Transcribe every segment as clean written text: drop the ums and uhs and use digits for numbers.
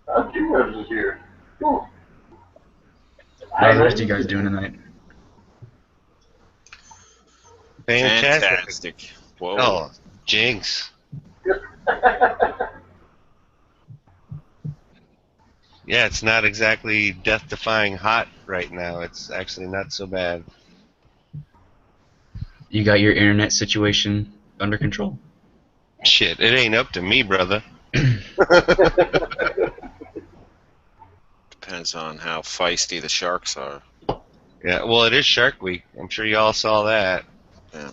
T-Webs is here. Cool. Hi, How's the rest of you ladies. guys doing tonight? Fantastic. Fantastic. Whoa. Oh, Jinx. Yeah, it's not exactly death-defying hot right now. It's actually not so bad. You got your internet situation under control? Shit, it ain't up to me, brother. Depends on how feisty the sharks are. Yeah, well, it is Shark Week. I'm sure you all saw that. Yeah.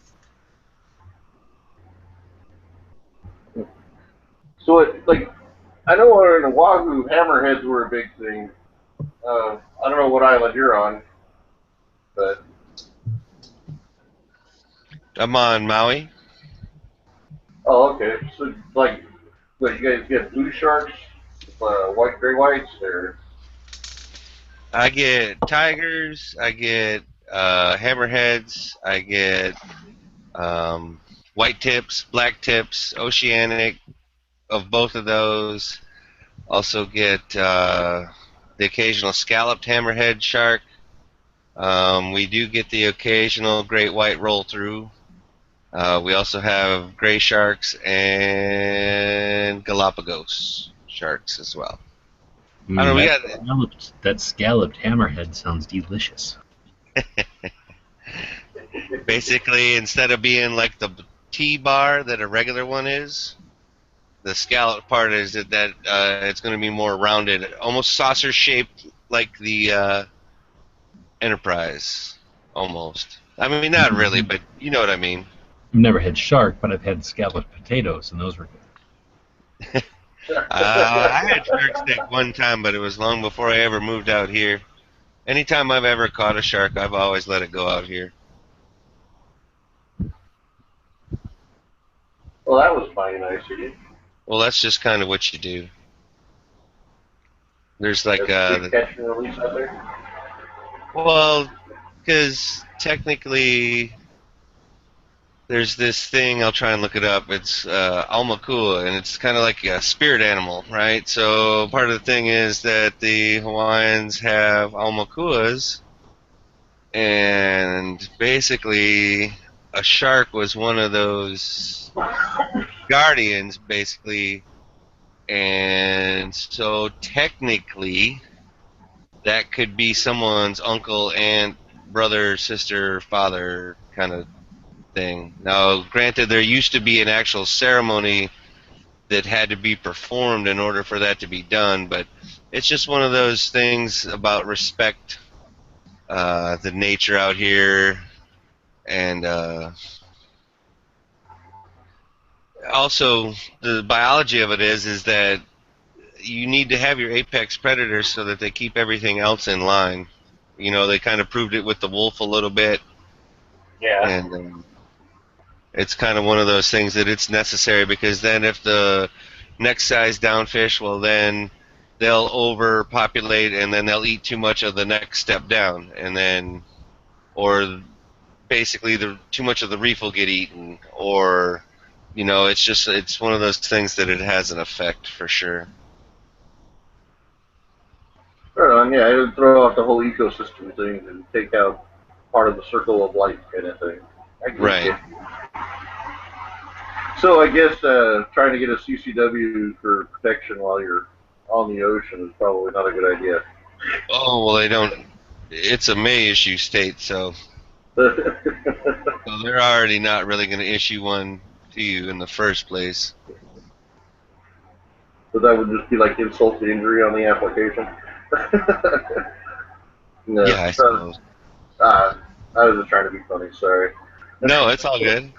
So, I know in Oahu, hammerheads were a big thing. I don't know what island you're on, but I'm on Maui. oh, okay. So, what, you guys get blue sharks, white gray whites, or I get tigers. I get hammerheads. I get white tips, black tips, oceanic of both of those. Also get the occasional scalloped hammerhead shark. We do get the occasional great white roll through. We also have gray sharks and Galapagos sharks as well. I don't know. We got That scalloped hammerhead sounds delicious. basically instead of being like the T-bar that a regular one is, the scallop part is that it's going to be more rounded, almost saucer shaped like the Enterprise, almost. I mean, not really, but you know what I mean. I've never had shark, but I've had scalloped potatoes, and those were good. I had shark steak one time, but it was long before I ever moved out here. Anytime I've ever caught a shark, I've always let it go out here. well, that was fine, nice of you. Well, that's just kind of what you do. There's like, That's a big catch and release out there. well, because technically there's this thing, I'll try and look it up. It's Aumakua, and it's kind of like a spirit animal, right? So part of the thing is that the Hawaiians have Aumakuas, and basically a shark was one of those guardians, basically. And so technically, that could be someone's uncle, aunt, brother, sister, father kind of thing. Now, granted, there used to be an actual ceremony that had to be performed in order for that to be done, but it's just one of those things about respect, the nature out here, and also the biology of it is that you need to have your apex predators so that they keep everything else in line. You know, they kind of proved it with the wolf a little bit, Yeah. and it's kind of one of those things that it's necessary because then if the next size downfish, well then they'll overpopulate and then they'll eat too much of the next step down, and then or basically the too much of the reef will get eaten, or you know, it's one of those things that it has an effect for sure. Right on, yeah, it would throw off the whole ecosystem thing and take out part of the circle of life kind of thing. I get Right. you. So I guess trying to get a CCW for protection while you're on the ocean is probably not a good idea. Oh well, they don't. It's a May issue state, so they're already not really going to issue one to you in the first place. So that would just be like insult to injury on the application. No, Yeah, I suppose. uh, I was just trying to be funny. Sorry. No, it's all good.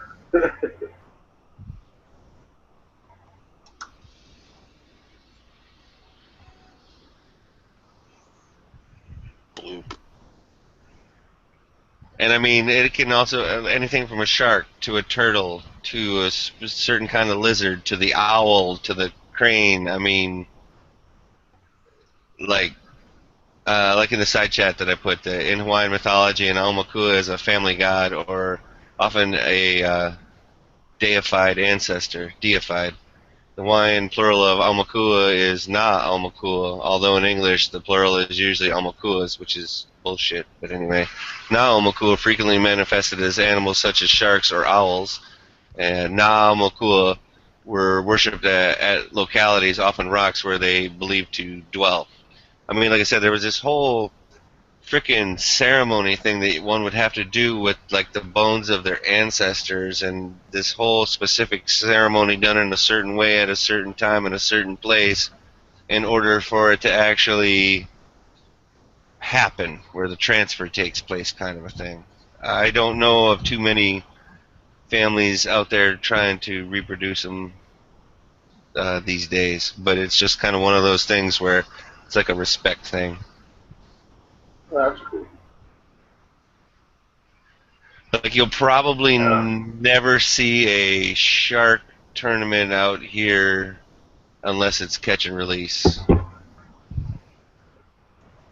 Bloop. And I mean, it can also anything from a shark to a turtle to a certain kind of lizard to the owl to the crane. I mean, like like in the side chat that I put, in Hawaiian mythology, an Aumakua is a family god or often a deified ancestor, deified. The Hawaiian plural of Aumakua is Na Aumakua, although in English the plural is usually Aumakuas, which is bullshit. But anyway, Na Aumakua frequently manifested as animals such as sharks or owls, and Na Aumakua were worshipped at localities, often rocks, where they believed to dwell. I mean, like I said, there was this whole frickin' ceremony thing that one would have to do with like the bones of their ancestors, and this whole specific ceremony done in a certain way at a certain time in a certain place in order for it to actually happen, where the transfer takes place, kind of a thing. I don't know of too many families out there trying to reproduce them these days, but it's just kind of one of those things where it's like a respect thing. That's cool. Like, you'll probably never see a shark tournament out here unless it's catch and release.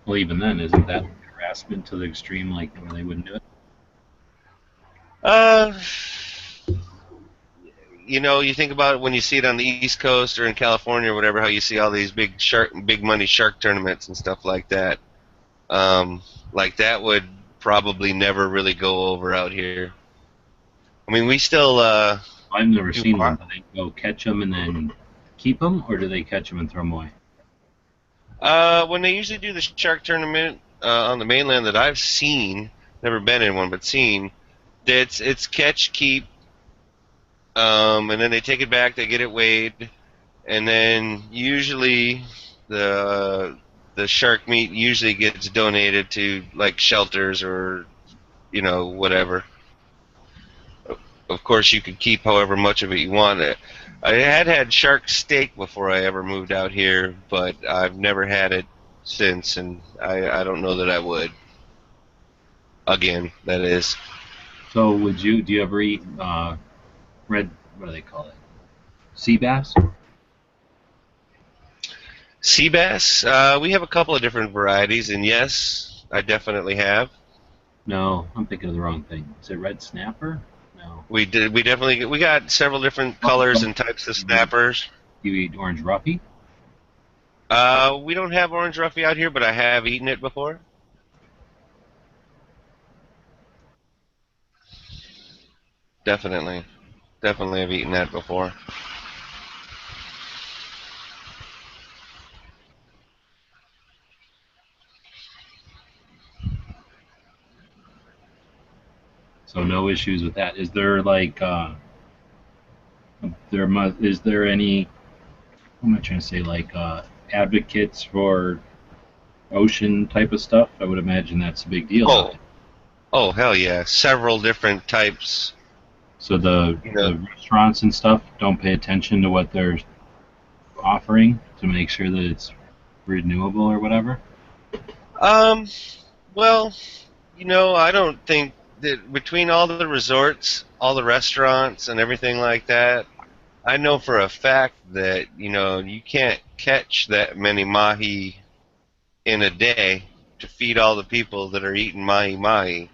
Well, even then, isn't that harassment to the extreme, like where they wouldn't do it? You know, you think about it when you see it on the East Coast or in California or whatever, how you see all these big money shark tournaments and stuff like that. Like that would probably never really go over out here. I mean, we still. I've never seen one. Do they go catch them and then keep them, or do they catch them and throw them away? When they usually do the shark tournament on the mainland that I've seen, never been in one, but seen, it's catch, keep, and then they take it back, they get it weighed, and then usually the shark meat usually gets donated to like shelters or, you know, whatever. Of course, you could keep however much of it you want. I had shark steak before I ever moved out here, but I've never had it since, and I don't know that I would. Again, that is. So, do you ever eat red? What do they call it? Sea bass? Sea bass? We have a couple of different varieties, and yes, I definitely have. No, I'm thinking of the wrong thing. Is it red snapper? No. We got several different colors and types of snappers. You eat orange roughy? We don't have orange roughy out here, but I have eaten it before. Definitely have eaten that before. So no issues with that. Is there like is there any, what am I trying to say, like advocates for ocean type of stuff? I would imagine that's a big deal. Oh hell yeah! Several different types. So the restaurants and stuff don't pay attention to what they're offering to make sure that it's renewable or whatever? Well, you know, I don't think that between all the resorts, all the restaurants, and everything like that, I know for a fact that, you know, you can't catch that many mahi in a day to feed all the people that are eating mahi.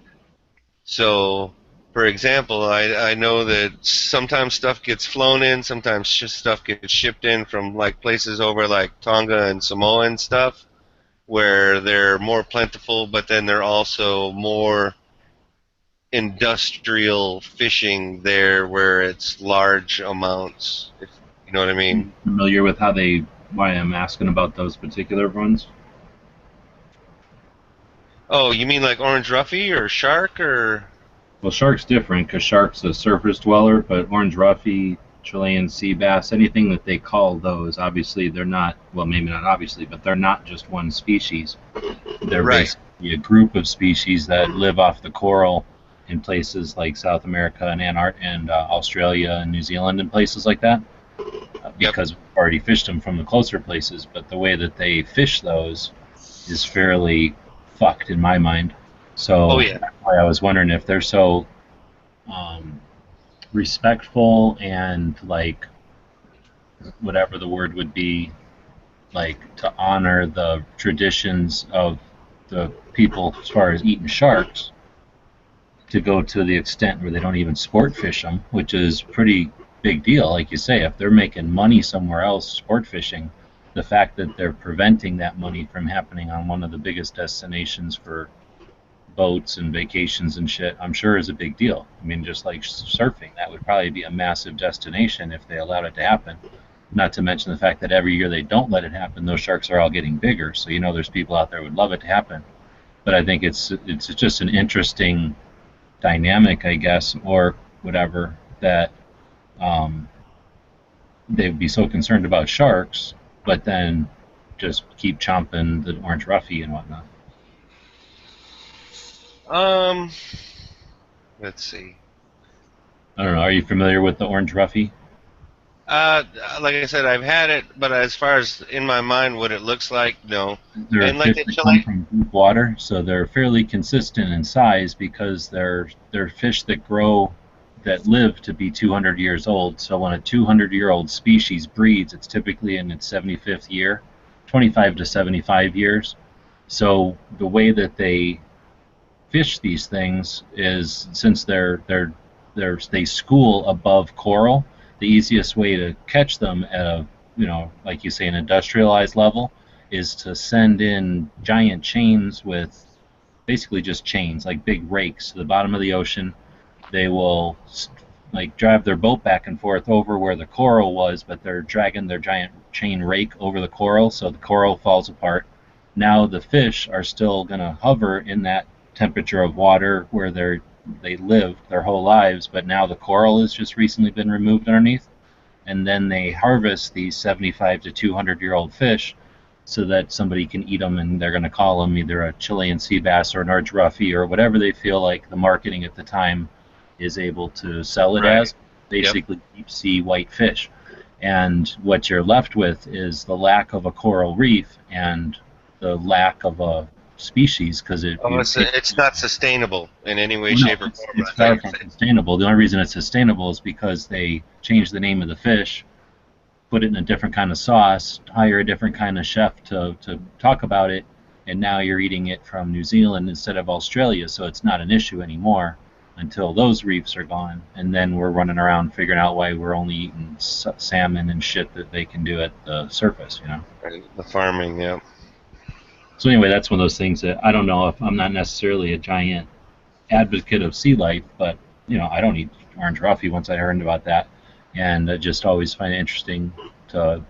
So, for example, I know that sometimes stuff gets flown in, sometimes stuff gets shipped in from like places over like Tonga and Samoa and stuff, where they're more plentiful, but then they're also more industrial fishing there, where it's large amounts, if you know what I mean. Familiar with why I'm asking about those particular ones? Oh, you mean like orange roughy or shark or? Well, shark's different because shark's a surface dweller, but orange roughy, Chilean sea bass, anything that they call those, obviously they're not, well, maybe not obviously, but they're not just one species. They're basically a group of species that live off the coral in places like South America and Australia and New Zealand and places like that, because we've already fished them from the closer places, but the way that they fish those is fairly fucked in my mind. So that's why I was wondering if they're so respectful and, like, whatever the word would be, like, to honor the traditions of the people as far as eating sharks, to go to the extent where they don't even sport fish them, which is pretty big deal. Like you say, if they're making money somewhere else, sport fishing, the fact that they're preventing that money from happening on one of the biggest destinations for boats and vacations and shit, I'm sure is a big deal. I mean, just like surfing, that would probably be a massive destination if they allowed it to happen. Not to mention the fact that every year they don't let it happen, those sharks are all getting bigger. So there's people out there who would love it to happen. But I think it's just an interesting dynamic, I guess, or whatever, that they'd be so concerned about sharks, but then just keep chomping the orange roughy and whatnot. Let's see. I don't know. Are you familiar with the orange roughy? Like I said, I've had it, but as far as in my mind what it looks like, no. They're And like fish the that come Chile- from deep water, so they're fairly consistent in size because they're fish that live to be 200 years old. So when a 200-year-old species breeds, it's typically in its 75th year, 25 to 75 years. So the way that they fish these things is, since they school above coral, the easiest way to catch them at a, like you say, an industrialized level is to send in giant chains with basically just chains, like big rakes, to the bottom of the ocean. They will like drive their boat back and forth over where the coral was, but they're dragging their giant chain rake over the coral, so the coral falls apart. Now the fish are still going to hover in that temperature of water where they lived their whole lives, but now the coral has just recently been removed underneath, and then they harvest these 75 to 200-year-old fish so that somebody can eat them, and they're going to call them either a Chilean sea bass or an orange roughy or whatever they feel like the marketing at the time is able to sell it Right. as, basically deep sea white fish. And what you're left with is the lack of a coral reef and the lack of a species, because it's not sustainable in any way, well, no, shape, or it's form. I far think. from sustainable. The only reason it's sustainable is because they changed the name of the fish, put it in a different kind of sauce, hire a different kind of chef to talk about it, and now you're eating it from New Zealand instead of Australia, so it's not an issue anymore until those reefs are gone. And then we're running around figuring out why we're only eating salmon and shit that they can do at the surface, Right, the farming, yeah. So anyway, that's one of those things that I don't know if I'm not necessarily a giant advocate of sea life, but I don't eat orange roughy once I heard about that, and I just always find it interesting to,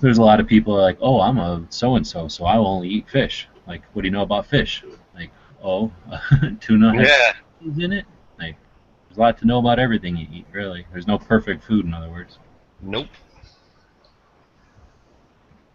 there's a lot of people like, oh, I'm a so and so, so I will only eat fish. Like, what do you know about fish? Like, oh, tuna has Yeah. things in it. Like, there's a lot to know about everything you eat. Really, there's no perfect food, in other words. Nope.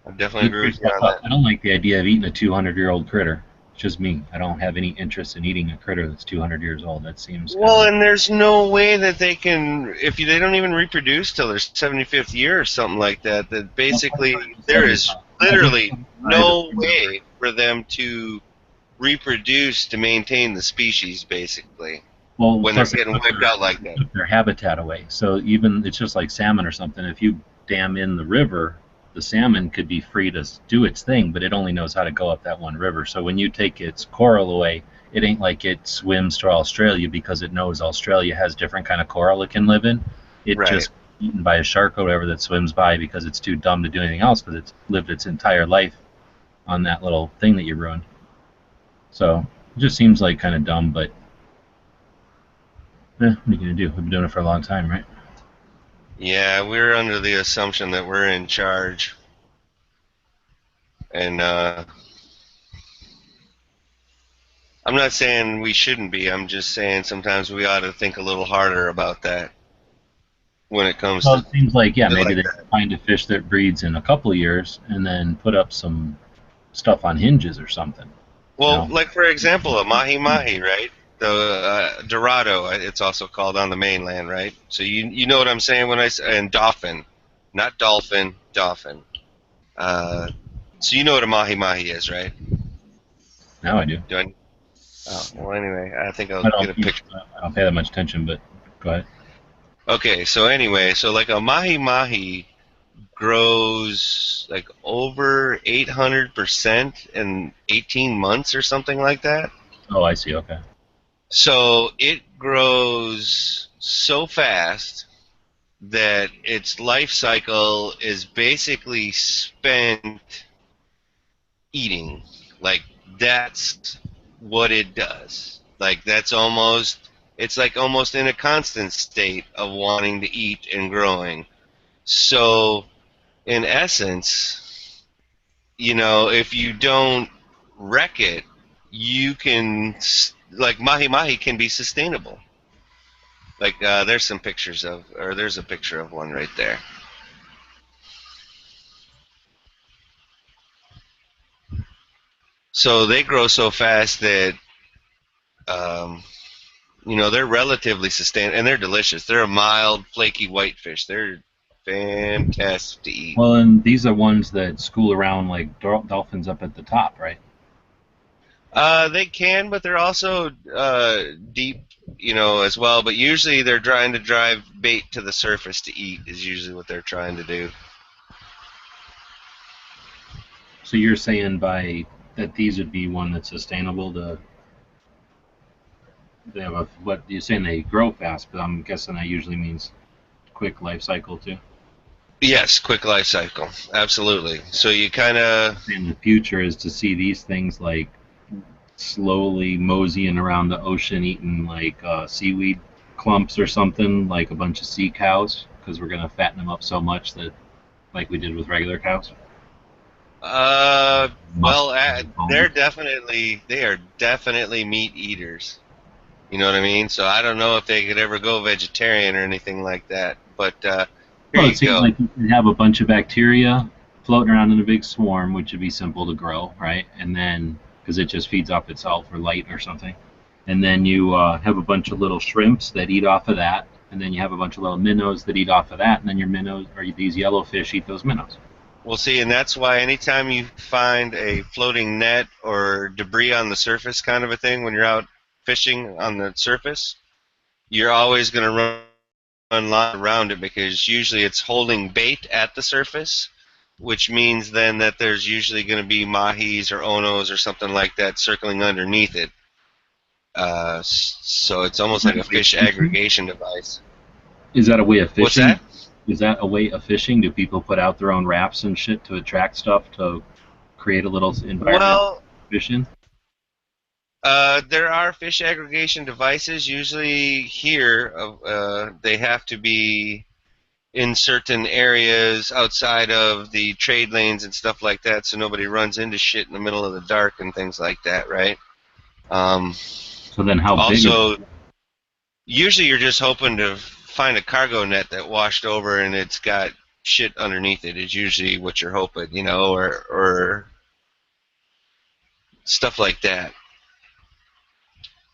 I definitely agree with you on that. I don't like the idea of eating a 200-year-old critter. It's just me. I don't have any interest in eating a critter that's 200 years old. That seems Well, and there's no way that they can, they don't even reproduce till their 75th year or something like that, that basically there is literally no way for them to reproduce to maintain the species, basically, when they're getting wiped out like that. Their habitat away. So even, it's just like salmon or something. If you dam in the river, the salmon could be free to do its thing, but it only knows how to go up that one river. So when you take its coral away, it ain't like it swims to Australia because it knows Australia has different kind of coral it can live in. It Right. just eaten by a shark or whatever that swims by because it's too dumb to do anything else because it's lived its entire life on that little thing that you ruined. So it just seems like kind of dumb, but what are you going to do? We've been doing it for a long time, right? Yeah, we're under the assumption that we're in charge. And I'm not saying we shouldn't be. I'm just saying sometimes we ought to think a little harder about that when it comes Well, to... it seems like, like maybe they that. find a fish that breeds in a couple of years and then put up some stuff on hinges or something. Well, No. like for example, a mahi-mahi, right? The dorado, it's also called on the mainland, right? So you know what I'm saying when I say, and dolphin, not dolphin, dolphin. So you know what a mahi-mahi is, right? Now I do. Do I? Oh, well, anyway, I think I'll I get a don't, picture. I don't pay that much attention, but go ahead. Okay, so anyway, so like a mahi-mahi grows like over 800% in 18 months or something like that. Oh, I see. Okay. So it grows so fast that its life cycle is basically spent eating. Like, that's what it does. Like, it's like almost in a constant state of wanting to eat and growing. So, in essence, if you don't wreck it, you can, like, mahi-mahi can be sustainable. Like, there's a picture of one right there. So they grow so fast that, they're relatively sustainable, and they're delicious. They're a mild, flaky whitefish. They're fantastic to eat. Well, and these are ones that school around like dolphins up at the top, right? They can, but they're also deep, as well. But usually they're trying to drive bait to the surface to eat is usually what they're trying to do. So you're saying that these would be one that's sustainable to. They have what you're saying they grow fast, but I'm guessing that usually means quick life cycle too. Yes, quick life cycle, absolutely. So you kind of. In the future is to see these things like slowly moseying around the ocean, eating like seaweed clumps or something, like a bunch of sea cows, because we're gonna fatten them up so much that, like we did with regular cows. Well, they are definitely meat eaters. You know what I mean? So I don't know if they could ever go vegetarian or anything like that. But here Well, you it seems go. like you can have a bunch of bacteria floating around in a big swarm, which would be simple to grow, right? And then, because it just feeds off itself or light or something. And then you have a bunch of little shrimps that eat off of that. And then you have a bunch of little minnows that eat off of that. And then your minnows, or these yellowfish, eat those minnows. Well, see, and that's why anytime you find a floating net or debris on the surface kind of a thing when you're out fishing on the surface, you're always going to run line around it because usually it's holding bait at the surface, which means then that there's usually going to be mahis or onos or something like that circling underneath it. So it's almost like a fish aggregation device. Is that a way of fishing? What's that? Is that a way of fishing? Do people put out their own rafts and shit to attract stuff to create a little environment Well, fishing? there are fish aggregation devices. Usually here, they have to be in certain areas outside of the trade lanes and stuff like that, so nobody runs into shit in the middle of the dark and things like that, right? So then how big? Also, usually you're just hoping to find a cargo net that washed over and it's got shit underneath it is usually what you're hoping, or stuff like that.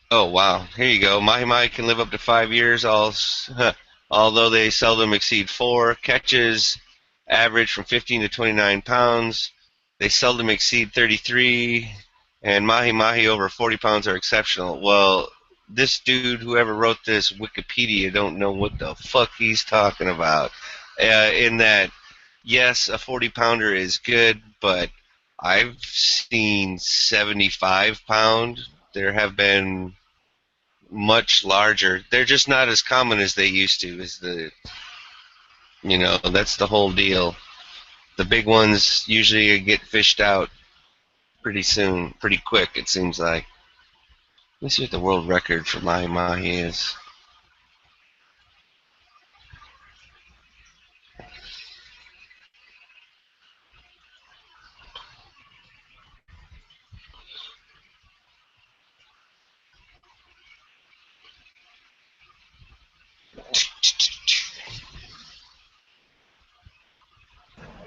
Oh, wow. Here you go. Mahi-mahi can live up to 5 years, although they seldom exceed 4. Catches average from 15 to 29 pounds. They seldom exceed 33. And mahi-mahi over 40 pounds are exceptional. Well, this dude, whoever wrote this Wikipedia, don't know what the fuck he's talking about. In that, yes, a 40-pounder is good, but I've seen 75-pound. There have been much larger. They're just not as common as they used to. That's the whole deal. The big ones usually get fished out pretty soon, pretty quick, it seems like. Let me see what the world record for mahi-mahi is.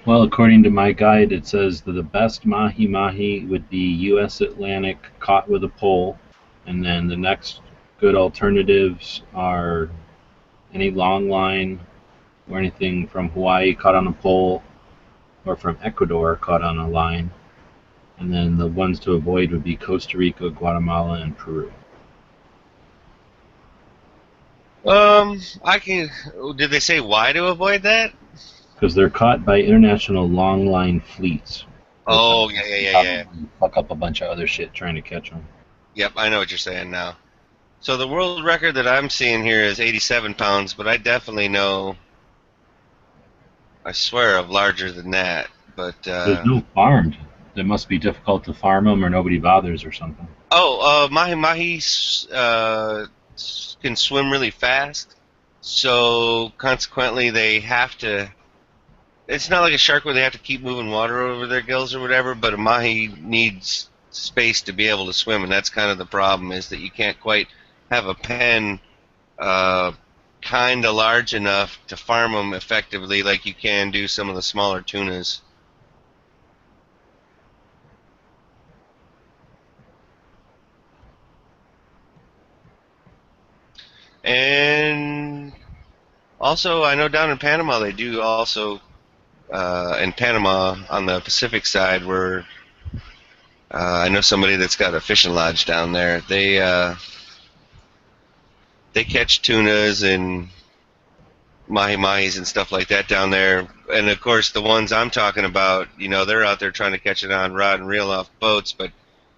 Well, according to my guide, it says that the best mahi-mahi would be U.S. Atlantic caught with a pole, and then the next good alternatives are any long line or anything from Hawaii caught on a pole, or from Ecuador caught on a line, and then the ones to avoid would be Costa Rica, Guatemala, and Peru. Did they say why to avoid that? Because they're caught by international long line fleets. Oh, yeah. Fuck up a bunch of other shit trying to catch them. Yep, I know what you're saying now. So the world record that I'm seeing here is 87 pounds, but I definitely know, I swear, of larger than that. But There's no farmed. It must be difficult to farm them, or nobody bothers, or something. mahi mahis can swim really fast, so consequently they have to. It's not like a shark where they have to keep moving water over their gills or whatever, but a mahi needs space to be able to swim, and that's kind of the problem, is that you can't quite have a pen kind of large enough to farm them effectively like you can do some of the smaller tunas. And also, I know down in Panama they do also, in Panama on the Pacific side, where I know somebody that's got a fishing lodge down there. They catch tunas and mahi-mahis and stuff like that down there. And of course, the ones I'm talking about, they're out there trying to catch it on rod and reel off boats. But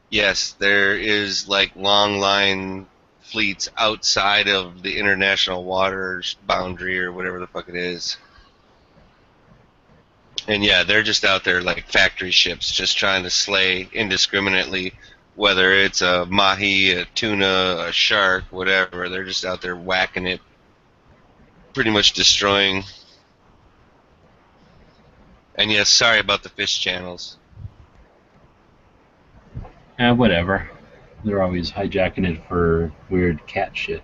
yes, there is like long line fleets outside of the international waters boundary or whatever the fuck it is. And yeah, they're just out there like factory ships, just trying to slay indiscriminately, whether it's a mahi, a tuna, a shark, whatever. They're just out there whacking it, pretty much destroying. And yes, sorry about the fish channels. Whatever. They're always hijacking it for weird cat shit.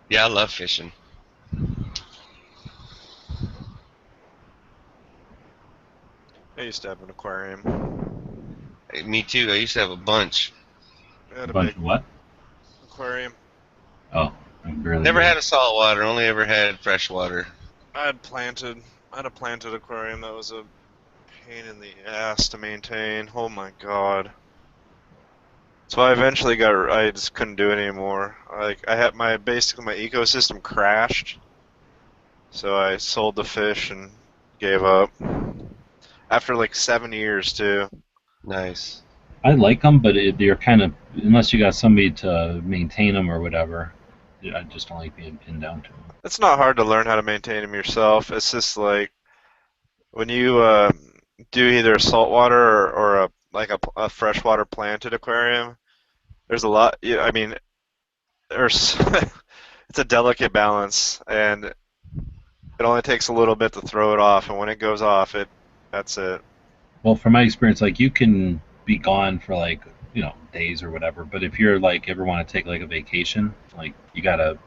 Yeah, I love fishing. I used to have an aquarium. Hey, me too. I used to have a bunch. I had a Bunch big of what? aquarium. Oh, I barely Never did. had a saltwater. Only ever had freshwater. I had a planted aquarium that was a pain in the ass to maintain. Oh my god. So I eventually I just couldn't do it anymore. Like I had basically my ecosystem crashed. So I sold the fish and gave up. After like 7 years too. Nice. I like them, but they're kind of, unless you got somebody to maintain them or whatever. I just don't like being pinned down to them. It's not hard to learn how to maintain them yourself. It's just like when you do either a saltwater or a freshwater planted aquarium. There's a lot. Yeah, I mean, there's it's a delicate balance, and it only takes a little bit to throw it off. And when it goes off, that's it. Well, from my experience, like you can be gone for like, days or whatever, but if you're like ever want to take like a vacation, like you gotta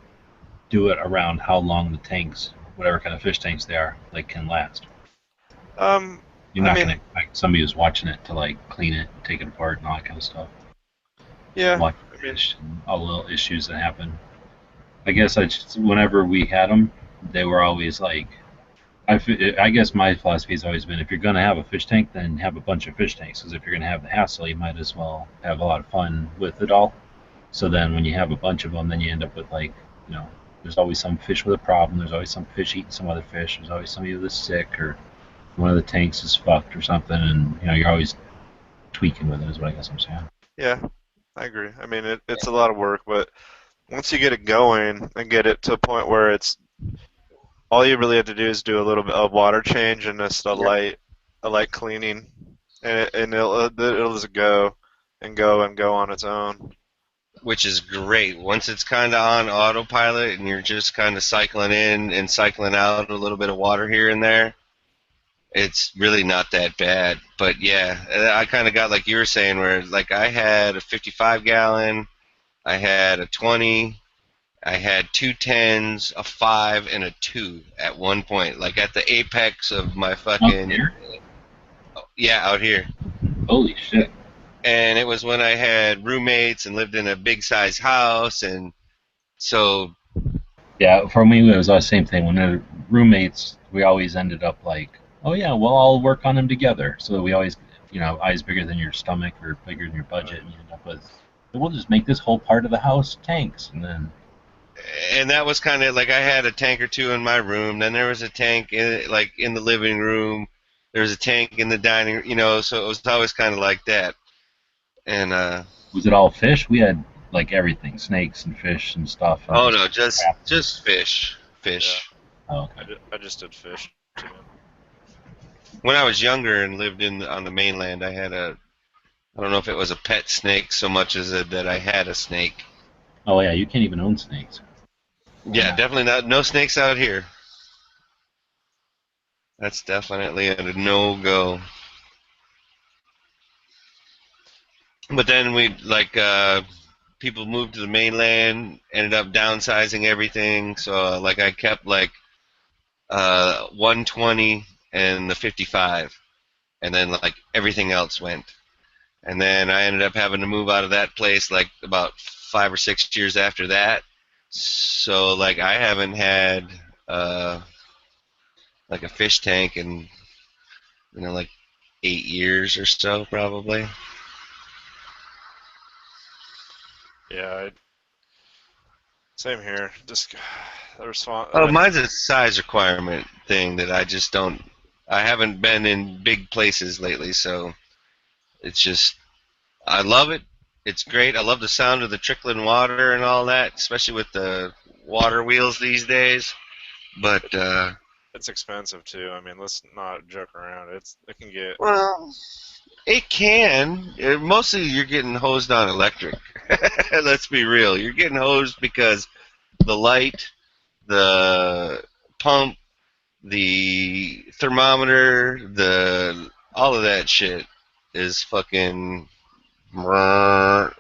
do it around how long the tanks, whatever kind of fish tanks they are, like can last. You're not gonna expect somebody who's watching it to like clean it, take it apart, and all that kind of stuff. Yeah. Watch the fish and all the little issues that happen. I guess whenever we had them, they were always like, I guess my philosophy has always been, if you're going to have a fish tank, then have a bunch of fish tanks, because if you're going to have the hassle, you might as well have a lot of fun with it all. So then when you have a bunch of them, then you end up with like, there's always some fish with a problem, there's always some fish eating some other fish, there's always somebody that's sick, or one of the tanks is fucked or something, and you're always tweaking with it, is what I guess I'm saying. Yeah, I agree. I mean, it's a lot of work, but once you get it going and get it to a point where it's all you really have to do is do a little bit of water change and just a light cleaning, and it'll just go and go and go on its own. Which is great. Once it's kind of on autopilot and you're just kind of cycling in and cycling out a little bit of water here and there, it's really not that bad. But yeah, I kind of got like you were saying, where like I had a 55-gallon, I had a 20, I had 2 10s, a 5, and a 2 at one point, like at the apex of my fucking. Out here? Yeah, out here. Holy shit. And it was when I had roommates and lived in a big size house, and so. Yeah, for me it was the same thing. When the roommates, we always ended up like, oh yeah, we'll all work on them together. So we always, eyes bigger than your stomach or bigger than your budget, and you end up with, we'll just make this whole part of the house tanks, and then. And that was kind of like I had a tank or two in my room. Then there was a tank in the living room. there was a tank in the dining room, you know, so it was always kind of like that. And Was it all fish? We had like everything, snakes and fish and stuff. And oh no, just fish. Oh, okay. I just did fish too. When I was younger and lived on the mainland, I had I don't know if it was a pet snake so much as that I had a snake. Oh yeah, you can't even own snakes. Yeah, definitely not. No snakes out here. That's definitely a no-go. But then people moved to the mainland, ended up downsizing everything. So like I kept like 120 and the 55, and then like everything else went. And then I ended up having to move out of that place like about 5 or 6 years after that. So like I haven't had like a fish tank in like 8 years or so probably. Yeah, same here. Just the response. Oh, mine's a size requirement thing that I just don't. I haven't been in big places lately, so it's just. I love it. It's great. I love the sound of the trickling water and all that, especially with the water wheels these days. But It's expensive too. I mean, let's not joke around. It can get. well, it can. Mostly, you're getting hosed on electric. Let's be real. You're getting hosed because the light, the pump, the thermometer, all of that shit is fucking the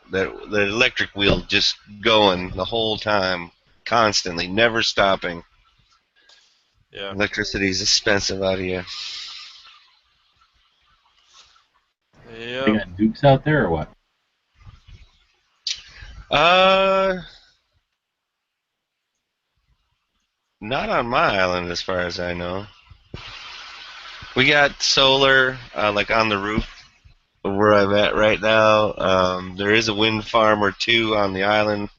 electric wheel just going the whole time, constantly, never stopping. Yeah. Electricity is expensive out here. They Yeah. got dukes out there or what? Not on my island, as far as I know. We got solar, like on the roof of where I'm at right now. There is a wind farm or two on the island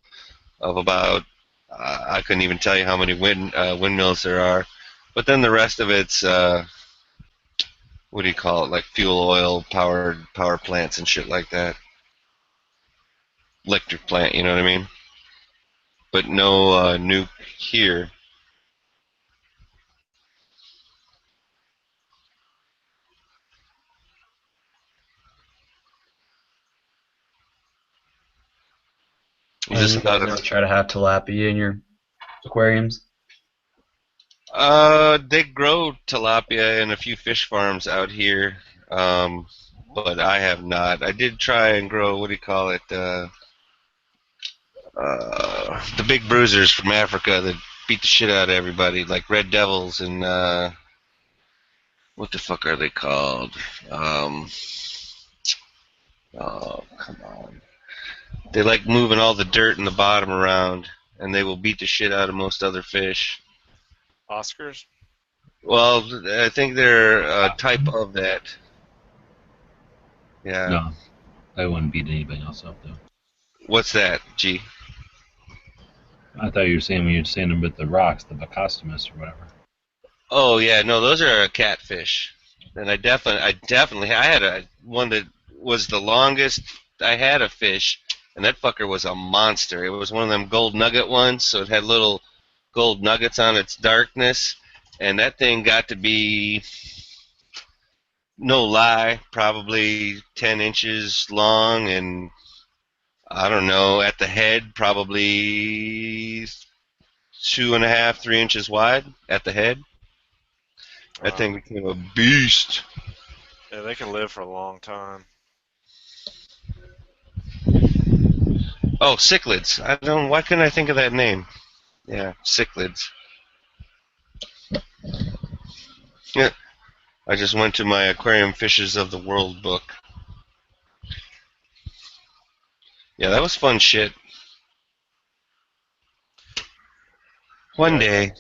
of about, I couldn't even tell you how many windmills there are. But then the rest of it's, what do you call it, like fuel oil powered power plants and shit like that. Electric plant, you know what I mean? But no nuke here. And you guys ever try to have tilapia in your aquariums? They grow tilapia in a few fish farms out here, but I have not. I did try and grow, what do you call it, the big bruisers from Africa that beat the shit out of everybody, like red devils and, what the fuck are they called? Oh, come on. They like moving all the dirt in the bottom around, and they will beat the shit out of most other fish. Oscars. Well, I think they're a type of that. Yeah. No, I wouldn't beat anybody else up though. What's that, G? I thought you were saying when you were saying them with the rocks, the Bacostomus or whatever. Oh yeah, no, those are a catfish. And I definitely, I had one that was the longest I had a fish, and that fucker was a monster. It was one of them gold nugget ones, so it had little gold nuggets on its darkness, and that thing got to be, no lie, probably 10 inches long, and I don't know, at the head, probably 2.5, 3 inches wide at the head. That thing became a beast. Yeah, they can live for a long time. Oh, cichlids. Why couldn't I think of that name? Yeah, cichlids. Yeah, I just went to my Aquarium Fishes of the World book. Yeah, that was fun shit. One day.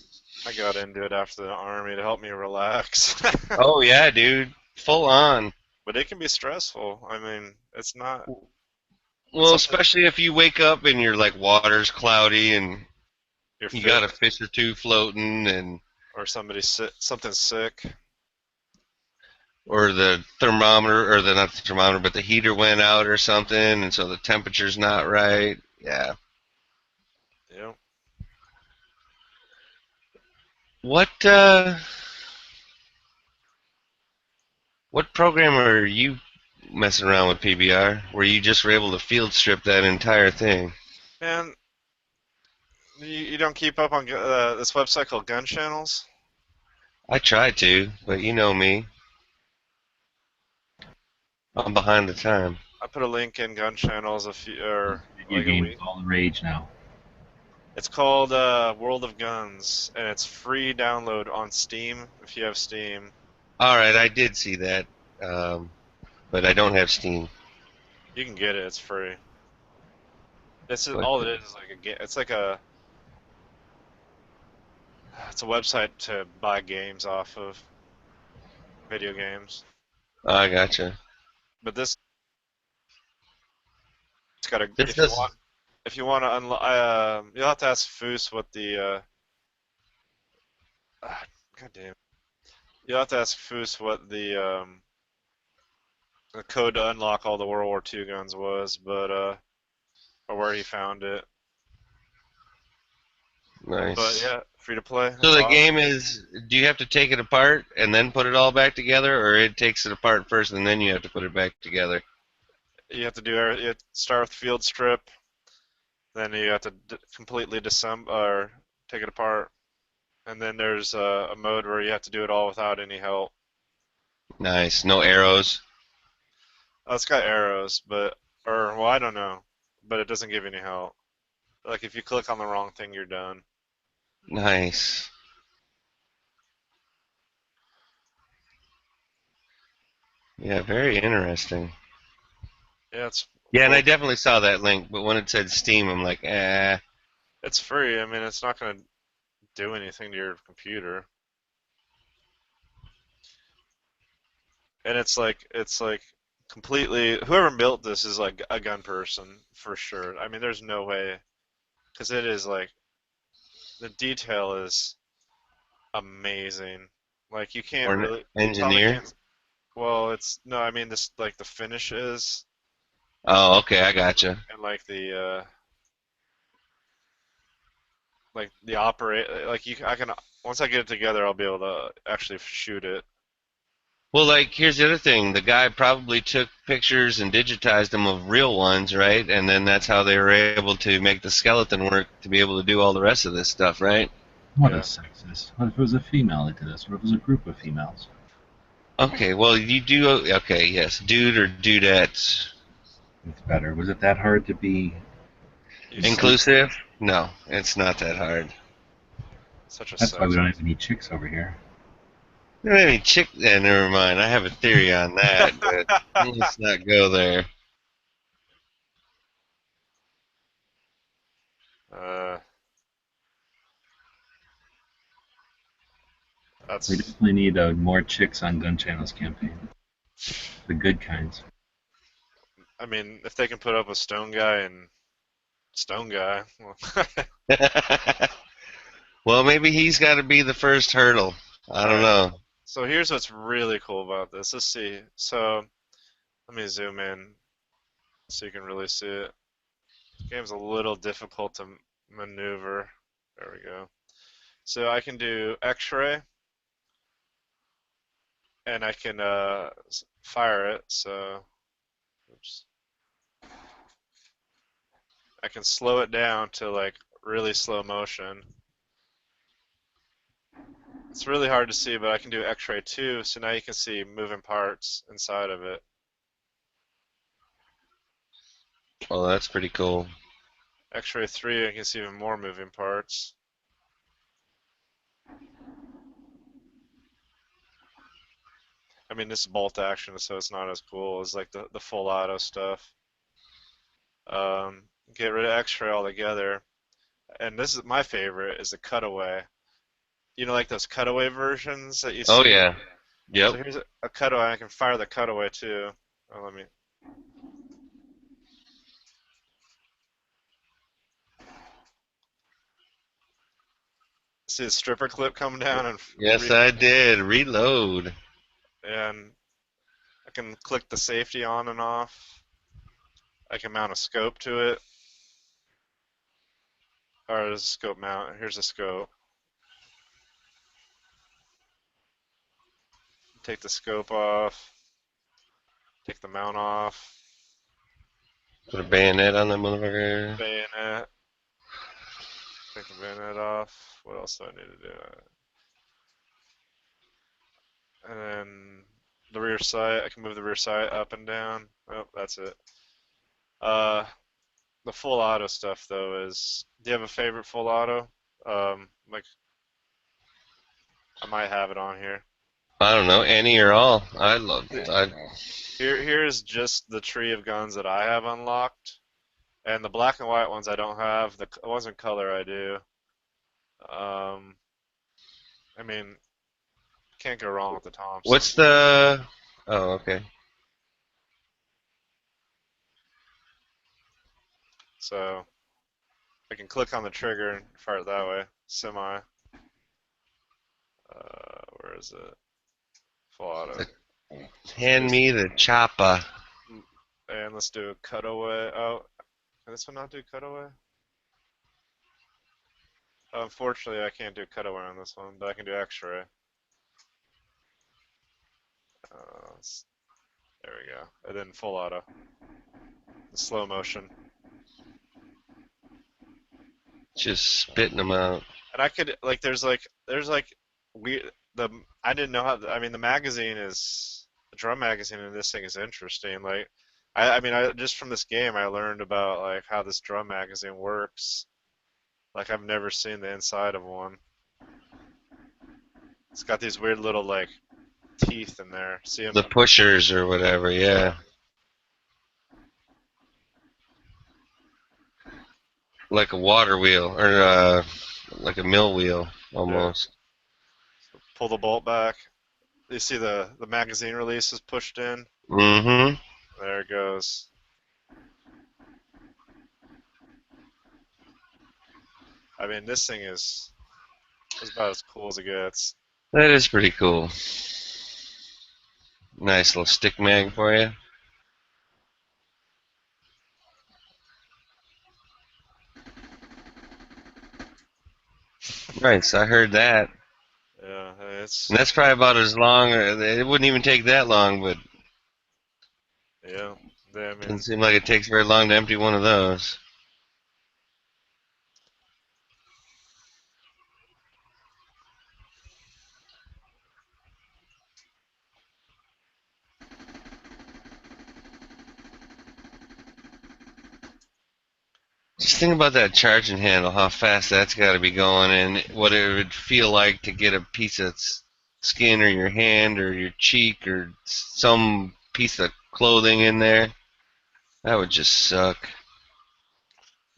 I got into it after the army to help me relax. Oh yeah, dude. Full on. But it can be stressful. I mean, it's not. Well, especially if you wake up and your like water's cloudy and you got a fish or two floating and or somebody's something's sick. or the thermometer, or the not the thermometer, but the heater went out or something, and so the temperature's not right. Yeah. Yeah. What what program are you messing around with PBR where you just were able to field strip that entire thing? Man, you don't keep up on this website called Gun Channels? I tried to, but you know me. I'm behind the time. I put a link in Gun Channels Video like a games week. all the rage now. It's called World of Guns, and it's free download on Steam if you have Steam. All right, I did see that, um, but I don't have Steam. You can get it; it's free. This is But all it is like a game. It's a website to buy games off of, video games. I gotcha. But this, it's got a This does. if you want to unlock, you'll have to ask Foos what God damn. You'll have to ask Foos what the code to unlock all the World War II guns was, but or where he found it. But Nice. yeah, free to play. So It's the awesome. game is, do you have to take it apart and then put it all back together, or it takes it apart first and then you have to put it back together? You have to start with field strip, then you have to completely disassemble or take it apart, and then there's a mode where you have to do it all without any help. Nice. No arrows. Oh, it's got arrows, or well, I don't know, but it doesn't give any help. Like if you click on the wrong thing, you're done. Nice. Yeah, very interesting. Yeah, it's Yeah, and full. I definitely saw that link, but when it said Steam, I'm like, eh. It's free. I mean, it's not going to do anything to your computer. And it's like completely whoever built this is like a gun person for sure. I mean, there's no way because it is like the detail is amazing. Like you can't Or an really you probably engineer. can't. Well, it's no, I mean this like the finishes Oh, okay, I gotcha. and like the operate like you I can once I get it together I'll be able to actually shoot it. Well, like, here's the other thing. The guy probably took pictures and digitized them of real ones, right? And then that's how they were able to make the skeleton work to be able to do all the rest of this stuff, right? What a Yeah. sexist. What if it was a female that did this? What if it was a group of females? Okay, well, you do. Okay, yes. Dude or dudette. It's better. Was it that hard to be You Inclusive? No, it's not that hard. such a That's why we sex. don't have any chicks over here. I don't have any chick. Never mind. I have a theory on that, but let's not go there. Uh, We that's definitely need more chicks on Gun Channel's campaign. The good kinds. I mean, if they can put up with Stone Guy and Stone Guy, well, Well, maybe he's got to be the first hurdle. I don't alright. know. So here's what's really cool about this. Let's see. So let me zoom in so you can really see it. This game's a little difficult to maneuver. There we go. So I can do X-ray and I can fire it. So, oops. I can slow it down to like really slow motion. It's really hard to see, but I can do X-ray too, so now you can see moving parts inside of it. Well, that's pretty cool. X-ray 3, I can see even more moving parts. I mean, this is bolt action, so it's not as cool as like the full auto stuff. Get rid of X-ray altogether. And this is my favorite, is the cutaway. You know, like those cutaway versions that you Oh see? yeah. Yep. So here's a cutaway. I can fire the cutaway too. Oh, let me. See the stripper clip come down and Yes, I did. Reload. and can click the safety on and off. I can mount a scope to it. Or there's a scope mount. Here's a scope. Take the scope off. Take the mount off. Put a bayonet on the motherfucker. Bayonet. Take the bayonet off. What else do I need to do? And then the rear sight. I can move the rear sight up and down. Oh, that's it. The full auto stuff though is. Do you have a favorite full auto? Like, I might have it on here. I don't know, any or all. I love it. Here's just the tree of guns that I have unlocked, and the black and white ones I don't have. The ones in color I do. I mean, can't go wrong with the Thompson. What's the? Oh, okay. So I can click on the trigger and fire it that way. Semi. Where is it? Full auto. Hand me the chopper. And let's do a cutaway. Oh, can this one not do cutaway? Unfortunately, I can't do cutaway on this one, but I can do X-ray. There we go. And then full auto. The slow motion. Just spitting them out. And I could like, there's weird. I didn't know how. I mean, the magazine is the drum magazine in this thing is interesting. Like, I mean, just from this game, I learned about like how this drum magazine works. Like, I've never seen the inside of one. It's got these weird little like teeth in there. See them? The pushers or whatever, yeah. Like a water wheel or like a mill wheel almost. So pull the bolt back. You see the magazine release is pushed in. Mm-hmm. There it goes. I mean, this thing is about as cool as it gets. That is pretty cool. Nice little stick mag for you. Nice, I heard that. Yeah, it's And that's probably about as long. It wouldn't even take that long, but yeah. I it mean, doesn't seem like it takes very long to empty one of those. Just think about that charging handle, how fast that's got to be going, and what it would feel like to get a piece of skin or your hand or your cheek or some piece of clothing in there. That would just suck.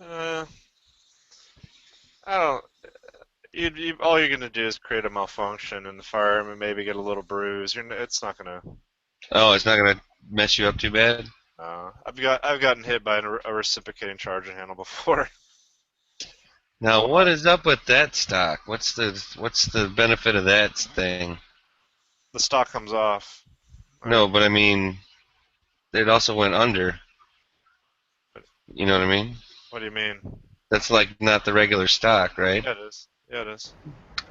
I don't. All you're gonna do is create a malfunction in the firearm and maybe get a little bruise. It's not gonna. Oh, it's not gonna mess you up too bad? I've gotten hit by a reciprocating charging handle before. Now, what is up with that stock? What's the benefit of that thing? The stock comes off. No, but I mean, it also went under. You know what I mean? What do you mean? That's like not the regular stock, right? Yeah, it is. Yeah, it is.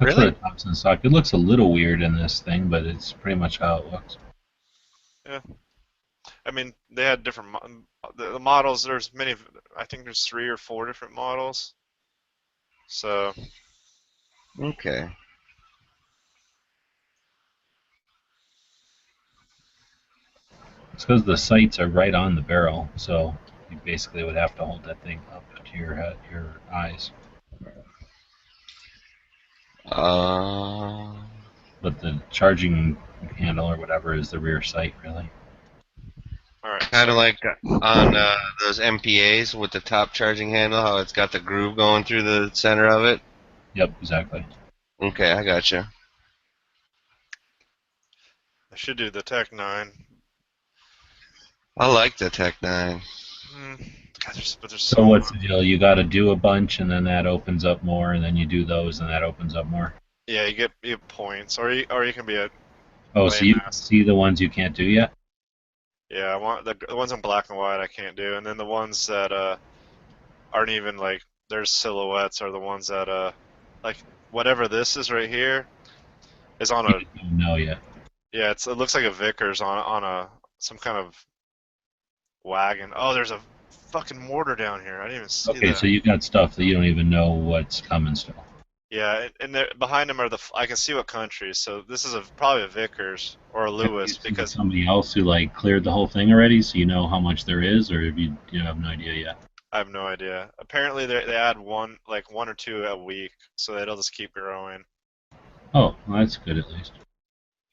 That's Really? the Thompson stock. It looks a little weird in this thing, but it's pretty much how it looks. Yeah. I mean, they had different the models. There's many. I think there's 3 or 4 different models. So Okay. It's because the sights are right on the barrel, so you basically would have to hold that thing up to your head, your eyes. But the charging handle or whatever is the rear sight, really. all right. Kind of like on those MPAs with the top charging handle, how it's got the groove going through the center of it. Yep, exactly. Okay, I gotcha. I should do the Tech 9. I like the Tech 9. God, there's So what's the deal? You got to do a bunch, and then that opens up more, and then you do those, and that opens up more. Yeah, you get points, or you can be a Oh, so you landmass. see the ones you can't do yet? Yeah, I want the ones in black and white I can't do, and then the ones that aren't even like there's silhouettes are the ones that like whatever this is right here is on You a just don't know yet. yeah it looks like a Vickers on a some kind of wagon. Oh, there's a fucking mortar down here. I didn't even see Okay, so that. you've got stuff that you don't even know what's coming still. Yeah, and there, behind them are I can see what countries. So this is probably a Vickers or a Have you Lewis seen because somebody else who like cleared the whole thing already, so you know how much there is, or you have no idea yet? I have no idea. Apparently they add one or two a week, so it'll just keep growing. Oh, well, that's good at least.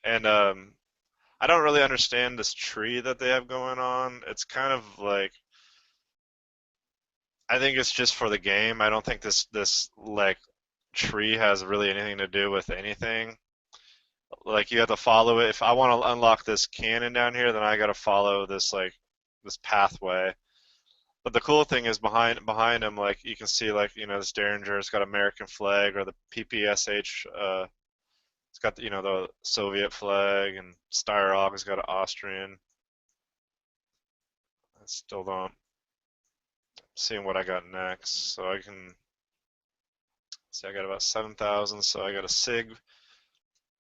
And I don't really understand this tree that they have going on. It's kind of like I think it's just for the game. I don't think this like tree has really anything to do with anything. Like you have to follow it. If I want to unlock this cannon down here, then I got to follow this this pathway. But the cool thing is behind him, like you can see, like this Derringer's got American flag, or the PPSH. It's got the Soviet flag, and Styrock has got an Austrian. I still don't seeing what I got next, so I can see I got about 7,000. So I got a Sig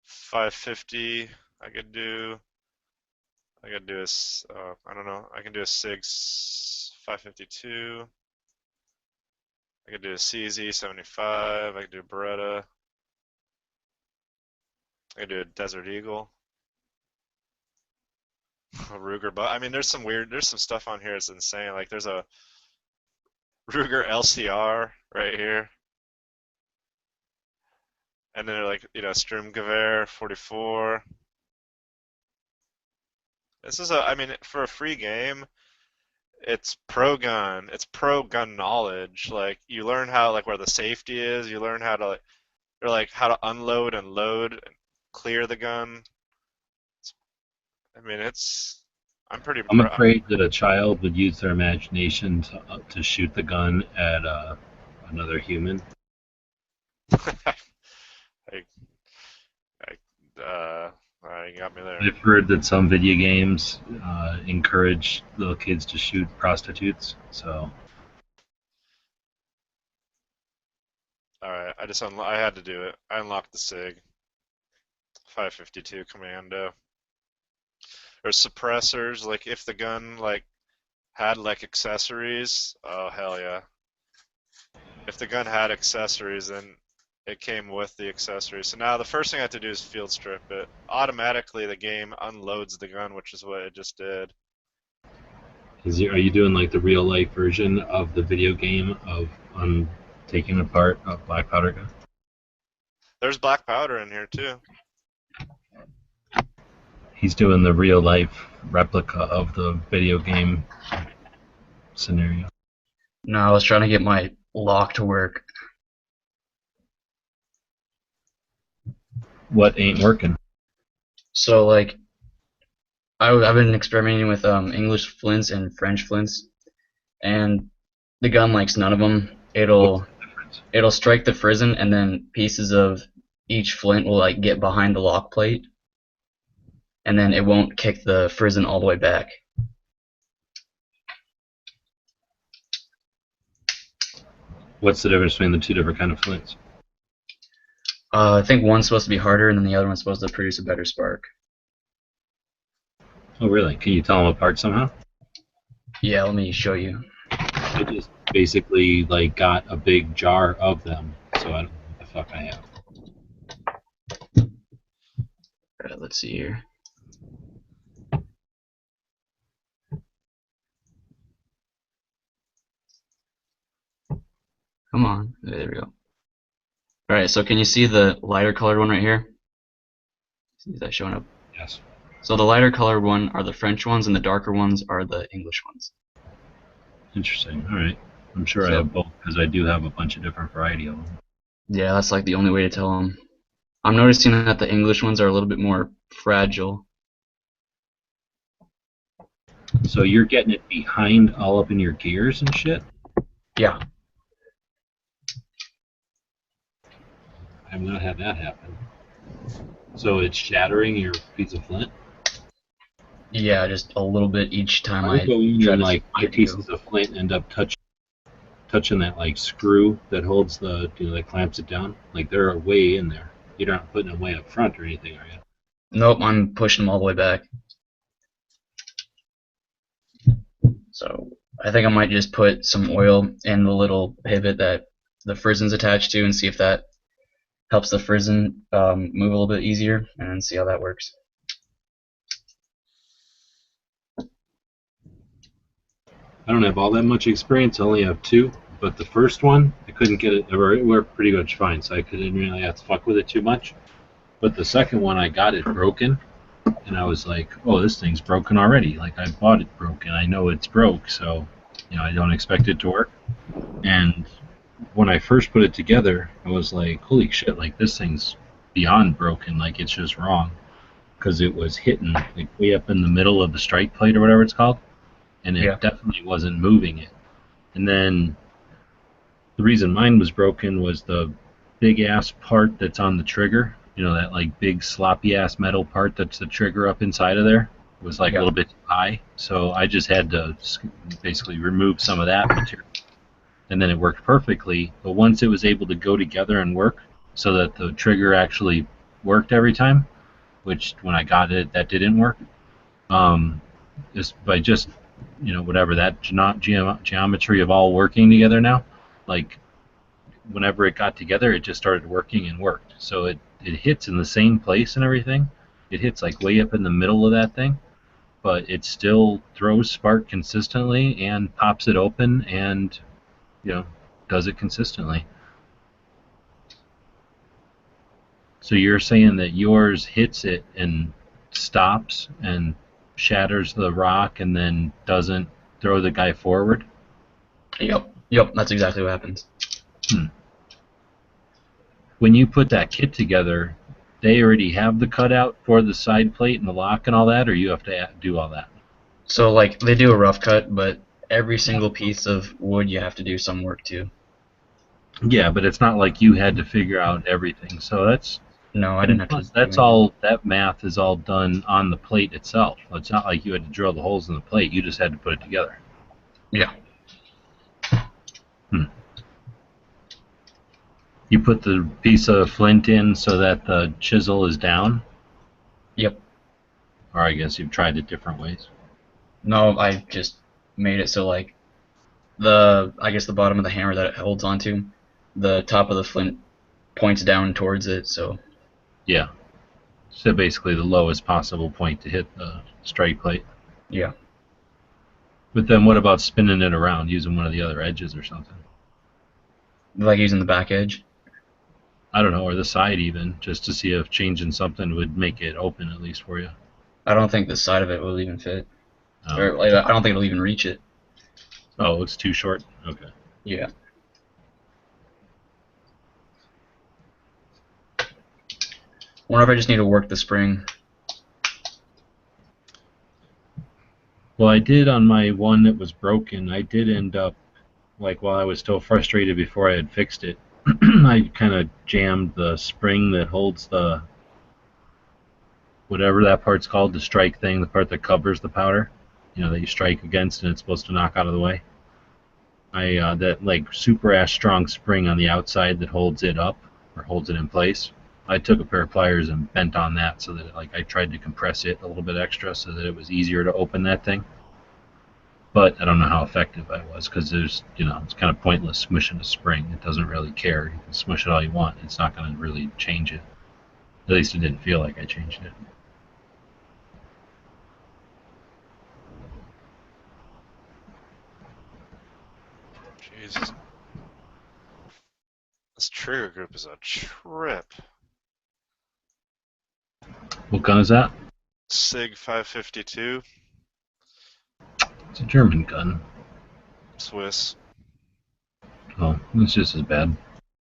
550. I could do. I could do I don't know. I can do a Sig 552. I could do a CZ 75. I could do a Beretta. I could do a Desert Eagle. A Ruger, but I mean, there's some stuff on here that's insane. Like there's a Ruger LCR right here, and then like Sturmgewehr 44. This is I mean, for a free game, it's pro gun. It's pro gun knowledge. Like you learn how like where the safety is. You learn how to how to unload and load and clear the gun. I mean, I'm pretty I'm proud. afraid that a child would use their imagination to shoot the gun at another human. I, you got me there. I've heard that some video games encourage little kids to shoot prostitutes. So All right, I had to do it. I unlocked the Sig 552 Commando. There's suppressors, like if the gun had accessories. Oh hell yeah! If the gun had accessories, then it came with the accessories. So now the first thing I have to do is field strip it. Automatically, the game unloads the gun, which is what it just did. are you doing like the real life version of the video game of taking apart a black powder gun? There's black powder in here too. He's doing the real life replica of the video game scenario. No, I was trying to get my lock to work. What ain't working? So like, I've been experimenting with English flints and French flints, and the gun likes none of them. It'll strike the frizzen, and then pieces of each flint will like get behind the lock plate, and then it won't kick the frizzen all the way back. What's the difference between the two different kind of flints? I think one's supposed to be harder, and then the other one's supposed to produce a better spark. Oh, really? Can you tell them apart somehow? Yeah, let me show you. I just basically like got a big jar of them, so I don't know what the fuck I have. Alright, let's see here. Come on. There we go. Alright, so can you see the lighter colored one right here? Is that showing up? Yes. So the lighter colored one are the French ones, and the darker ones are the English ones. Interesting. All right. I'm sure I So- have both because I do have a bunch of different variety of them. Yeah, that's like the only way to tell them. I'm noticing that the English ones are a little bit more fragile. So you're getting it behind all up in your gears and shit? Yeah. I've not had that happen. So it's shattering your piece of flint? Yeah, just a little bit each time I would I go in try and to like get 5 pieces through. of flint and end up touching that like screw that holds the that clamps it down. Like they're way in there. You're not putting them way up front or anything, are you? Nope, I'm pushing them all the way back. So I think I might just put some oil in the little pivot that the frizzen's attached to and see if that helps the frizzen move a little bit easier and see how that works. I don't have all that much experience. I only have 2. But the first one, I couldn't get it. It worked pretty much fine, so I couldn't really have to fuck with it too much. But the second one, I got it broken, and I was like, "Oh, this thing's broken already. Like I bought it broken. I know it's broke, so I don't expect it to work." And when I first put it together, I was like, "Holy shit! Like this thing's beyond broken. Like it's just wrong." Because it was hitting like way up in the middle of the strike plate or whatever it's called, and Yeah. it definitely wasn't moving it. And then the reason mine was broken was the big ass part that's on the trigger. That like big sloppy ass metal part that's the trigger up inside of there was like a Yeah. little bit high. So I just had to basically remove some of that material. And then it worked perfectly. But once it was able to go together and work so that the trigger actually worked every time, which when I got it, that didn't work. Just by just, whatever, that geometry of all working together now, like whenever it got together, it just started working and worked. So it hits in the same place and everything. It hits like way up in the middle of that thing, but it still throws spark consistently and pops it open and you know does it consistently. So you're saying that yours hits it and stops and shatters the rock and then doesn't throw the guy forward? Yep. Yep. That's exactly what happens. When you put that kit together, they already have the cutout for the side plate and the lock and all that, or you have to do all that? So like they do a rough cut, but every single piece of wood you have to do some work to. Yeah, but it's not like you had to figure out everything. So No, I and didn't have to plus do that's anything. all, that math is all done on the plate itself. It's not like you had to drill the holes in the plate. You just had to put it together. Yeah. You put the piece of flint in so that the chisel is down, Yep. or I guess you've tried it different ways. No, I just made it so like I guess the bottom of the hammer that it holds onto, the top of the flint points down towards it, so Yeah. So basically the lowest possible point to hit the strike plate. yeah. But then what about spinning it around using one of the other edges or something? Like using the back edge. I don't know, or the side even, just to see if changing something would make it open at least for you. I don't think the side of it will even fit. Or Oh, like, I don't think it'll even reach it. oh, it's too short? Okay. Yeah. Wonder if I just need to work the spring. Well, I did on my one that was broken. I did end up, like, while I was still frustrated before I had fixed it, I kind of jammed the spring that holds the, whatever that part's called, the strike thing, the part that covers the powder, that you strike against and it's supposed to knock out of the way. That like super ass strong spring on the outside that holds it up or holds it in place. I took a pair of pliers and bent on that so that like I tried to compress it a little bit extra so that it was easier to open that thing. But I don't know how effective I was because it's kind of pointless smushing a spring. It doesn't really care. You can smush it all you want. It's not going to really change it. At least it didn't feel like I changed it. Jesus. This trigger group is a trip. What gun is that? SIG 552, It's a German gun. Swiss. Oh, it's just as bad.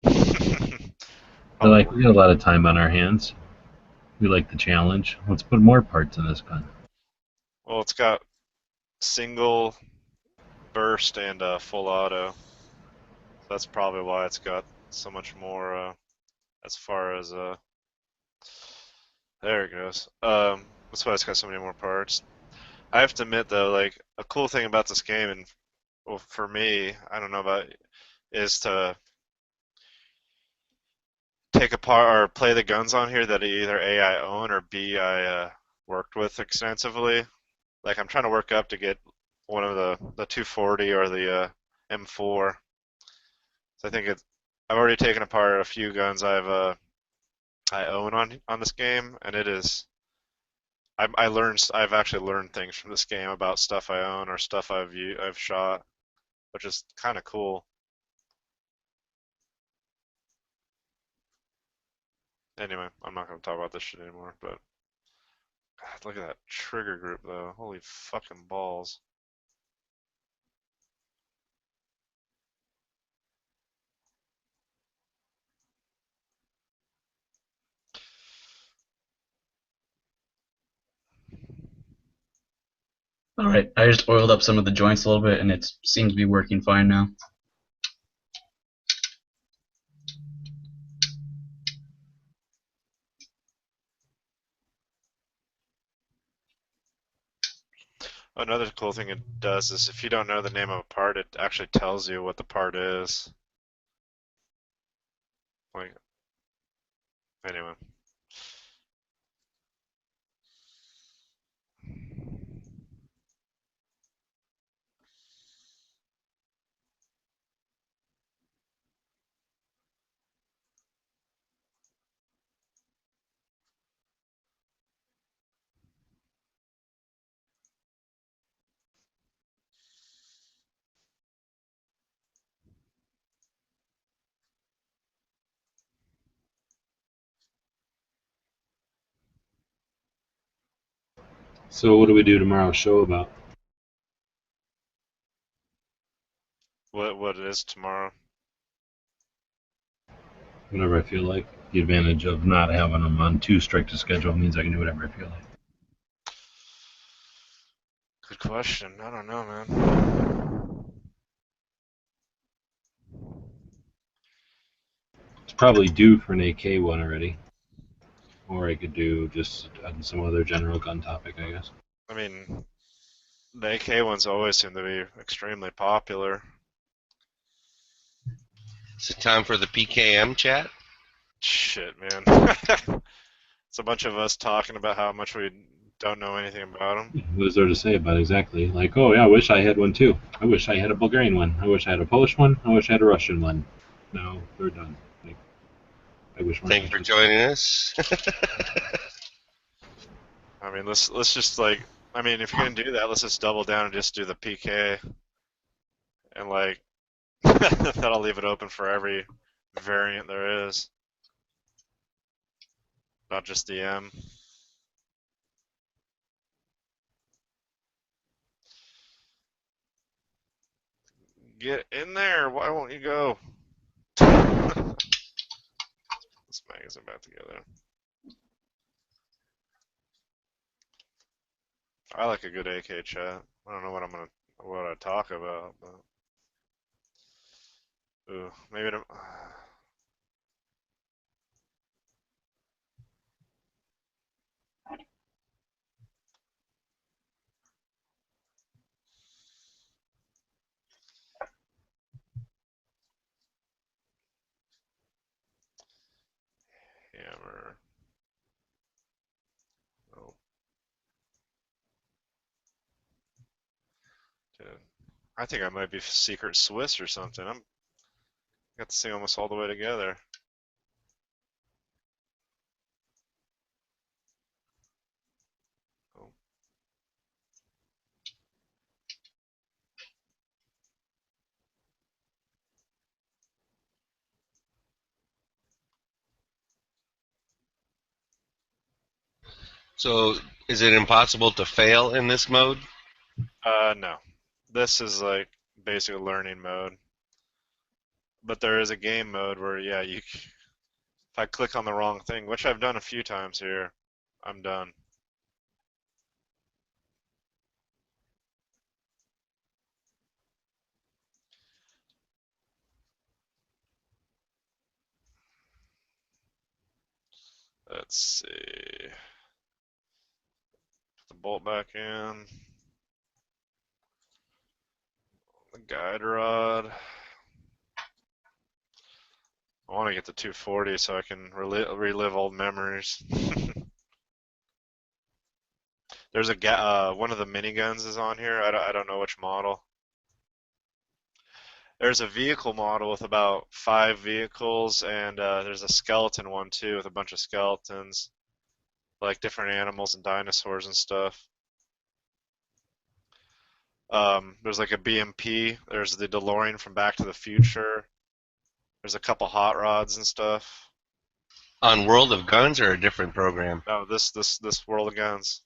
Oh, We got a lot of time on our hands. We like the challenge. Let's put more parts in this gun. well, it's got single burst and full auto. That's probably why it's got so much more as far as there it goes. That's why it's got so many more parts. I have to admit though, like a cool thing about this game, and well, for me, I don't know about, is to take apart or play the guns on here that either A I own or B I worked with extensively. Like I'm trying to work up to get one of the 240 or the M4. So I think I've already taken apart a few guns I own on this game, and it is I've actually learned things from this game about stuff I own or stuff I've shot, which is kind of cool. Anyway, I'm not gonna talk about this shit anymore. But God, look at that trigger group though. Holy fucking balls! All right, I just oiled up some of the joints a little bit, and it seems to be working fine now. Another cool thing it does is if you don't know the name of a part, it actually tells you what the part is. Like, anyway. So what do we do tomorrow's show about? What it is tomorrow? Whatever I feel like. The advantage of not having them on too strict a schedule means I can do whatever I feel like. Good question. I don't know, man. It's probably due for an AK one already. Or I could do just some other general gun topic, I guess. I mean, the AK ones always seem to be extremely popular. Is it time for the PKM chat? Shit, man. It's a bunch of us talking about how much we don't know anything about them. What is there to say about it exactly? Like, oh yeah, I wish I had one too. I wish I had a Bulgarian one. I wish I had a Polish one. I wish I had a Russian one. No, they're done. Like, I wish more Thank you for countries. joining us. I mean, let's just like, I mean, if you're gonna do that, let's just double down and just do the PK, and like, that'll leave it open for every variant there is, not just the M. Get in there! Why won't you go? This magazine back together. I like a good AK chat. I don't know what I talk about, but ooh, maybe hammer. Oh, dude. I think I might be secret Swiss or something. I'm got this thing almost all the way together. Oh. So, is it impossible to fail in this mode? No. This is like basic learning mode. But there is a game mode where, yeah, if I click on the wrong thing, which I've done a few times here, I'm done. Let's see. Put the bolt back in. The guide rod. I want to get to 240 so I can relive old memories. There's a one of the miniguns is on here. I don't know which model. There's a vehicle model with about 5 vehicles, and there's a skeleton one too with a bunch of skeletons, like different animals and dinosaurs and stuff. There's like a BMP. There's the DeLorean from Back to the Future. There's a couple hot rods and stuff. On World of Guns or a different program? No, this World of Guns.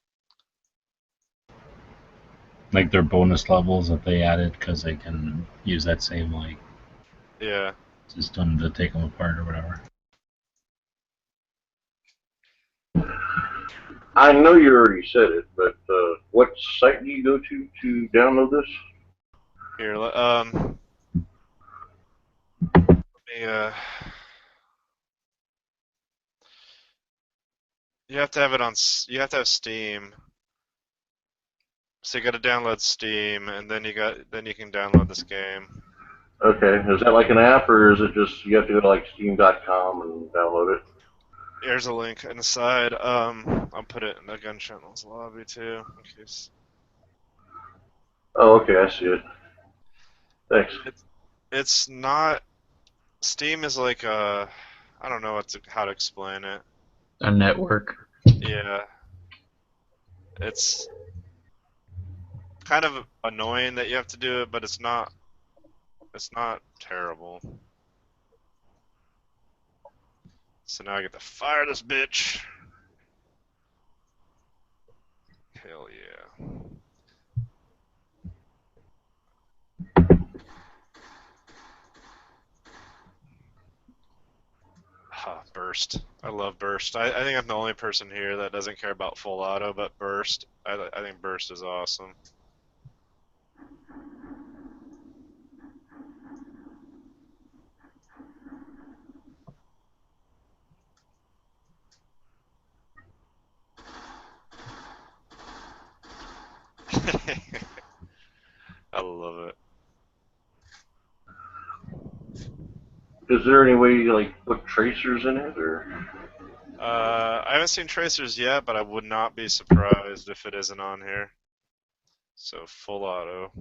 Like their bonus levels that they added because they can use that same like Yeah. system to take them apart or whatever. I know you already said it, but what site do you go to download this? Here, let me, you have to have it on. You have to have Steam. So you got to download Steam, and then you can download this game. Okay, is that like an app, or is it just you have to go to like Steam.com and download it? Here's a link in the side. I'll put it in the Gun Channels lobby too, in case. Oh, okay, I see it. Thanks. It's not. Steam is like a. I don't know how to explain it. A network. Yeah. It's kind of annoying that you have to do it, but it's not. It's not terrible. So now I get to fire this bitch. Hell yeah. Burst. I love Burst. I think I'm the only person here that doesn't care about full auto, but Burst. I think Burst is awesome. I love it. Is there any way you like put tracers in it, or? I haven't seen tracers yet, but I would not be surprised if it isn't on here. So full auto.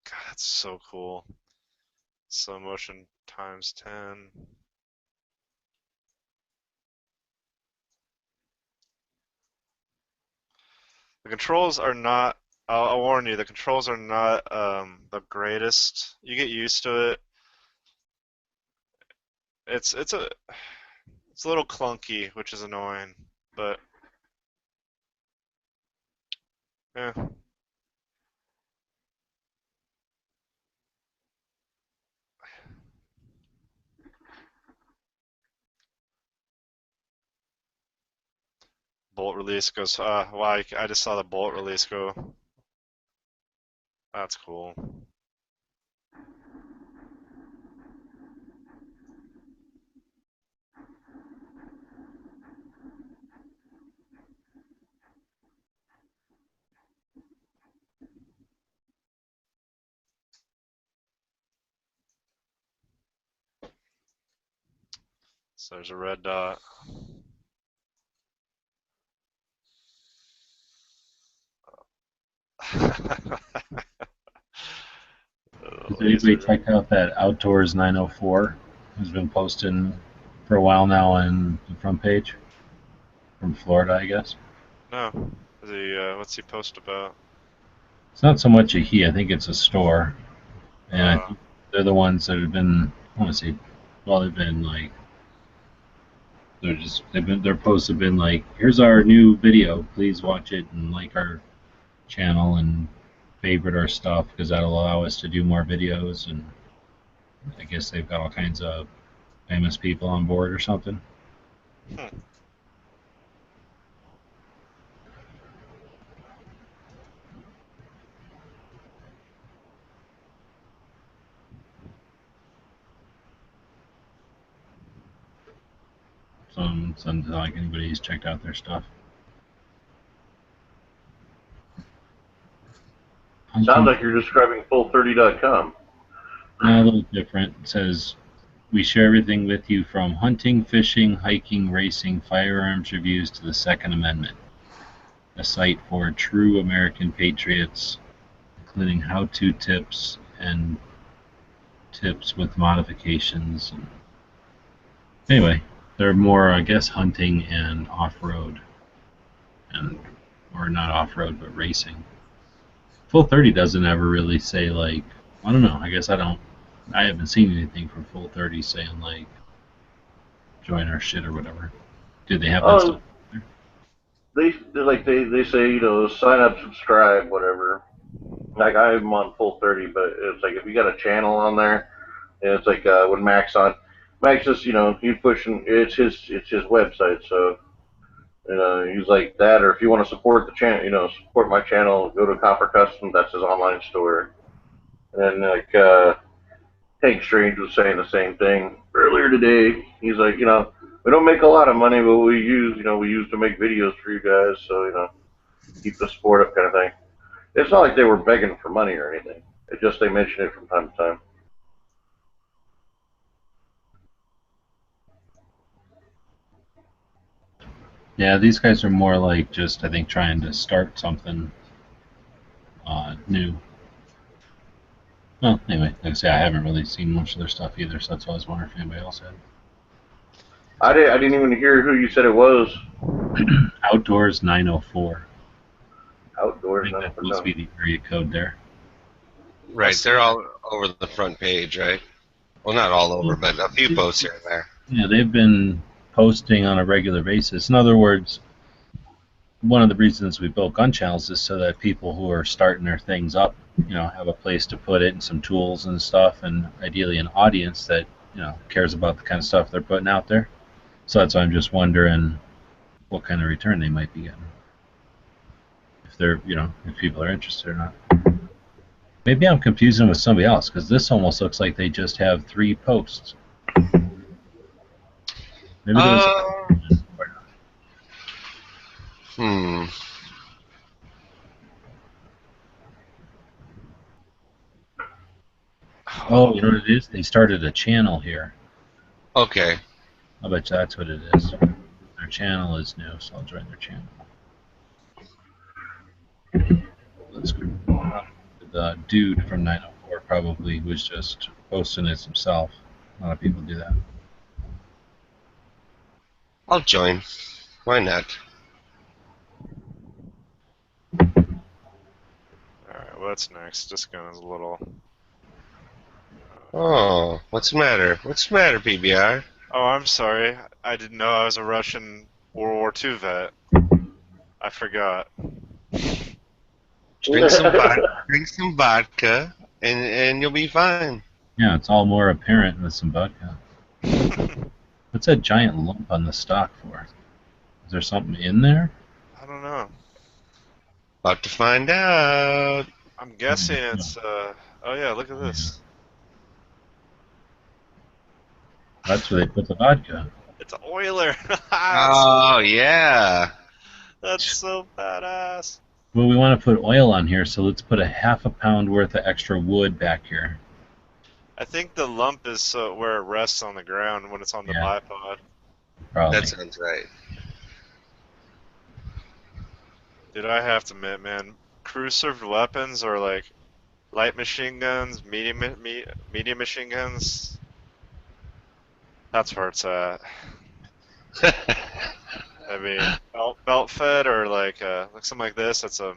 God, that's so cool. Slow motion times 10. The controls are not. I'll warn you. The controls are not the greatest. You get used to it. It's a little clunky, which is annoying, but yeah. Bolt release goes. Wow, I just saw the bolt release go. That's cool. So there's a red dot. Has anybody checked out that Outdoors 904? Who's been posting for a while now on the front page from Florida, I guess. No. What's he post about? It's not so much a he. I think it's a store, and I think they're the ones that have been. I want to say, well, they've been like. Their posts have been like, here's our new video. Please watch it and like our channel and favorite our stuff because that'll allow us to do more videos. And I guess they've got all kinds of famous people on board or something. Sounds like anybody's checked out their stuff. Sounds like you're describing full30.com. A little different. It says, we share everything with you from hunting, fishing, hiking, racing, firearms reviews to the Second Amendment. A site for true American patriots, including how-to tips and tips with modifications. Anyway, they're more, I guess, hunting and off-road, or not off-road, but racing. Full30 doesn't ever really say, like, I don't know. I guess I haven't seen anything from Full30 saying, like, join our shit or whatever. Do they have that stuff? They say, you know, sign up, subscribe, whatever. Like, I'm on Full30, but it's like if you got a channel on there, and it's like when Max just, you know, he's pushing, it's his website, so, you know, he's like that, or if you want to support the channel, you know, support my channel, go to Copper Custom, that's his online store. And like, Hank Strange was saying the same thing earlier today. He's like, you know, we don't make a lot of money, but we use to make videos for you guys, so, you know, keep the sport up kind of thing. It's not like they were begging for money or anything. It just they mention it from time to time. Yeah, these guys are more like just, I think, trying to start something new. Well, anyway, like I say, I haven't really seen much of their stuff either, so that's why I was wondering if anybody else had. I didn't even hear who you said it was. Outdoors 904. I Outdoors. think that's supposed to be the area code there. Right, they're all over the front page, right? Well, not all over, but a few posts here and there. Yeah, they've been posting on a regular basis. In other words, one of the reasons we built gun channels is so that people who are starting their things up, you know, have a place to put it and some tools and stuff, and ideally an audience that, you know, cares about the kind of stuff they're putting out there. So that's why I'm just wondering what kind of return they might be getting. If they're, you know, if people are interested or not. Maybe I'm confusing with somebody else, because this almost looks like they just have 3 posts. Maybe there was Oh, you know what it is? They started a channel here. Okay. I bet you that's what it is. Their channel is new, so I'll join their channel. That's good. The dude from 904 probably was just posting it himself. A lot of people do that. I'll join. Why not? Alright, what's next? Just going as a little... Oh, what's the matter? What's the matter, PBR? Oh, I'm sorry. I didn't know I was a Russian World War II vet. I forgot. Drink some vodka, and you'll be fine. Yeah, it's all more apparent with some vodka. What's that giant lump on the stock for? Is there something in there? I don't know. About to find out. I'm guessing it's, oh yeah, look at this. That's where they put the vodka. It's an oiler! Oh, yeah. That's so badass. Well, we want to put oil on here, so let's put a ½ pound worth of extra wood back here. I think the lump is where it rests on the ground when it's on the bipod. Probably. That sounds right. Dude, I have to admit, man, crew-served weapons are like light machine guns, medium machine guns. That's where it's at. I mean, belt fed or like something like this. It's a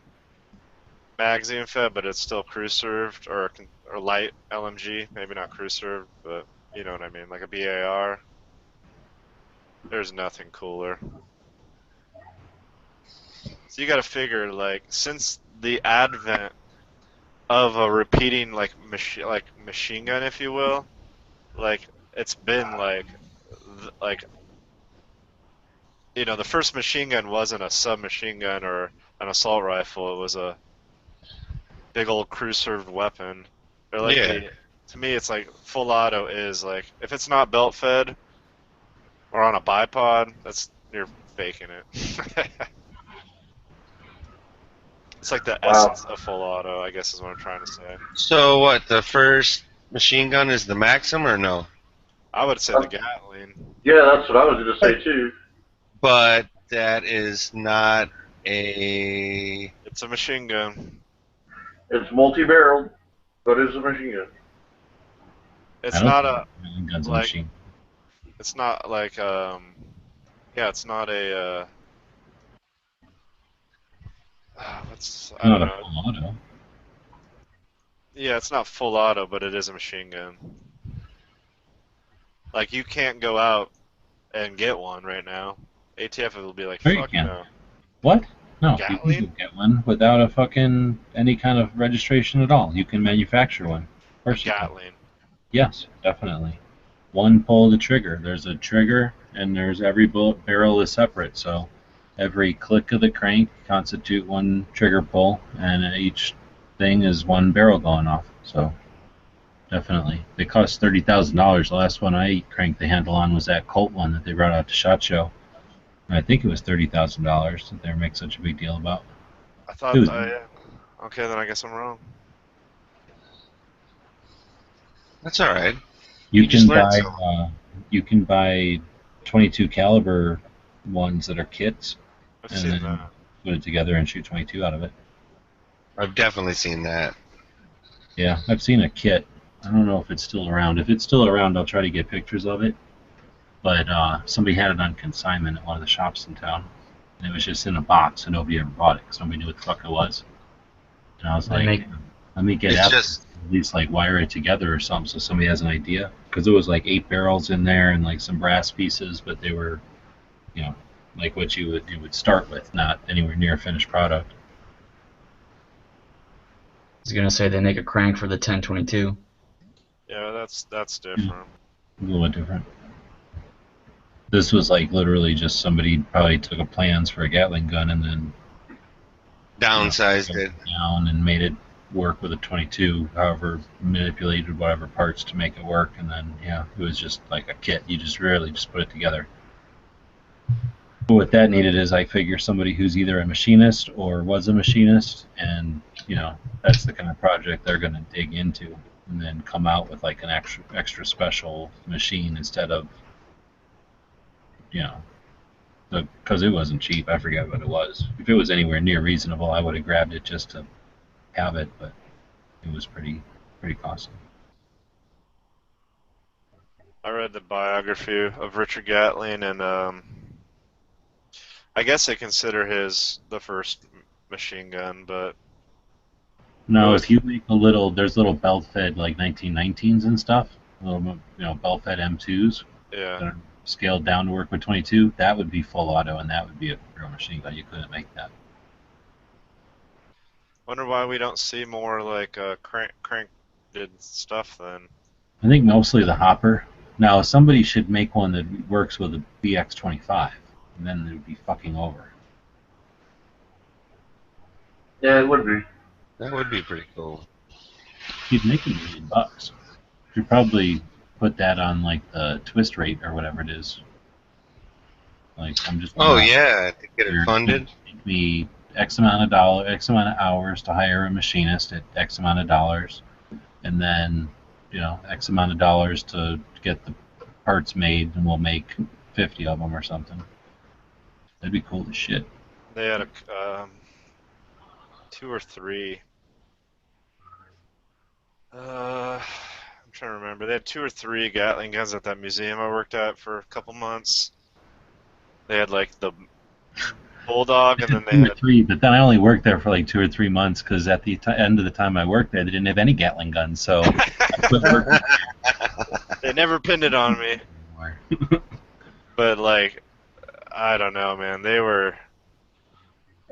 magazine fed, but it's still crew served or light LMG. Maybe not crew served, but you know what I mean, like a BAR. There's nothing cooler. So you got to figure, like, since the advent of a repeating machine gun, if you will, like it's been like you know, the first machine gun wasn't a submachine gun or an assault rifle. It was a big old crew-served weapon. Or like to me, it's like full auto is like if it's not belt fed or on a bipod, you're faking it. It's like the Wow. essence of full auto, I guess is what I'm trying to say. So what? The first machine gun is the Maxim or no? I would say the Gatling. Yeah, that's what I was gonna say too. But that is not a. It's a machine gun. It's multi-barreled, but it's a machine gun. It's I don't not think a. Gatling gun's a like- machine. It's not like yeah. It's not a. What's I Not don't a know. full auto. Yeah, it's not full auto, but it is a machine gun. Like you can't go out and get one right now. ATF will be like, Sure you fuck can. no. What? No, you Gatling? can get one without a fucking any kind of registration at all. You can manufacture one. Of course you can. Gatling. Yes, definitely. One pull of the trigger. There's a trigger, and there's every bullet barrel is separate. So every click of the crank constitute one trigger pull, and each thing is one barrel going off. So definitely, they cost $30,000. The last one I cranked the handle on was that Colt one that they brought out to SHOT Show. And I think it was $30,000 that they make such a big deal about. I thought. Dude. Okay, then I guess I'm wrong. That's all right. You You just can learned buy something. you can buy 22 caliber ones that are kits, I've and seen then that. put it together and shoot 22 out of it. I've definitely seen that. Yeah, I've seen a kit. I don't know if it's still around. If it's still around, I'll try to get pictures of it. But somebody had it on consignment at one of the shops in town, and it was just in a box, and nobody ever bought it because nobody knew what the fuck it was. And I was They like, make- let me get It's at just- at least like wire it together or something so somebody has an idea. Because there was like 8 barrels in there and like some brass pieces, but they were, you know, like what you would start with, not anywhere near a finished product. I was gonna say they make a crank for the 1022. Yeah, that's different. A little bit different. This was like literally just somebody probably took a plans for a Gatling gun and then Downsized it. down and made it work with a 22, however manipulated whatever parts to make it work, and then yeah, it was just like a kit. You just rarely just put it together. But what that needed is, I figure, somebody who's either a machinist or was a machinist, and you know that's the kind of project they're going to dig into, and then come out with like an extra special machine instead of, you know, because it wasn't cheap. I forget what it was. If it was anywhere near reasonable, I would have grabbed it just to have it, but it was pretty costly. I read the biography of Richard Gatling, and I guess they consider his the first machine gun, but No, if you make there's little belt-fed like 1919s and stuff, little belt-fed M2s that yeah. are scaled down to work with 22. That would be full auto, and that would be a real machine gun. You couldn't make that. Wonder why we don't see more like crank did stuff then. I think mostly the hopper. Now somebody should make one that works with a BX25, and then it would be fucking over. Yeah, it would be. That would be pretty cool. You'd make $1 million. You'd probably put that on like the twist rate or whatever it is. Like I'm just. Oh yeah, to get it funded. Take me X amount of X amount of hours to hire a machinist at X amount of dollars, and then X amount of dollars to get the parts made, and we'll make 50 of them or something. That'd be cool as shit. They had a 2 or 3. I'm trying to remember. They had 2 or 3 Gatling guns at that museum I worked at for a couple months. They had like the Bulldog, and then they 2 or had 3, but then I only worked there for like 2 or 3 months because at the end of the time I worked there, they didn't have any Gatling guns, so I quit working they never pinned it on me. anymore. But like, I don't know, man. They were.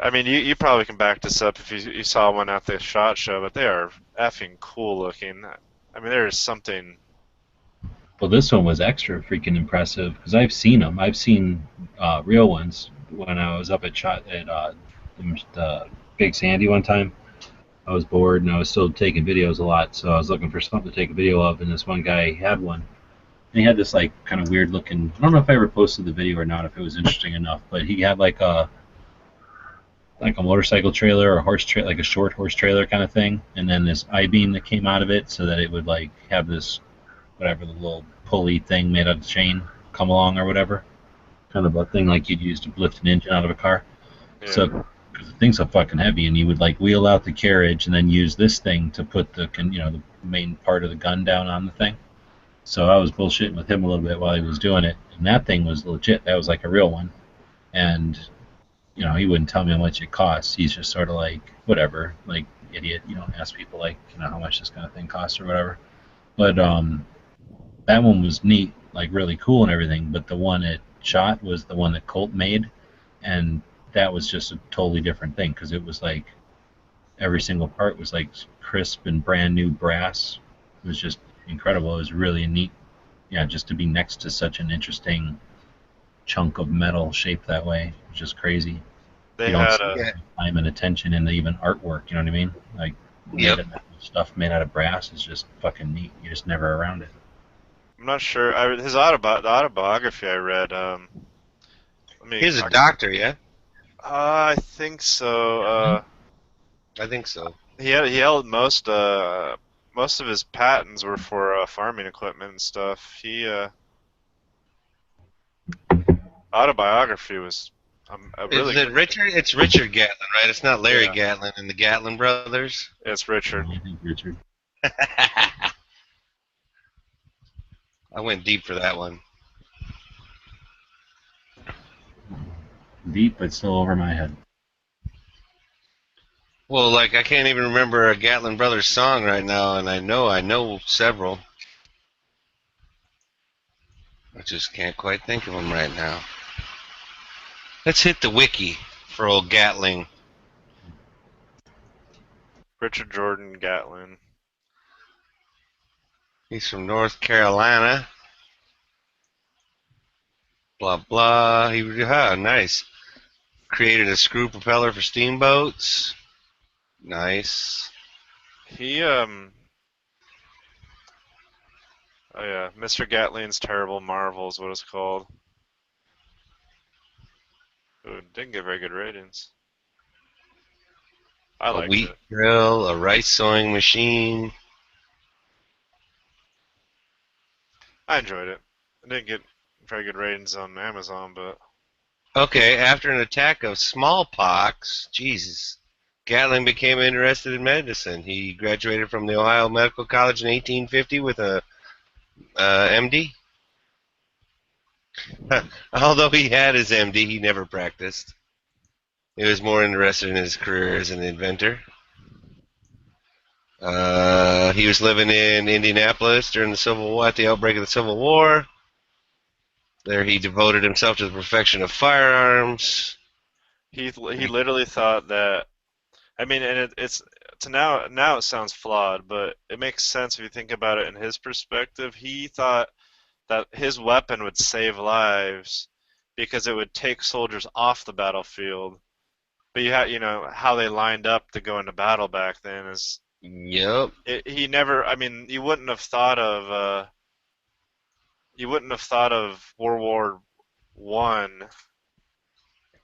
I mean, you probably can back this up if you saw one at the SHOT Show, but they are effing cool looking. I mean, there is something. Well, this one was extra freaking impressive because I've seen them. I've seen real ones when I was up at the Big Sandy one time. I was bored and I was still taking videos a lot, so I was looking for something to take a video of, and this one guy had one. And he had this like kind of weird looking. I don't know if I ever posted the video or not, if it was interesting enough, but he had like a like a motorcycle trailer or a horse trailer, like a short horse trailer kind of thing, and then this I-beam that came out of it, so that it would like have this whatever the little pulley thing made out of chain come along or whatever, kind of a thing like you'd use to lift an engine out of a car. So Yeah. because the thing's so fucking heavy, and you would like wheel out the carriage and then use this thing to put the main part of the gun down on the thing. So I was bullshitting with him a little bit while he was doing it, and that thing was legit. That was like a real one, and he wouldn't tell me how much it costs. He's just sort of like whatever, like idiot. You don't ask people like how much this kind of thing costs or whatever. But that one was neat, like really cool and everything. But the one it shot was the one that Colt made, and that was just a totally different thing because it was like every single part was like crisp and brand new brass. It was just incredible. It was really neat, yeah, just to be next to such an interesting chunk of metal shaped that way. It was just crazy. They You don't had see a Yeah. time and attention in the even artwork. You know what I mean? Like Yep. stuff made out of brass is just fucking neat. You're just never around it. I'm not sure. The autobiography I read. Let me. He's a doctor, yeah. I think so. I think so. He held most of his patents were for farming equipment and stuff. Autobiography was a really Is it good. Richard? It's Richard Gatlin, right? It's not Larry Yeah. Gatlin and the Gatlin brothers. It's Richard. I think Richard. I went deep for that one. Deep, but still over my head. Well, like I can't even remember a Gatlin Brothers song right now, and I know several. I just can't quite think of them right now. Let's hit the wiki for old Gatling. Richard Jordan Gatlin. He's from North Carolina. Blah blah. Nice. Created a screw propeller for steamboats. Nice. He Oh yeah, Mr. Gatlin's Terrible Marvel is what it's called. Ooh, it didn't get very good ratings. I A liked wheat it. drill, a rice sewing machine. I enjoyed it. It didn't get very good ratings on Amazon, but Okay, after an attack of smallpox, Jesus, Gatling became interested in medicine. He graduated from the Ohio Medical College in 1850 with a MD. Although he had his MD, he never practiced. He was more interested in his career as an inventor. He was living in Indianapolis during the Civil War, at the outbreak of the Civil War. There he devoted himself to the perfection of firearms. he literally thought that. I mean, and it's now it sounds flawed, but it makes sense if you think about it in his perspective. He thought that his weapon would save lives because it would take soldiers off the battlefield. But you know how they lined up to go into battle back then is Yep. he never. I mean, you wouldn't have thought of World War One.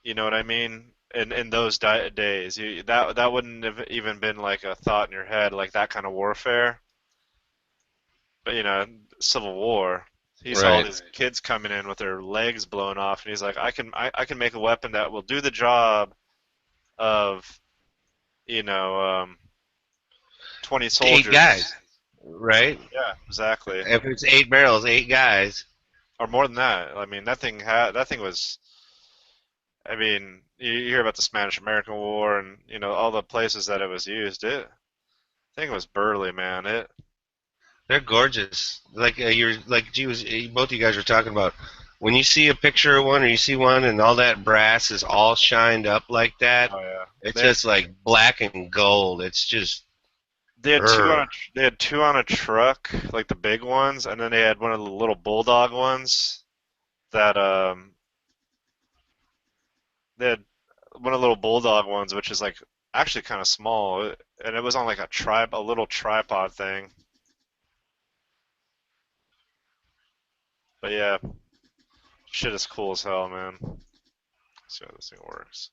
You know what I mean? In those days, that wouldn't have even been like a thought in your head, like that kind of warfare. But Civil War. He saw all Right. these kids coming in with their legs blown off, and he's like, I can make a weapon that will do the job of, you know, 20 soldiers. 8 guys, right? Yeah, exactly. If it's 8 barrels, 8 guys. Or more than that. I mean, that thing was. I mean, you hear about the Spanish-American War and all the places that it was used. I think it was burly, man. They're gorgeous. Like both of you guys were talking about. When you see a picture of one, or you see one, and all that brass is all shined up like that, Oh yeah. it's They, just like black and gold. It's just. they had two on Urgh. a they had two on a truck, like the big ones, and then they had one of the little bulldog ones that they had one of the little bulldog ones, which is like actually kind of small, and it was on like a little tripod thing. But yeah, shit is cool as hell, man. Let's see how this thing works.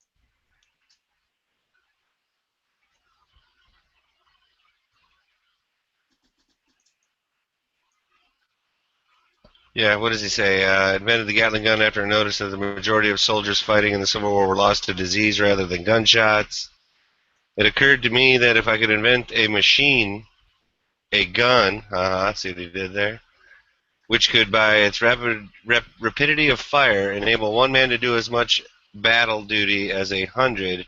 Yeah, what does he say? Invented the Gatling gun after a notice that the majority of soldiers fighting in the Civil War were lost to disease rather than gunshots. It occurred to me that if I could invent a machine, a gun, see what he did there, which could, by its rapidity of fire, enable one man to do as much battle duty as 100,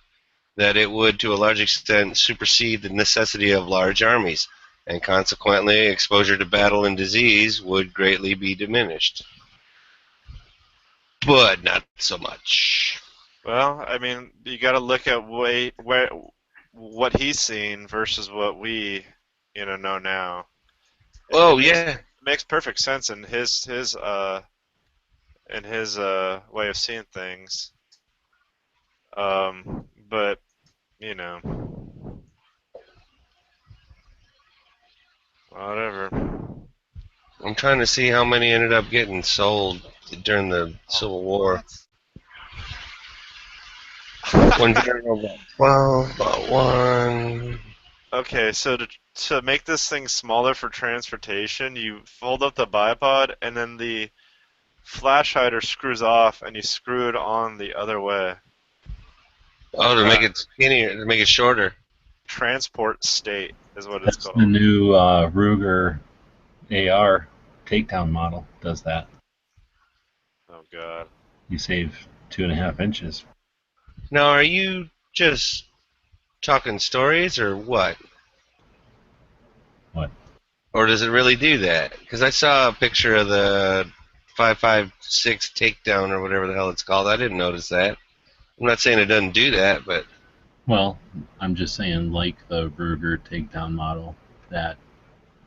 that it would, to a large extent, supersede the necessity of large armies, and consequently, exposure to battle and disease would greatly be diminished. But not so much. Well, I mean, you got to look at what he's seen versus what we, know now. It Oh, makes yeah. perfect sense in his way of seeing things. But you know, whatever. I'm trying to see how many ended up getting sold during the Civil War. One general about 12, about one. Okay, so to make this thing smaller for transportation, you fold up the bipod, and then the flash hider screws off, and you screw it on the other way. Oh, to make it skinnier, to make it shorter. Transport state is what it's That's the called. new Ruger AR takedown model. Does that? Oh god. You save 2.5 inches. Now, are you just talking stories or what? What? Or does it really do that? Because I saw a picture of the 5.56 takedown or whatever the hell it's called. I didn't notice that. I'm not saying it doesn't do that, but Well, I'm just saying, like the Ruger takedown model, that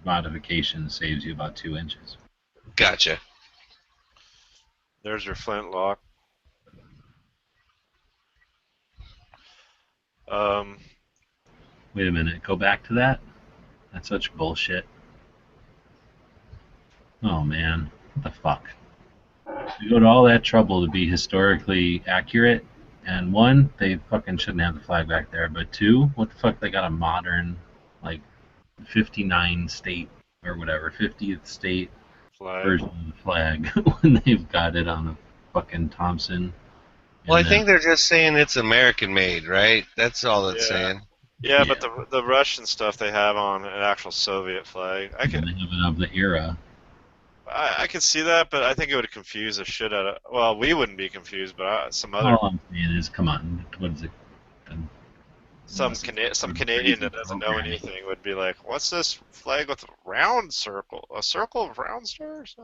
modification saves you about 2 inches. gotcha. There's your flintlock. Um, Wait a minute, go back to that? That's such bullshit. Oh man, what the fuck? You go to all that trouble to be historically accurate, and one, they fucking shouldn't have the flag back there, but two, what the fuck, they got a modern, like, 59 state, or whatever, 50th state flag. version of the flag when they've got it on a fucking Thompson. Well, I And then, think they're just saying it's American made, right? That's all it's Yeah. saying. Yeah, Yeah. but the Russian stuff they have on an actual Soviet flag. I and could they have it of the era. I could see that, but I think it would confuse the shit out of. Well, we wouldn't be confused, but some other All I'm saying is, come on, what is it? some Canadian that doesn't know Programming. anything would be like, "What's this flag with a round circle? A circle of round stars?"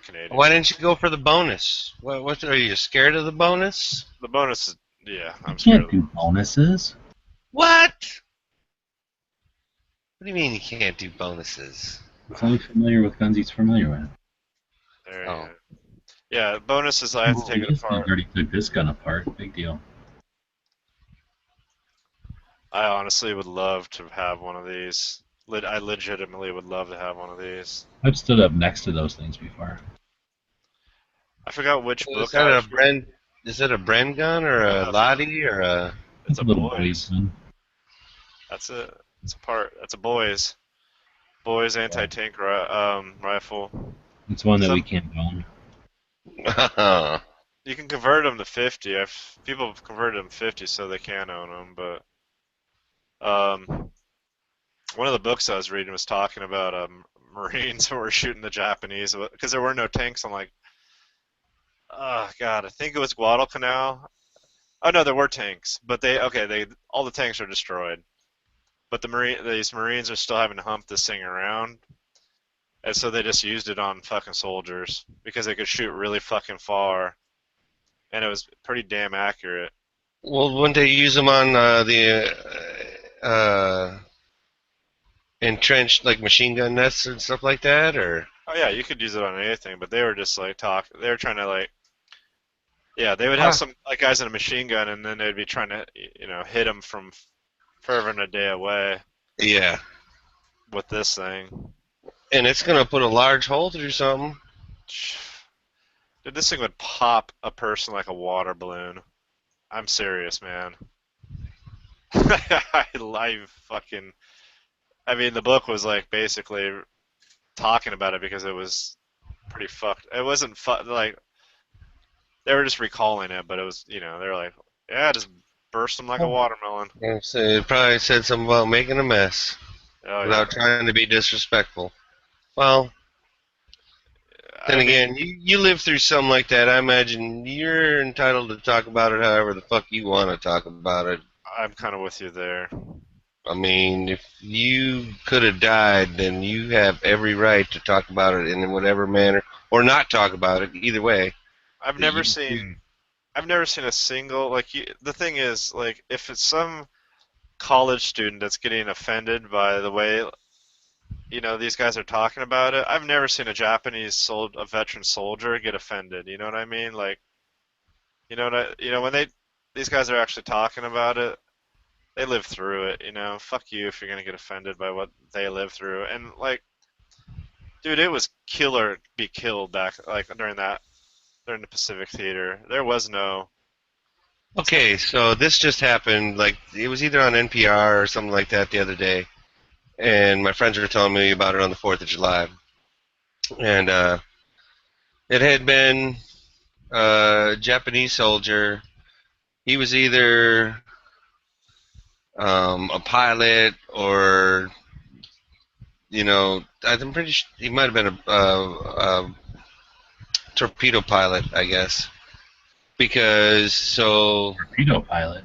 Canadian. Why didn't you go for the bonus? What are you scared of the bonus? The bonus is, yeah, I'm You scared can't of do them. bonuses. What? What do you mean you can't do bonuses? It's only familiar with guns he's familiar with. There you Oh. go. Yeah, bonus is I have to take it This guy apart. already took this gun apart. Big deal. I honestly would love to have one of these. I legitimately would love to have one of these. I've stood up next to those things before. I forgot which Is book that I. a Bren? Is that a Bren gun or a Lottie or a? It's a little boys. gun. That's it. It's a part. That's a boys. Boys anti-tank rifle. It's one that we Some- can't own. You can convert them to 50. People have converted them to 50 so they can own them, but one of the books I was reading was talking about Marines who were shooting the Japanese because there were no tanks. I'm like, oh god, I think it was Guadalcanal. Oh no, there were tanks, but all the tanks are destroyed. But these Marines are still having to hump this thing around, and so they just used it on fucking soldiers because they could shoot really fucking far, and it was pretty damn accurate. Well, wouldn't they use them on the entrenched like machine gun nests and stuff like that, or? Oh yeah, you could use it on anything, but they were just like they were trying to they would Huh. have some like guys in a machine gun, and then they'd be trying to hit them from further than a day away Yeah, with this thing. and it's gonna put a large hole through something. Dude, this thing would pop a person like a water balloon. I'm serious, man. I fucking. I mean, the book was like basically talking about it because it was pretty fucked. It wasn't like they were just recalling it, but it was they were like, yeah, just burst them like a watermelon. So it probably said something about making a mess Oh yeah. without trying to be disrespectful. Well, then I mean, again, you live through something like that. I imagine you're entitled to talk about it however the fuck you want to talk about it. I'm kind of with you there. I mean, if you could have died, then you have every right to talk about it in whatever manner, or not talk about it. Either way. I've that never you seen I've never seen a single the thing is like if it's some college student that's getting offended by the way these guys are talking about it. I've never seen a veteran soldier get offended. You know what I mean? Like, when these guys are actually talking about it, they live through it. Fuck you if you're gonna get offended by what they live through. And like, dude, it was kill or be killed back like during the Pacific Theater. There was no. Okay, so this just happened. Like it was either on NPR or something like that the other day, and my friends were telling me about it on the 4th of July, and it had been a Japanese soldier. He was either a pilot or I'm pretty sure he might have been a torpedo pilot, I guess, because Torpedo pilot.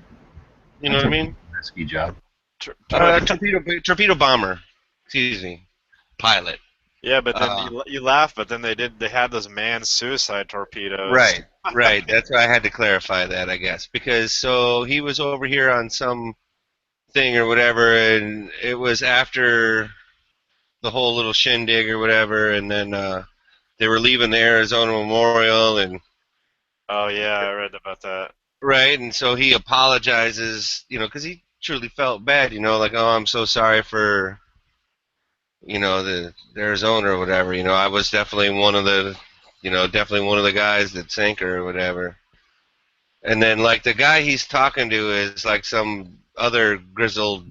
you know what I mean. Risky job. Torpedo bomber. Excuse me, pilot. Yeah, but then Uh, you laugh, but then they had those manned suicide torpedoes. Right, right. That's why I had to clarify that, I guess, because so he was over here on some thing or whatever, and it was after the whole little shindig or whatever, and then they were leaving the Arizona Memorial, and Oh yeah, I read about that. right, and so he apologizes, because he truly felt bad, like, oh, I'm so sorry for, the Arizona or whatever, I was definitely one of the, definitely one of the guys that sank her or whatever. And then, like, the guy he's talking to is, like, some other grizzled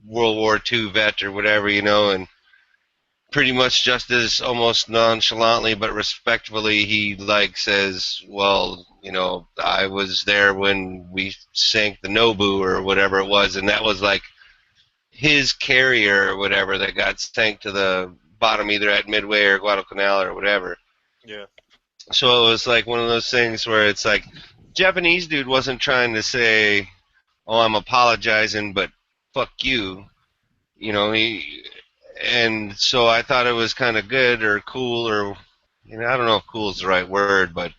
World War II vet or whatever, and pretty much just as almost nonchalantly but respectfully, he, like, says, well, I was there when we sank the Nobu or whatever it was, and that was, like, his carrier or whatever that got sank to the bottom either at Midway or Guadalcanal or whatever. Yeah. So it was, like, one of those things where it's, like, Japanese dude wasn't trying to say, "Oh, I'm apologizing, but fuck you," and so I thought it was kind of good or cool or, I don't know if "cool" is the right word, but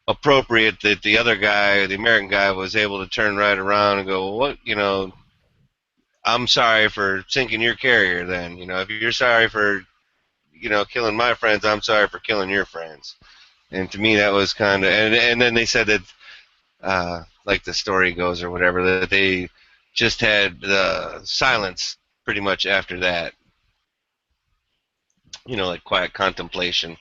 appropriate that the other guy, the American guy, was able to turn right around and go, "Well, what, I'm sorry for sinking your carrier. Then, if you're sorry for, killing my friends, I'm sorry for killing your friends." And to me, that was kind of, and then they said that. Like the story goes or whatever, that they just had silence pretty much after that. Like quiet contemplation.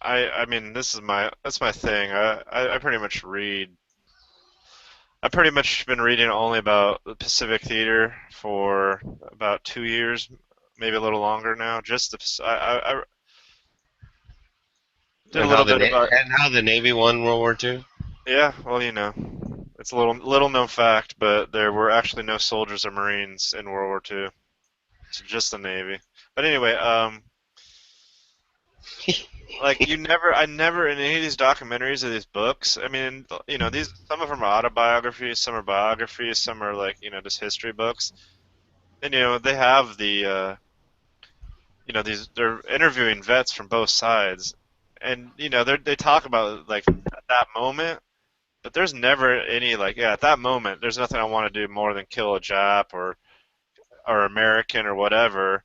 I mean, that's my thing. I pretty much read. I've pretty much been reading only about the Pacific Theater for about 2 years, maybe a little longer now. Just I did a And how little the bit about. and how the Navy won World War II. Yeah, well, it's a little known fact, but there were actually no soldiers or Marines in World War II. It's just the Navy. But anyway, like I never in any of these documentaries or these books. I mean, these some of them are autobiographies, some are biographies, some are like just history books. And they have these they're interviewing vets from both sides, and they talk about like at that moment. But there's never any like, yeah, at that moment, there's nothing I want to do more than kill a Jap or American or whatever.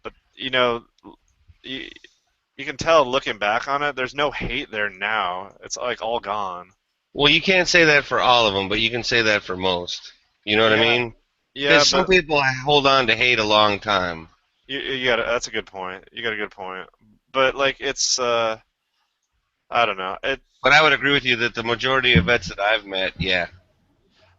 But you, you can tell looking back on it, there's no hate there now. It's like all gone. Well, you can't say that for all of them, but you can say that for most. You know what I Yeah, mean? yeah, Because some but people hold on to hate a long time. you got that's a good point. You got a good point. But like it's I don't know. But I would agree with you that the majority of vets that I've met, yeah.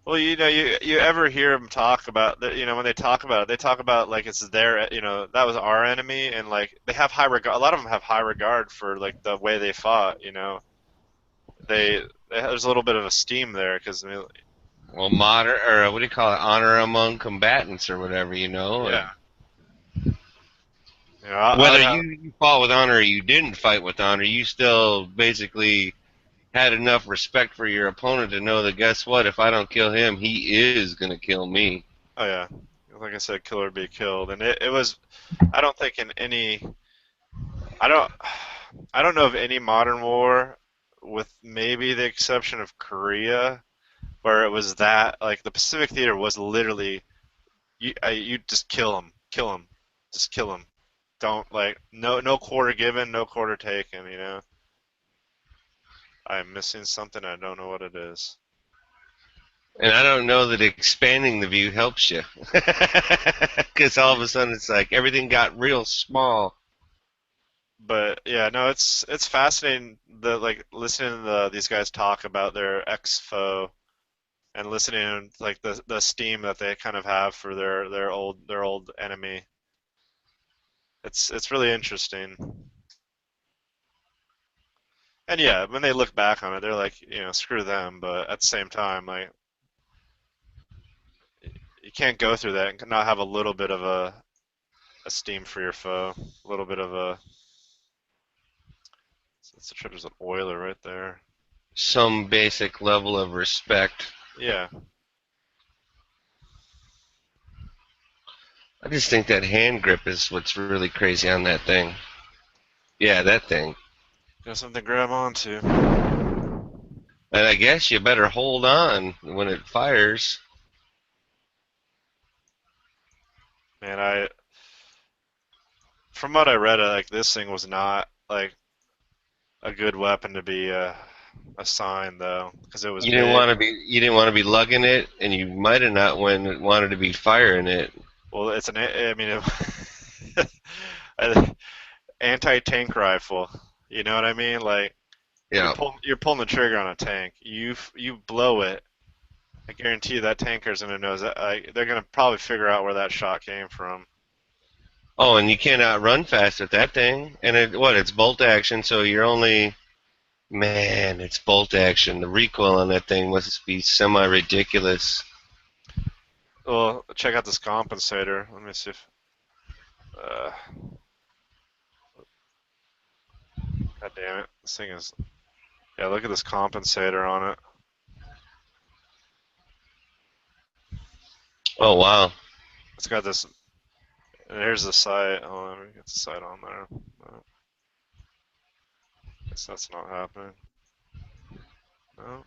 Well, you ever hear them talk about that? When they talk about it, they talk about like it's their, that was our enemy, and like they have high regard. A lot of them have high regard for like the way they fought. There's a little bit of esteem there because Well, modern or what do you call it? Honor among combatants or whatever, yeah, I Whether would have. you fought with honor or you didn't fight with honor, you still basically had enough respect for your opponent to know that guess what? If I don't kill him, he is gonna kill me. Oh yeah, like I said, kill or be killed, and it was. I don't think in any. I don't. I don't know of any modern war, with maybe the exception of Korea, where it was that like the Pacific Theater was literally you just kill him, just kill him. Don't like no quarter given, no quarter taken. I'm missing something. I don't know what it is. And I don't know that expanding the view helps you. Because all of a sudden it's like everything got real small. But yeah, no, it's fascinating. Like listening to these guys talk about their ex foe and listening to like the esteem that they kind of have for their old enemy. It's really interesting. And yeah, when they look back on it, they're like, screw them. But at the same time, like you can't go through that and not have a little bit of a esteem for your foe, a little bit of a. It's a there's an oiler right there. Some basic level of respect. Yeah. I just think that hand grip is what's really crazy on that thing. Yeah, that thing. Got something to grab onto. And I guess you better hold on when it fires. Man, from what I read, like this thing was not like a good weapon to be assigned though, because it was You didn't big. want to be lugging it, and you might have not wanted to be firing it. Well, it's I mean, an anti-tank rifle. You know what I mean? Like Yeah. you're pulling the trigger on a tank. You blow it. I guarantee you that tanker's gonna know that. They're gonna probably figure out where that shot came from. Oh, and you cannot run fast with that thing. And it's bolt action, so you're only. Man, it's bolt action. The recoil on that thing must be semi-ridiculous. Well, check out this compensator. Let me see if. God damn it! This thing is. Yeah, look at this compensator on it. Oh, wow. It's got this. And here's the sight. Oh, let me get the sight on there. No. Guess that's not happening. No,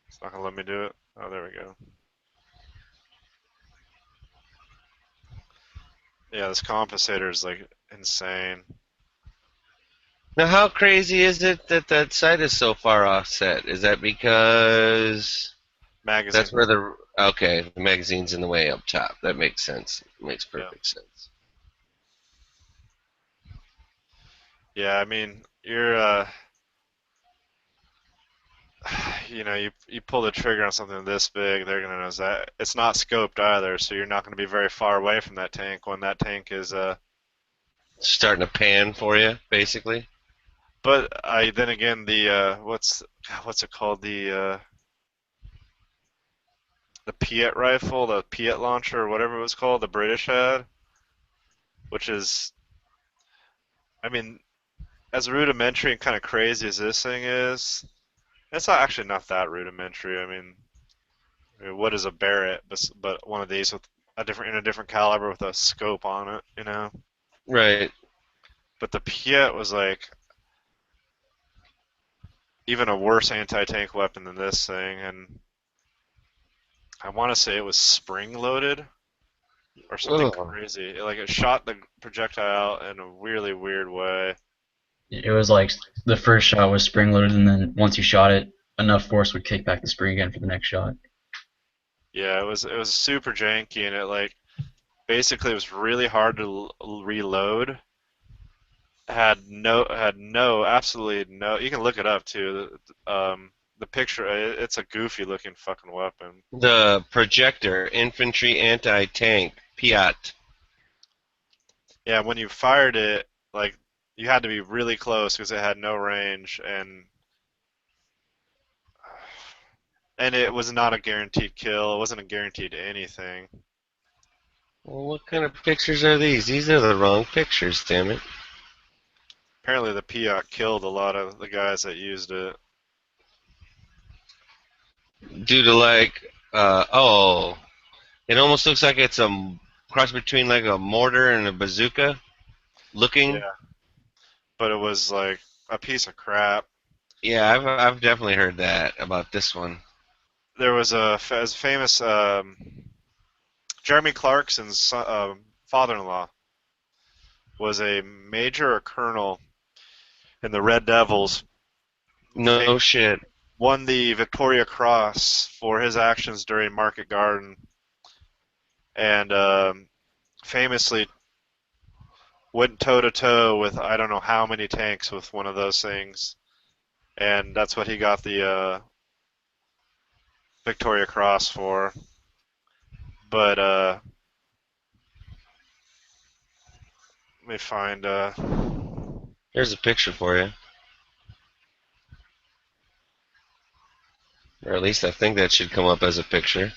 it's not gonna let me do it. Oh, there we go. Yeah, this compensator is like insane. Now, how crazy is it that that sight is so far offset? Is that because Magazine. that's where the magazine's in the way up top? That makes sense. It makes perfect sense. Yeah, I mean, you pull the trigger on something this big, they're gonna know that it's not scoped either, so you're not gonna be very far away from that tank when that tank is Starting to pan for you, basically. But then again the what's it called the Piet rifle, the Piet launcher, or whatever it was called, the British had, which is, I mean, as rudimentary and kind of crazy as this thing is, it's not that rudimentary. I mean, what is a Barrett, but one of these with in a different caliber with a scope on it. Right. But the Piet was like even a worse anti-tank weapon than this thing, and I want to say it was spring-loaded or something Ugh. crazy. Like it shot the projectile in a really weird way. It was like the first shot was spring loaded, and then once you shot it, enough force would kick back the spring again for the next shot. Yeah, it was super janky, and it like basically it was really hard to reload. Had no, absolutely no. You can look it up too. The the picture, it's a goofy looking fucking weapon. The projector, infantry anti-tank, Piat. Yeah, when you fired it, like, you had to be really close because it had no range, and it was not a guaranteed kill. It wasn't a guaranteed anything. Well, what kind of pictures are these? These are the wrong pictures, damn it. Apparently the Piat killed a lot of the guys that used it. Due to like, oh, it almost looks like it's a cross between like a mortar and a bazooka looking. Yeah. But it was like a piece of crap. Yeah, I've definitely heard that about this one. There was a famous Jeremy Clarkson's father-in-law was a major or colonel in the Red Devils. No shit. Won the Victoria Cross for his actions during Market Garden, and famously went toe-to-toe with I don't know how many tanks with one of those things, and that's what he got the Victoria Cross for. But let me find. Here's a picture for you. Or at least I think that should come up as a picture.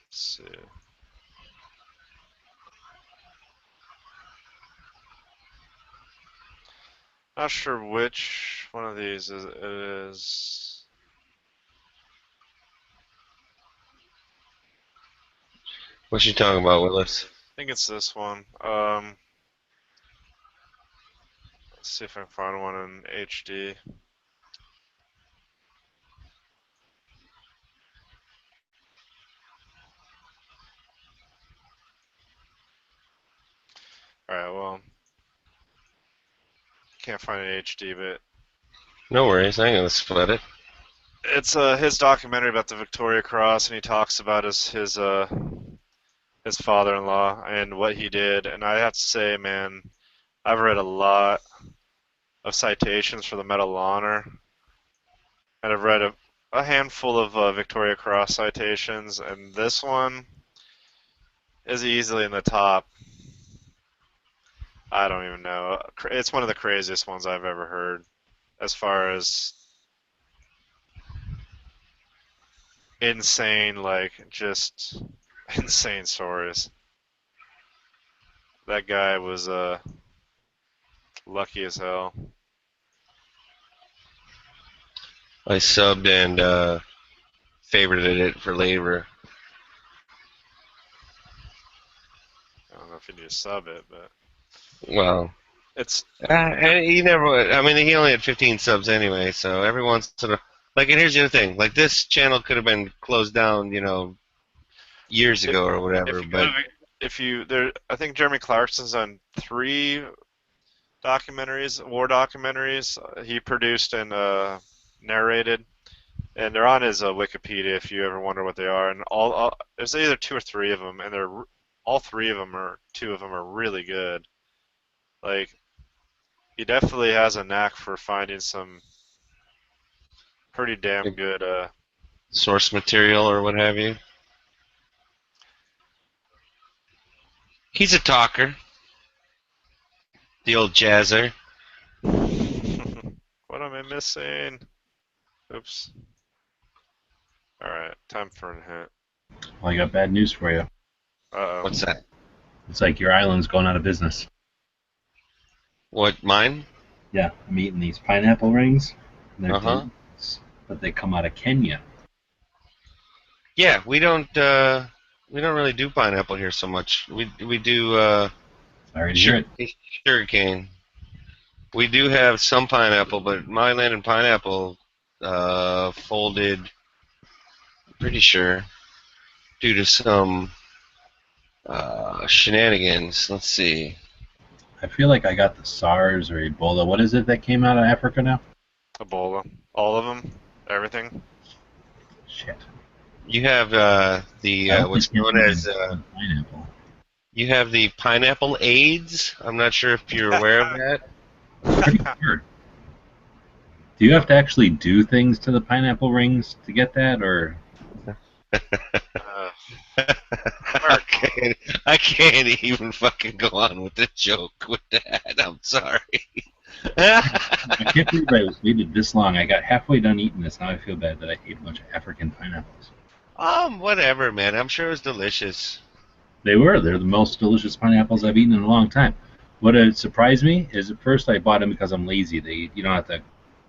Let's see. Not sure which one of these it is. What you talking about, Willis? I think it's this one. Let's see if I can find one in HD. Alright, well, can't find it in HD, but No worries, I ain't gonna split it. it's his documentary about the Victoria Cross, and he talks about his father-in-law and what he did. And I have to say, man, I've read a lot of citations for the Medal of Honor, and I've read a handful of Victoria Cross citations, and this one is easily in the top. I don't even know. It's one of the craziest ones I've ever heard, as far as insane, like, just insane stories. That guy was lucky as hell. I subbed and favorited it for labor. I don't know if you need to sub it, but Well, it's he never. I mean, he only had 15 subs anyway. So every once in a like, and here's the other thing: like, this channel could have been closed down, years ago or whatever. I think Jeremy Clarkson's on 3 documentaries, war documentaries. He produced and narrated, and they're on his Wikipedia if you ever wonder what they are. And all there's either 2 or 3 of them, and all 3 of them or 2 of them are really good. Like, he definitely has a knack for finding some pretty damn good. Source material or what have you. He's a talker. The old jazzer. What am I missing? Oops. Alright, time for a hint. Well, I got bad news for you. Uh-oh. What's that? It's like your island's going out of business. What, mine? Yeah, I'm eating these pineapple rings. They're Uh-huh. delicious, but they come out of Kenya. Yeah, we don't really do pineapple here so much. We do Sorry to hear it. sugarcane. We do have some pineapple, but my land and pineapple, folded. Pretty sure due to some shenanigans. Let's see. I feel like I got the SARS or Ebola. What is it that came out of Africa now? Ebola. All of them. Everything. Shit. You have the I hope what's they can't known even as call it pineapple. you have the pineapple AIDS. I'm not sure if you're aware of that. Pretty sure. Do you have to actually do things to the pineapple rings to get that, or Uh, I can't even fucking go on with the joke with that. I'm sorry. I can't believe I waited this long. I got halfway done eating this. Now I feel bad that I ate a bunch of African pineapples. Whatever, man. I'm sure it was delicious. They were. They're the most delicious pineapples I've eaten in a long time. What surprised me is at first I bought them because I'm lazy. You don't have to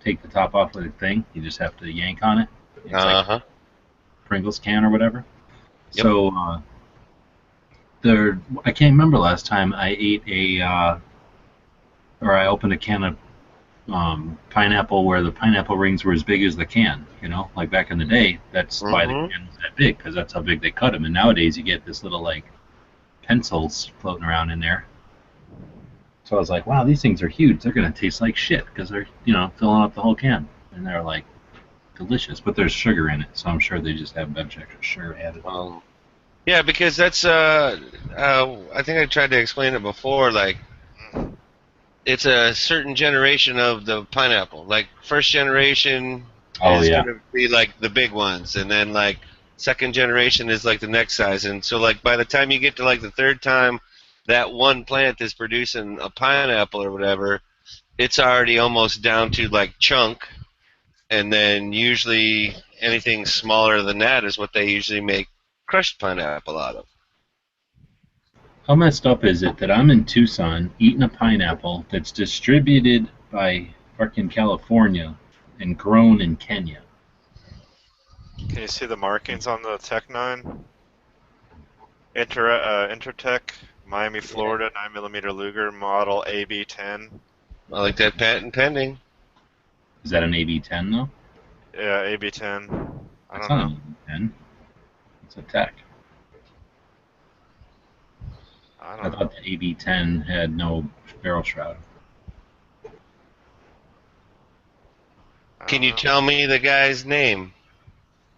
take the top off with a thing. You just have to yank on it. It's like Uh-huh. Pringles can or whatever. Yep. So I can't remember last time I ate or I opened a can of pineapple where the pineapple rings were as big as the can. You know, like back in the day, that's why the Mhm. can was that big, because that's how big they cut them. And nowadays you get this little like pencils floating around in there. So I was like, wow, these things are huge. They're gonna taste like shit because they're filling up the whole can, and they're like delicious. But there's sugar in it, so I'm sure they just have a bunch of extra sugar added. Yeah, because that's I think I tried to explain it before. Like, it's a certain generation of the pineapple. Like, first generation Oh is yeah. gonna be like the big ones, and then like second generation is like the next size. And so like by the time you get to like the third time that one plant is producing a pineapple or whatever, it's already almost down to like chunk. And then usually anything smaller than that is what they usually make crushed pineapple out of. How messed up is it that I'm in Tucson eating a pineapple that's distributed by fucking California and grown in Kenya? can you see the markings on the Tech 9? Intertech, Miami, Florida, 9mm Luger, model AB10. I like that patent pending. Is that an AB10 though? Yeah, AB10. I That's don't not know. an AB10. It's a Tech. I I don't know. thought the AB10 had no barrel shroud. Can you tell me the guy's name?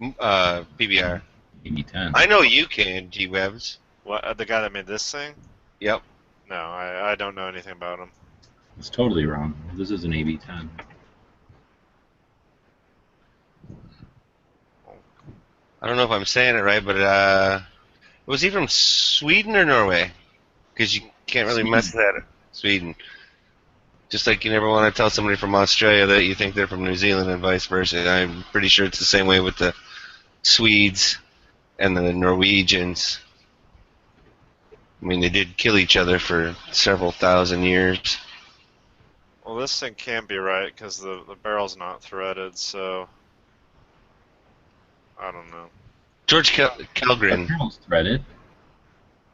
PBR. AB10. I know you can, G-Webs. What, the guy that made this thing? Yep. No, I don't know anything about him. It's totally wrong. This is an AB10. I don't know if I'm saying it right, but was he from Sweden or Norway? Because you can't really mess with that. Sweden. Just like you never want to tell somebody from Australia that you think they're from New Zealand and vice versa. I'm pretty sure it's the same way with the Swedes and the Norwegians. I mean, they did kill each other for several thousand years. Well, this thing can't be right because the barrel's not threaded, so I don't know. George The Kelgren. barrel's threaded.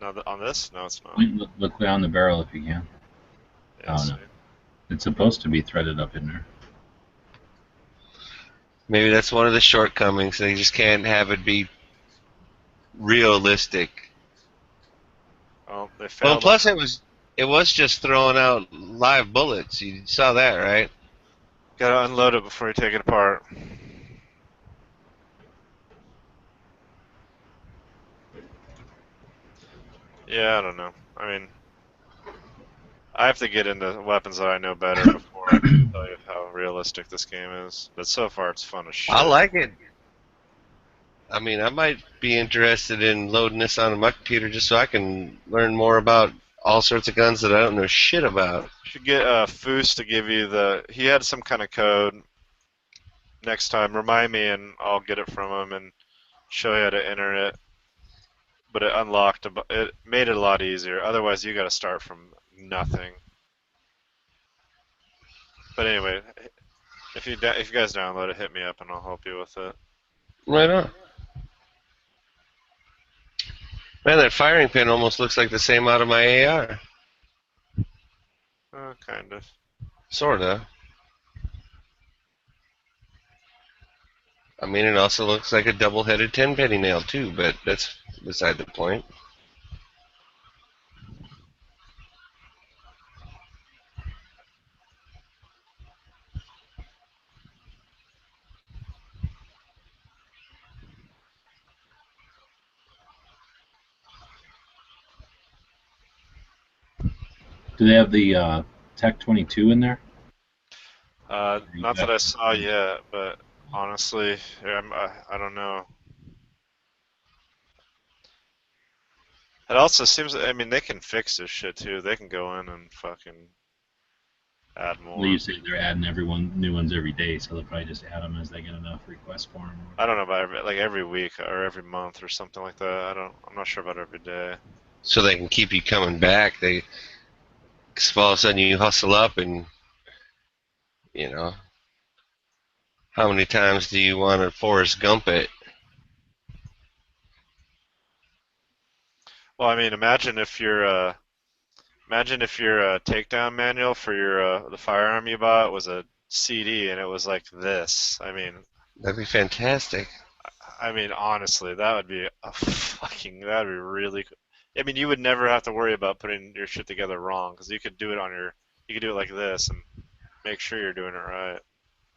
No, on this? No, it's not. Look down the barrel if you can. Yeah, Oh, no. It's supposed to be threaded up in there. Maybe that's one of the shortcomings. They just can't have it be realistic. Oh, they Well, failed. plus it was just throwing out live bullets. You saw that, right? Gotta unload it before you take it apart. Yeah, I don't know. I mean, I have to get into weapons that I know better before I can tell you how realistic this game is. But so far, it's fun as shit. I like it. I mean, I might be interested in loading this on my computer just so I can learn more about all sorts of guns that I don't know shit about. You should get Foos to give you the. He had some kind of code. Next time, remind me and I'll get it from him and show you how to enter it. But it unlocked. It made it a lot easier. Otherwise, you got to start from nothing. But anyway, if you guys download it, hit me up and I'll help you with it. Right on. Man, that firing pin almost looks like the same out of my AR. Kind of. Sorta. I mean, it also looks like a double-headed 10-penny nail too, but that's beside the point. Do they have the Tech 22 in there? Not that I saw yet, but honestly, I don't know. It also seems, I mean, they can fix this shit too. They can go in and fucking add Well, more. you say they're adding new ones every day, so they'll probably just add them as they get enough requests for them. I don't know about every week or every month or something like that. I'm not sure about every day. So they can keep you coming back. Cause all of a sudden you hustle up and, you know, how many times do you want to Forrest Gump it? Well, I mean, imagine if your takedown manual for your the firearm you bought was a CD and it was like this. That'd be fantastic. I mean, honestly, that would be that'd be really. I mean, you would never have to worry about putting your shit together wrong because you could do it you could do it like this and make sure you're doing it right.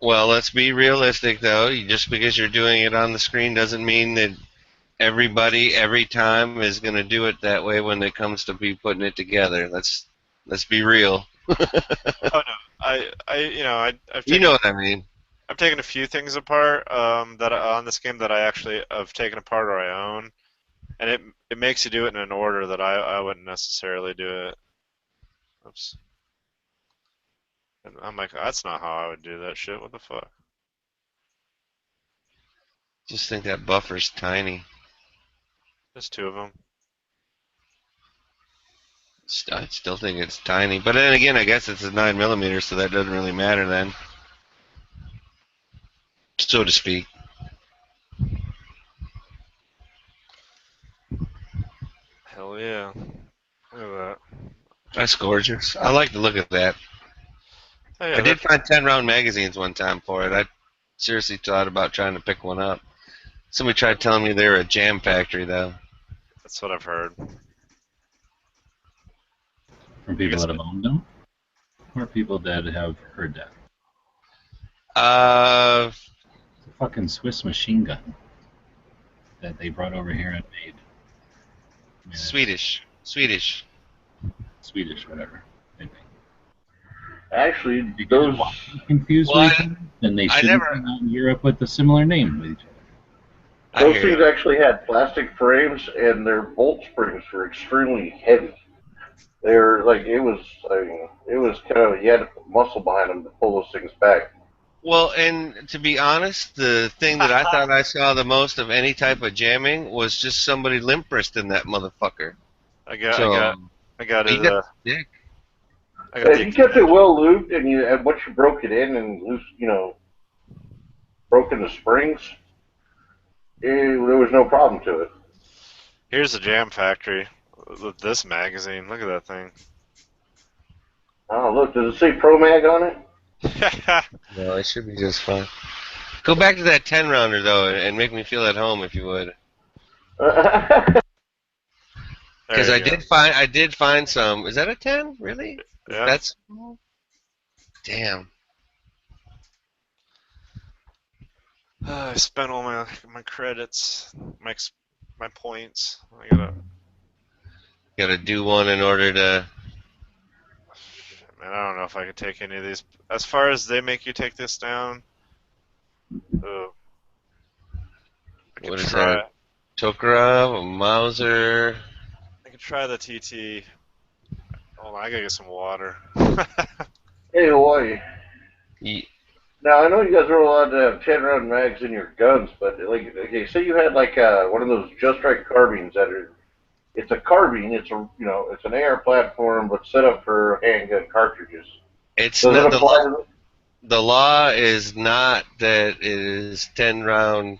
Well, let's be realistic though. Just because you're doing it on the screen doesn't mean that everybody every time is going to do it that way when it comes to be putting it together. Let's be real. Oh no, I've You know what I mean. I've taken a few things apart on this game that I actually have taken apart or I own, and it makes you do it in an order that I wouldn't necessarily do it. Oops. And I'm like, that's not how I would do that shit. What the fuck? Just think that buffer's tiny. There's two of them. I still think it's tiny, but then again, I guess it's a 9mm, so that doesn't really matter then, so to speak. Hell yeah. Look at that. That's gorgeous. I like the look of that. Oh, yeah, I did find 10-round magazines one time for it. I seriously thought about trying to pick one up. Somebody tried telling me they were a jam factory, though. that's what I've heard. From people that have owned them, or people that have heard that. It's a fucking Swiss machine gun that they brought over here and made. I mean, Swedish, whatever. Actually, those Confused Well, with each other, then they I shouldn't never- be out in Europe with a similar name with each other. I those hear things you. actually had plastic frames, and their bolt springs were extremely heavy. They're like it was. I mean, it was kind of you had to put muscle behind them to pull those things back. Well, and to be honest, the thing that I thought I saw the most of any type of jamming was just somebody limp wristing that motherfucker. I got So, I got he it. got dick. I got If you kept it well lubed and once you broke it in and broken the springs, there was no problem to it. Here's the Jam Factory with this magazine. Look at that thing. Oh, look, does it say Pro Mag on it? No, it should be just fine. Go back to that 10-rounder though, and make me feel at home if you would. Because There you go. I did find some. Is that a 10? Really? Yeah. That's damn. I spent all my credits, my points. I gotta. Got to do one in order to. Man, I don't know if I could take any of these. As far as they make you take this down, I could What is try. that? Tokarev, a Mauser. I could try the TT. Hold on, I gotta get some water. Hey, Hawaii. Ye- Now I know you guys are allowed to have 10-round mags in your guns, but like, okay, say you had like one of those Just Right carbines that are. It's a carbine. It's it's an AR platform, but set up for handgun cartridges. It's Does it not, apply to the law is not that it is 10-round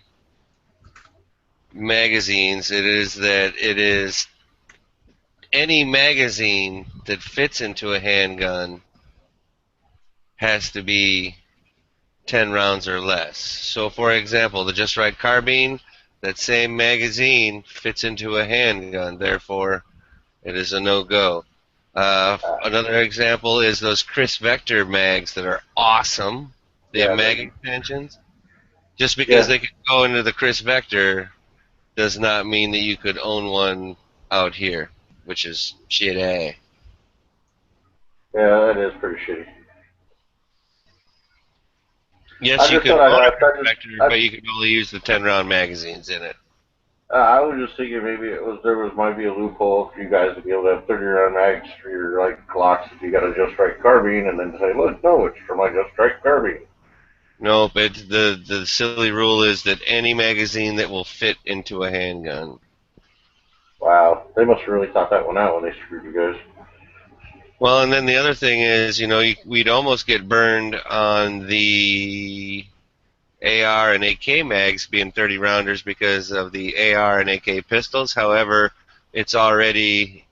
magazines. It is that it is any magazine that fits into a handgun has to be 10 rounds or less. So, for example, the Just Right carbine, that same magazine fits into a handgun, therefore it is a no-go. Another example is those Chris Vector mags that are awesome. They have Yeah, mag extensions. Just because Yeah. they can go into the Chris Vector does not mean that you could own one out here, which is shitty. Yeah, that is pretty shitty. Yes, I you just could thought own a I'd Chris try to. Vector, but you can only use the 10-round magazines in it. I was just thinking maybe might be a loophole for you guys to be able to have 30-round mags for your like Glocks if you got a Just Strike carbine, and then say, look, no, it's for my Just Strike carbine. No, but the silly rule is that any magazine that will fit into a handgun. Wow, they must have really thought that one out when they screwed you guys. Well, and then the other thing is, we'd almost get burned on the AR and AK mags being 30 rounders because of the AR and AK pistols. However, it's already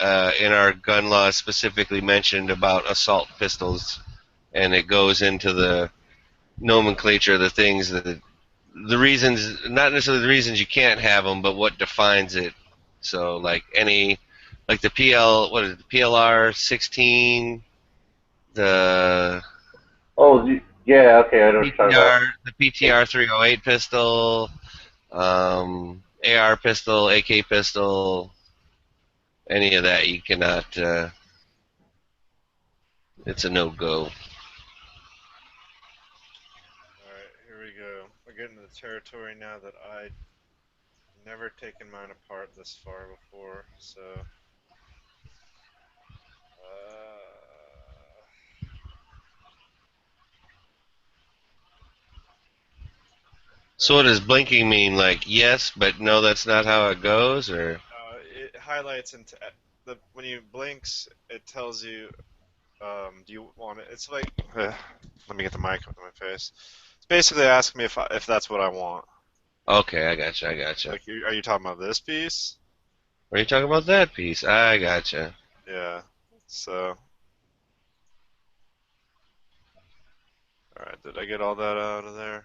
in our gun law specifically mentioned about assault pistols, and it goes into the nomenclature of the things that the reasons, not necessarily the reasons you can't have them, but what defines it. So, like the PLR 16, the Oh, yeah, okay, I know what you're talking about. the PTR 308 pistol, AR pistol, AK pistol, any of that you cannot. It's a no-go. Alright, here we go. We're getting to the territory now that I'd never taken mine apart this far before, so. So what does blinking mean? Like yes, but no, that's not how it goes, or It highlights into when you blinks, it tells you, do you want it? It's like, let me get the mic up to my face. It's basically asking me if that's what I want. okay, I gotcha. Like, are you talking about this piece? Are you talking about that piece? I gotcha. Yeah. So, all right. Did I get all that out of there?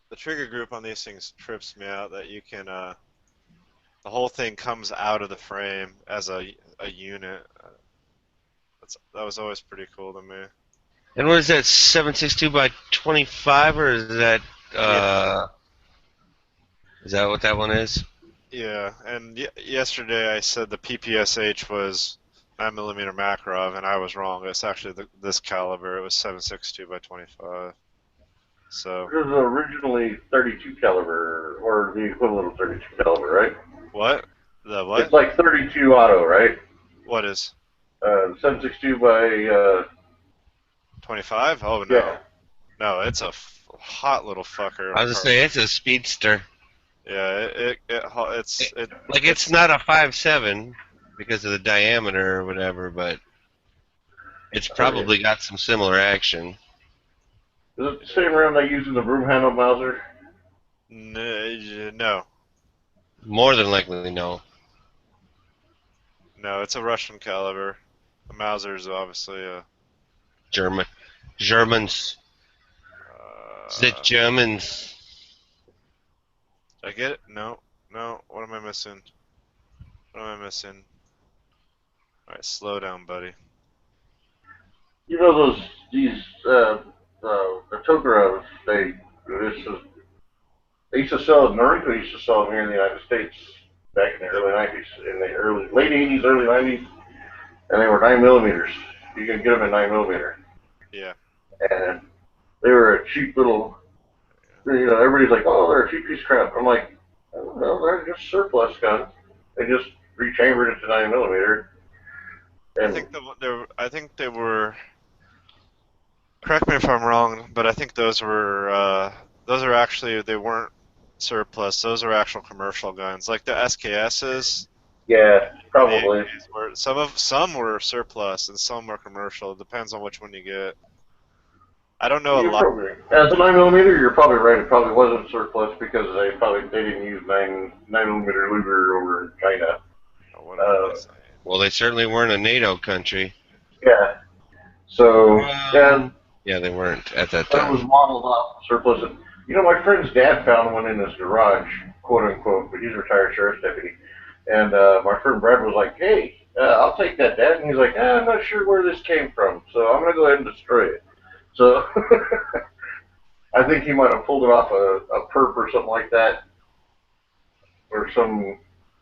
The trigger group on these things trips me out. That you can, the whole thing comes out of the frame as a unit. That was always pretty cool to me. And what is that? 762 by 25, or is that? Is that what that one is? Yeah, and yesterday I said the PPSH was 9mm Makarov, and I was wrong. It's actually this caliber. It was 7.62 by 25. So It was originally 32 caliber, or the equivalent of 32 caliber, right? what? The what? It's like 32 auto, right? What is 762 by 25? Oh no, yeah. no, it's a hot little fucker. I was gonna say it's a speedster. Yeah, It's not a 5.7 because of the diameter or whatever, but it's probably got some similar action. Is it the same round they use in the broom handle Mauser? No, More than likely, no. no, it's a Russian caliber. The Mauser is obviously a. Germans. The Germans. Did I get it? No. What am I missing? Alright, slow down, buddy. You know these the Tokarovs, they used to sell Noriko used to sell them here in the United States back in the early 90s, in the late 80s, early 90s, and they were 9mm. You can get them in 9mm. Yeah. And they were a cheap little, everybody's like, oh, they're a cheap piece of crap. I'm like, oh, no, they're just surplus guns. They just rechambered it to 9mm. And I think they were. Correct me if I'm wrong, but I think those are actually, they weren't surplus. Those are actual commercial guns, like the SKSs. yeah, probably. Some were surplus and some were commercial. It depends on which one you get. I don't know a lot. As a 9mm, you're probably right. It probably wasn't surplus because they didn't use 9mm Luger over in China. Well, they certainly weren't a NATO country. Yeah. So Yeah, they weren't at that But it was time. modeled off surplus. You know, my friend's dad found one in his garage, quote unquote, but he's a retired sheriff's deputy. And my friend Brad was like, "Hey, I'll take that, Dad." And he's like, "I'm not sure where this came from, so I'm gonna go ahead and destroy it." So I think he might have pulled it off a perp or something like that, or some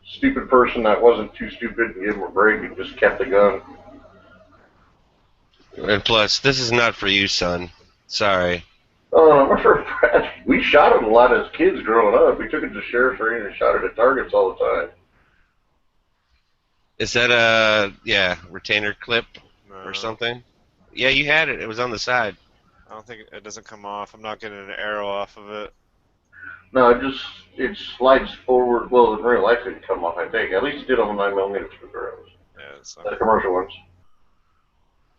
stupid person that wasn't too stupid to give him a break and just kept the gun. And plus, this is not for you, son. Sorry. Oh, my friend Brad, we shot it a lot as kids growing up. We took it to sheriff's range and shot it at targets all the time. Is that a retainer clip No, or something? Yeah, you had it. It was on the side. I don't think it doesn't come off. I'm not getting an arrow off of it. No, it slides forward. Well, in real life, it'd come off. I think at least it did on the 9mm arrows, Yeah, it's the not. commercial ones.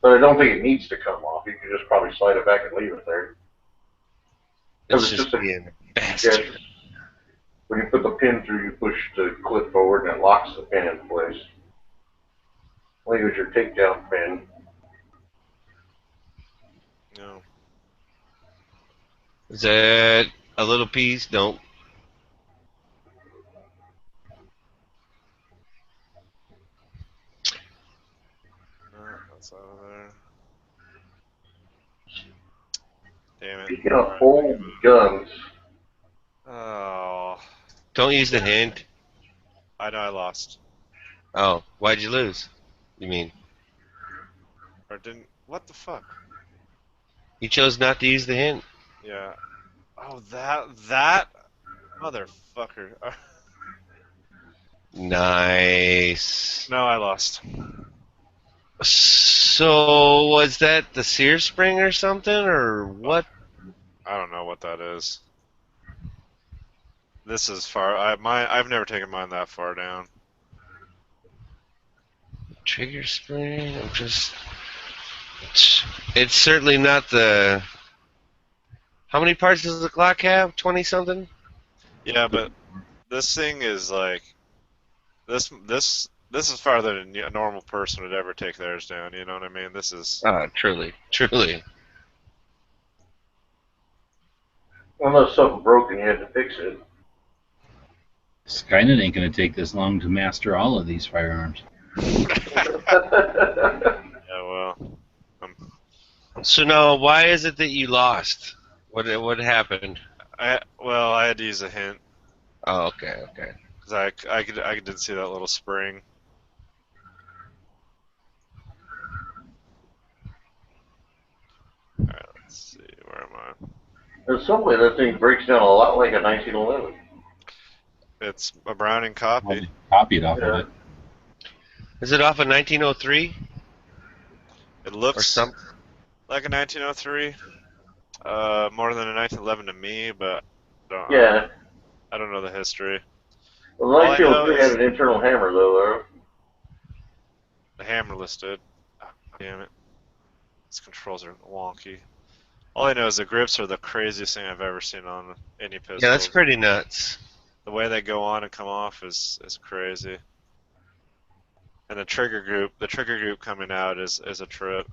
But I don't think it needs to come off. You can just probably slide it back and leave it there. It's It's just just a being a bastard. when you put the pin through, you push the clip forward and it locks the pin in place. I think it was your takedown pin. No. Is that a little piece? Nope. No, that's out of there. Damn it. Speaking of old guns, Oh, Don't use the hint. I know I lost. Oh, why'd you lose? You mean Or didn't. What the fuck? you chose not to use the hint? Yeah. Oh, that motherfucker. Nice. No, I lost. So was that the Sears spring or something, or what? I don't know what that is. This is far. I've never taken mine that far down. Trigger spring? I'm just. It's certainly not the. How many parts does the Glock have? 20 something? Yeah, but this thing is like this is farther than a normal person would ever take theirs down. You know what I mean? This is. Truly. Truly. unless something broke and you had to fix it. Skynet ain't gonna take this long to master all of these firearms. Yeah, well, So now, why is it that you lost? What happened? I had to use a hint Oh, okay. because I did see that little spring. All right, let's see. Where am I? In some way, that thing breaks down a lot like a 1911. It's a Browning copy. Copied off Yeah. of it. Is it off of 1903 It or looks something? like a 1903. More than a 1911 to me, but Yeah. I don't know the history. Well, All I know 1903 is- had an internal hammer, though. The hammer listed. Oh, damn it. These controls are wonky. All I know is the grips are the craziest thing I've ever seen on any pistol. Yeah, that's pretty nuts. The way they go on and come off is crazy. And the trigger group coming out is a trip.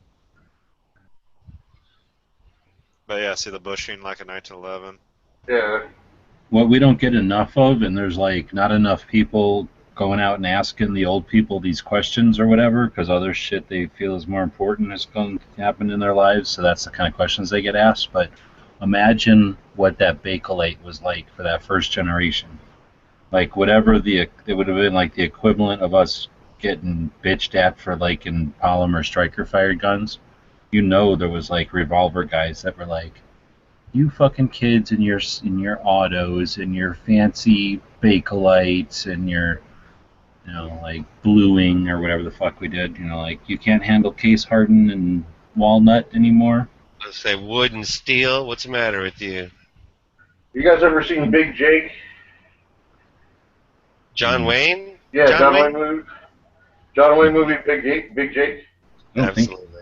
But yeah, see the bushing like a 1911. Yeah. What we don't get enough of, and there's like not enough people going out and asking the old people these questions or whatever, because other shit they feel is more important is going to happen in their lives. So that's the kind of questions they get asked. But imagine what that Bakelite was like for that first generation. Like whatever it would have been like the equivalent of us getting bitched at for like in polymer striker fired guns. You know, there was like revolver guys that were like, you fucking kids and your autos and your fancy Bakelites and your, you know, like bluing or whatever the fuck we did. You know, like you can't handle case hardened and walnut anymore. Let's say wood and steel. What's the matter with you? You guys ever seen Big Jake? John Mm. Wayne? Yeah, John Wayne movie. John Wayne movie, Big Jake. I don't think Absolutely.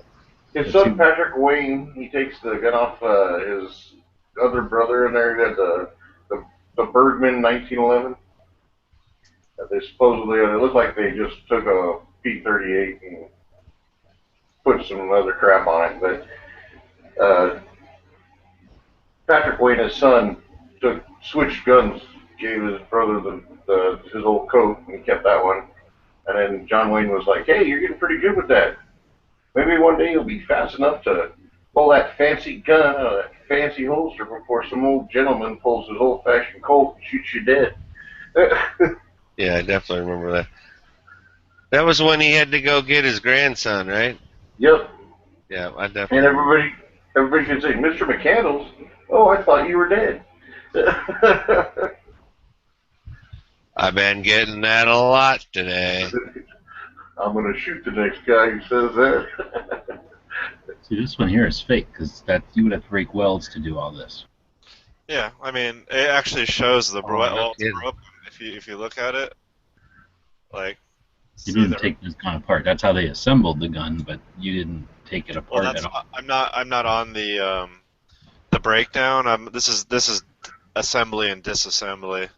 His son Patrick Wayne, he takes the gun off his other brother in there. He had the Bergman 1911. They supposedly, it looked like they just took a P-38 and put some other crap on it. But uh, Patrick Wayne, his son, switched guns, gave his brother his old coat, and he kept that one. And then John Wayne was like, "Hey, you're getting pretty good with that. Maybe one day you'll be fast enough to pull that fancy gun out of that fancy holster before some old gentleman pulls his old-fashioned Colt and shoots you dead." Yeah, I definitely remember that. That was when he had to go get his grandson, right? Yep. Yeah, I And definitely. everybody could say, "Mr. McCandles, oh, I thought you were dead." I've been getting that a lot today. I'm gonna shoot the next guy who says that. See, this one here is fake because that you would have to break welds to do all this. Yeah, I mean, it actually shows the Oh, no welds kidding. broken if you look at it. Like, You see didn't there- take this gun apart. That's how they assembled the gun, but you didn't take it Well, apart that's at all. I'm not on the breakdown. This is assembly and disassembly,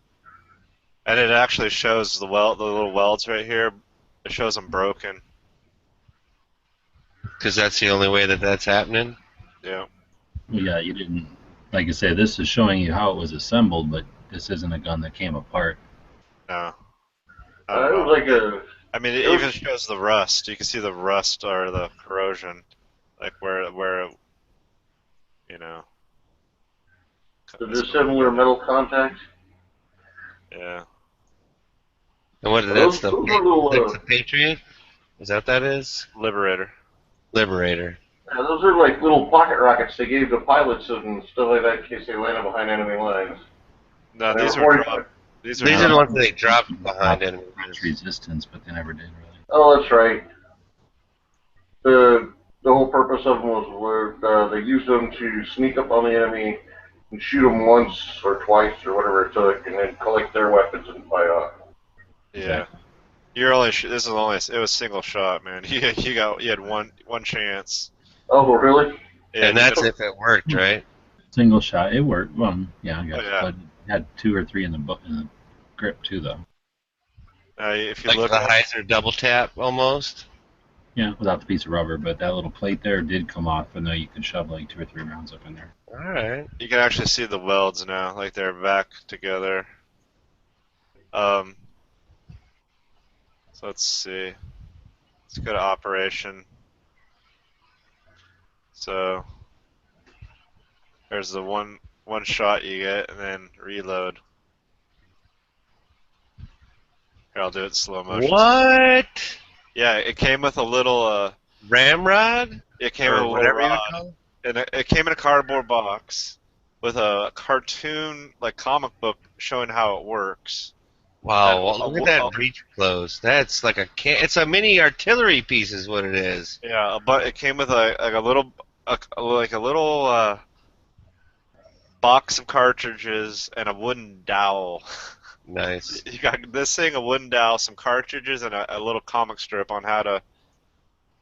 and it actually shows the little welds right here. It shows them broken. Because that's the only way that that's happening. Yeah. Well, yeah, you didn't. Like I say, this is showing you how it was assembled, but this isn't a gun that came apart. No. It Not at all. was like a I mean, it it was- even shows the rust. You can see the rust or the corrosion, like where you know. the dissimilar metal contacts. Yeah. And what? Those That's were little, the Patriot. Is that what that is? Liberator. Liberator. those are like little pocket rockets they gave to pilots and stuff like that in case they landed behind enemy lines. No, And they these were are 40 dropped. These are These are the dropped. ones that they dropped behind enemy Much lines. resistance, but they never did really. Oh, that's right. The whole purpose of them was where they used them to sneak up on the enemy and shoot them once or twice or whatever it took, and then collect their weapons and fight off. Yeah. You're only. This is only. It was single shot, man. You had one chance. Oh, really? Yeah, And that's if it worked, right? Single shot, it worked. Well, yeah, I guess, yeah. but it had 2 or 3 in the grip too, though. if you Like look the at Heiser double tap almost. Yeah, without the piece of rubber, but that little plate there did come off, and though you could shove like 2 or 3 rounds up in there. All right. you can actually see the welds now, like they're back together. So let's see. Let's go to operation. So there's the one shot you get, and then reload. Here, I'll do it in slow motion. What? Yeah, it came with a little. Ramrod? It came with a Or little whatever you rod, would call it? and it came in a cardboard box with a cartoon, like comic book, showing how it works. Wow, And well, look at that breech close. That's like a it's a mini artillery piece is what it is. Yeah, but it came with a little box of cartridges and a wooden dowel. Nice. You got this thing, a wooden dowel, some cartridges, and a little comic strip on how to.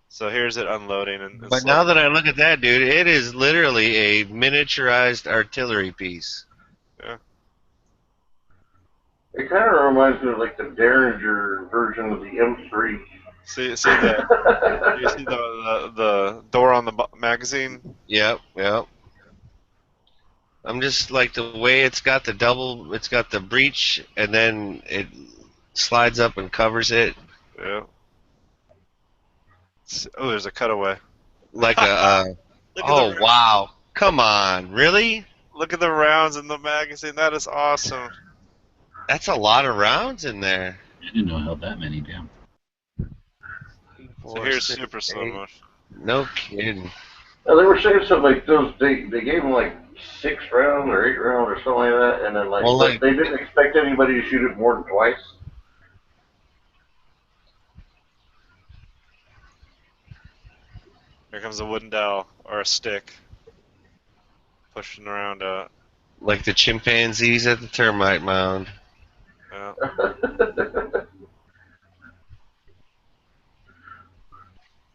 So here's it unloading. And But now that I look at that, dude, it is literally a miniaturized artillery piece. It kind of reminds me of like the Derringer version of the M3. see you see the door on the magazine. Yep, yep. I'm just like the way it's got the breech, and then it slides up and covers it Yeah. Oh, there's a cutaway. like a. Look at Oh the, wow! Come on, really? Look at the rounds in the magazine. That is awesome. That's a lot of rounds in there. I didn't know it held that many, damn. So here's super slow motion. No kidding. Now, they were saying something like those. They gave them like 6 rounds or 8 rounds or something like that, and then like, Well, like- they didn't expect anybody to shoot it more than twice. Here comes a wooden dowel or a stick. Pushing around Like the chimpanzees at the termite mound. yeah.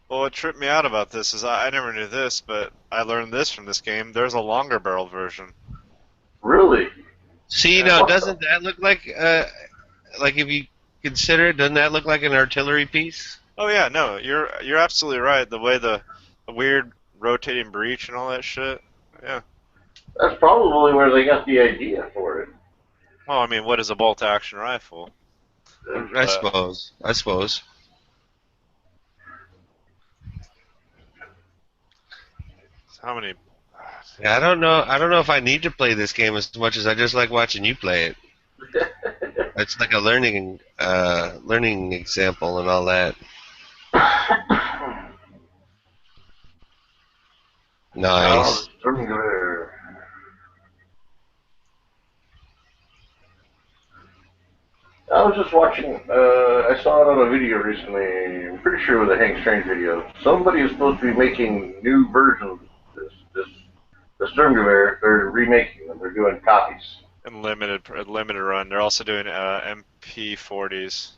Well, what tripped me out about this is I never knew this, but I learned this from this game. There's a longer barrel version. Really? See, now doesn't that look like if you consider it, doesn't that look like an artillery piece? Oh yeah, no, you're absolutely right. The way the weird rotating breech and all that shit. Yeah. That's probably where they got the idea for it. Well, I mean, what is a bolt-action rifle? I suppose. I suppose. How many? Yeah, I don't know. I don't know if I need to play this game as much as I just like watching you play it. It's like a learning example and all that. Nice. I was just watching, I saw it on a video recently, I'm pretty sure it was a Hank Strange video. Somebody is supposed to be making new versions of the Sturmgewehr. They're remaking them, they're doing copies. In limited run. They're also doing MP40s.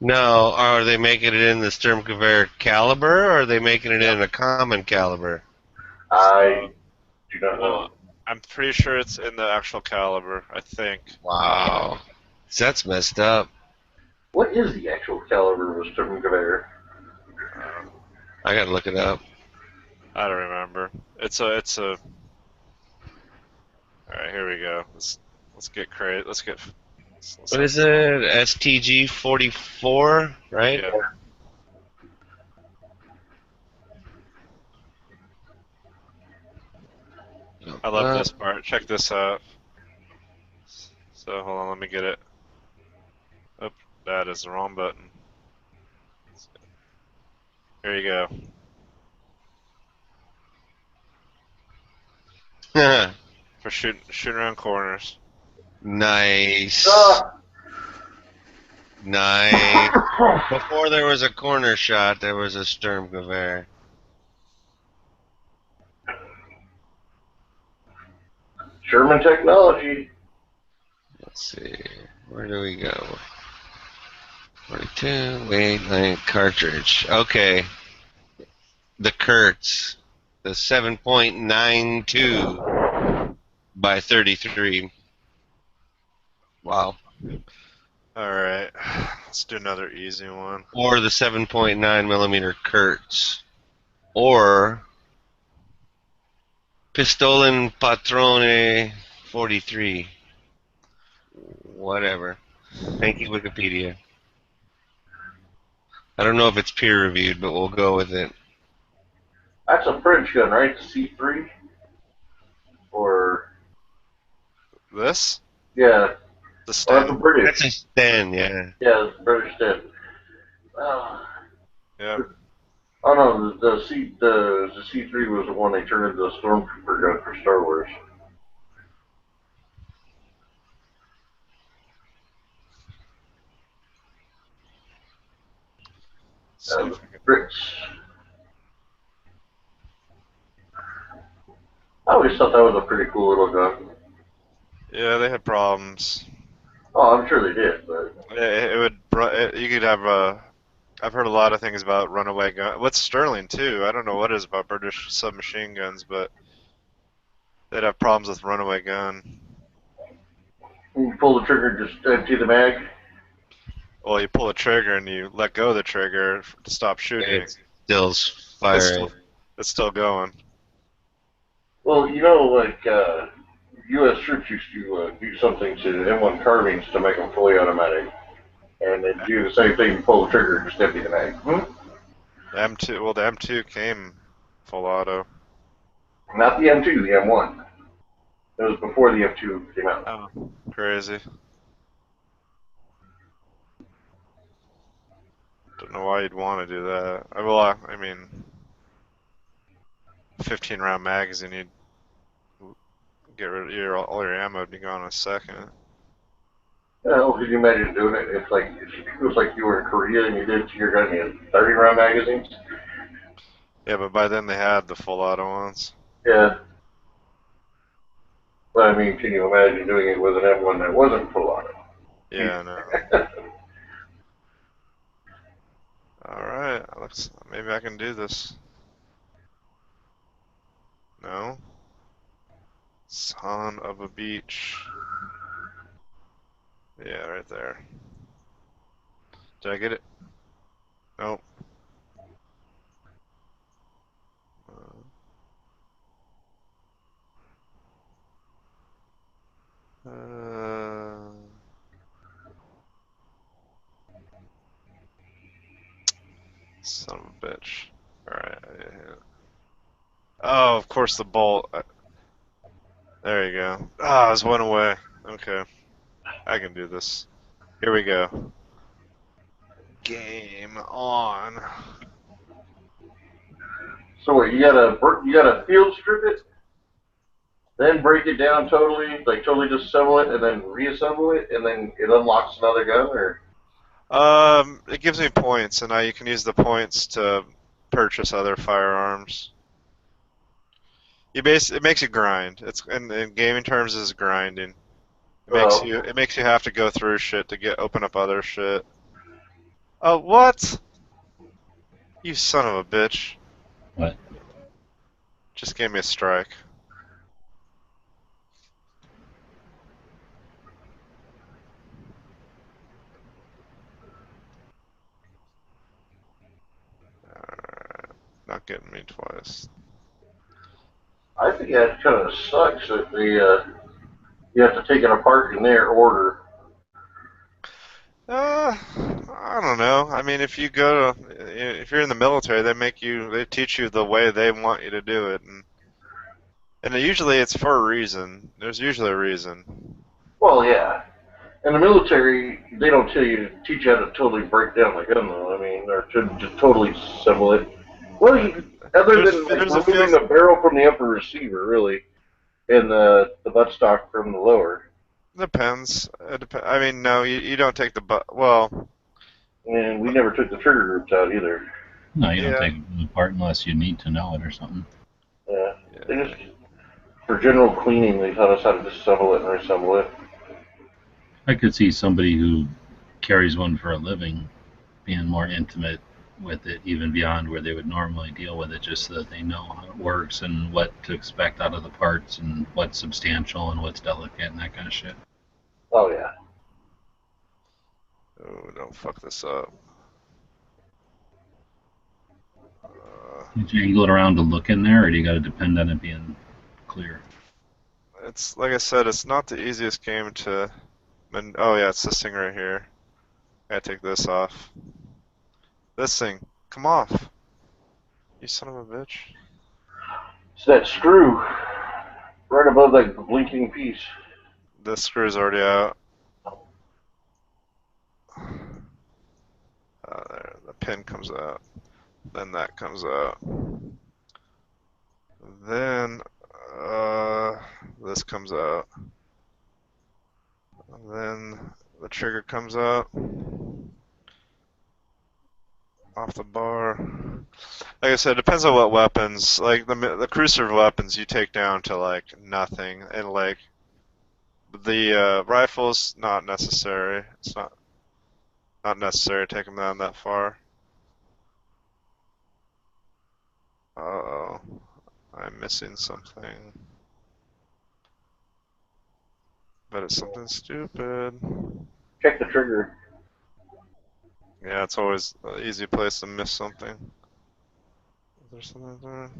No, are they making it in the Sturmgewehr caliber, or are they making it in a common caliber? I do not know. Well, I'm pretty sure it's in the actual caliber, I think. Wow. That's messed up. What is the actual caliber of a Sturmgewehr? I gotta look it up. I don't remember. It's a. Alright, here we go. Let's get crazy. Let's What is it? STG 44, right? Yeah. I love this part. Check this out. So hold on, let me get it. Oh, that is the wrong button. Here you go. For shooting around corners. Nice. Nice. Before there was a corner shot, there was a Sturmgewehr. German technology. Let's see. Where do we go? 42, wait, cartridge. Okay. The Kurtz. The 7.92 by 33. Wow. Alright, let's do another easy one. Or the 7.9 millimeter Kurtz. Or Pistolen Patrone 43. Whatever. Thank you, Wikipedia. I don't know if it's peer reviewed, but we'll go with it. That's a French gun, right? The C3? Or... This? Yeah. The Oh, that's a stand. British. That's a Sten, yeah. Yeah, it's a British stand. Yeah. Oh no, the C3 was the one they turned into a Stormtrooper gun for Star Wars. See if I can- Brits. I always thought that was a pretty cool little gun. Yeah, they had problems. Oh, I'm sure they did, but It would. You could have a. I've heard a lot of things about runaway gun. What's Sterling too? I don't know what it is about British submachine guns, but they'd have problems with runaway gun. you pull the trigger, just empty the mag. Well, you pull a trigger and you let go of the trigger to stop shooting. It's still firing. It's still going. Well, you know, like U.S. troops used to do something to M1 carbines to make them fully automatic, and they do the same thing. You pull the trigger, just empty the mag. The M2. Well, the M2 came full auto. Not the M2, the M1. It was before the M2 came out. Oh, crazy. Don't know why you'd want to do that. I mean, 15 round magazine, you'd get rid of all your ammo would be gone in a second. Oh, could you imagine doing it? It was like you were in Korea and you did to your gun, you had 30 round magazines. Yeah, but by then they had the full auto ones. Yeah. But I mean, can you imagine doing it with an M1 that wasn't full auto? Yeah, I know. Alright, maybe I can do this. No? Son of a beach. Yeah, right there. Did I get it? Nope. Son of a bitch. Alright. Oh, of course the bolt. There you go. Ah, I was one away. Okay. I can do this. Here we go. Game on. So what, you gotta field strip it, then break it down totally, like totally disassemble it, and then reassemble it, and then it unlocks another gun, or? It gives me points, and now you can use the points to purchase other firearms. It makes you grind. It's in gaming terms is grinding. It makes you have to go through shit to open up other shit. Oh, what? You son of a bitch. What? Just gave me a strike. Alright. Not getting me twice. I think that kind of sucks that you have to take it apart in their order. I don't know. I mean, if you're in the military, they teach you the way they want you to do it, and usually it's for a reason. There's usually a reason. Well, yeah. In the military, they don't teach you how to totally break down the gun, though. I mean, or to just totally disassemble it. Well, other than like There's a removing the barrel from the upper receiver, really, and the buttstock from the lower. Depends. I mean, no, you don't take the butt. Well, And we never took the trigger groups out either. No, you don't Yeah. take it apart unless you need to know it or something. Yeah. They yeah. just, for general cleaning, they taught us how to disassemble it and reassemble it. I could see somebody who carries one for a living being more intimate with it, even beyond where they would normally deal with it, just so that they know how it works and what to expect out of the parts and what's substantial and what's delicate and that kind of shit. Oh, yeah. Oh, don't fuck this up. Did you angle it around to look in there, or do you got to depend on it being clear? It's like I said, it's not the easiest game to. Oh yeah, it's this thing right here. I gotta take this off. This thing, come off. You son of a bitch. It's that screw right above that blinking piece. This screw's already out. There, the pin comes out. Then that comes out. Then this comes out. Then the trigger comes out off the bar. Like I said, it depends on what weapons. Like the cruiser weapons, you take down to like nothing, and like the rifles, not necessary. It's not necessary to take them down that far. Uh-oh, I'm missing something. But it's something stupid. Check the trigger. Yeah, it's always an easy place to miss something. Is there something there?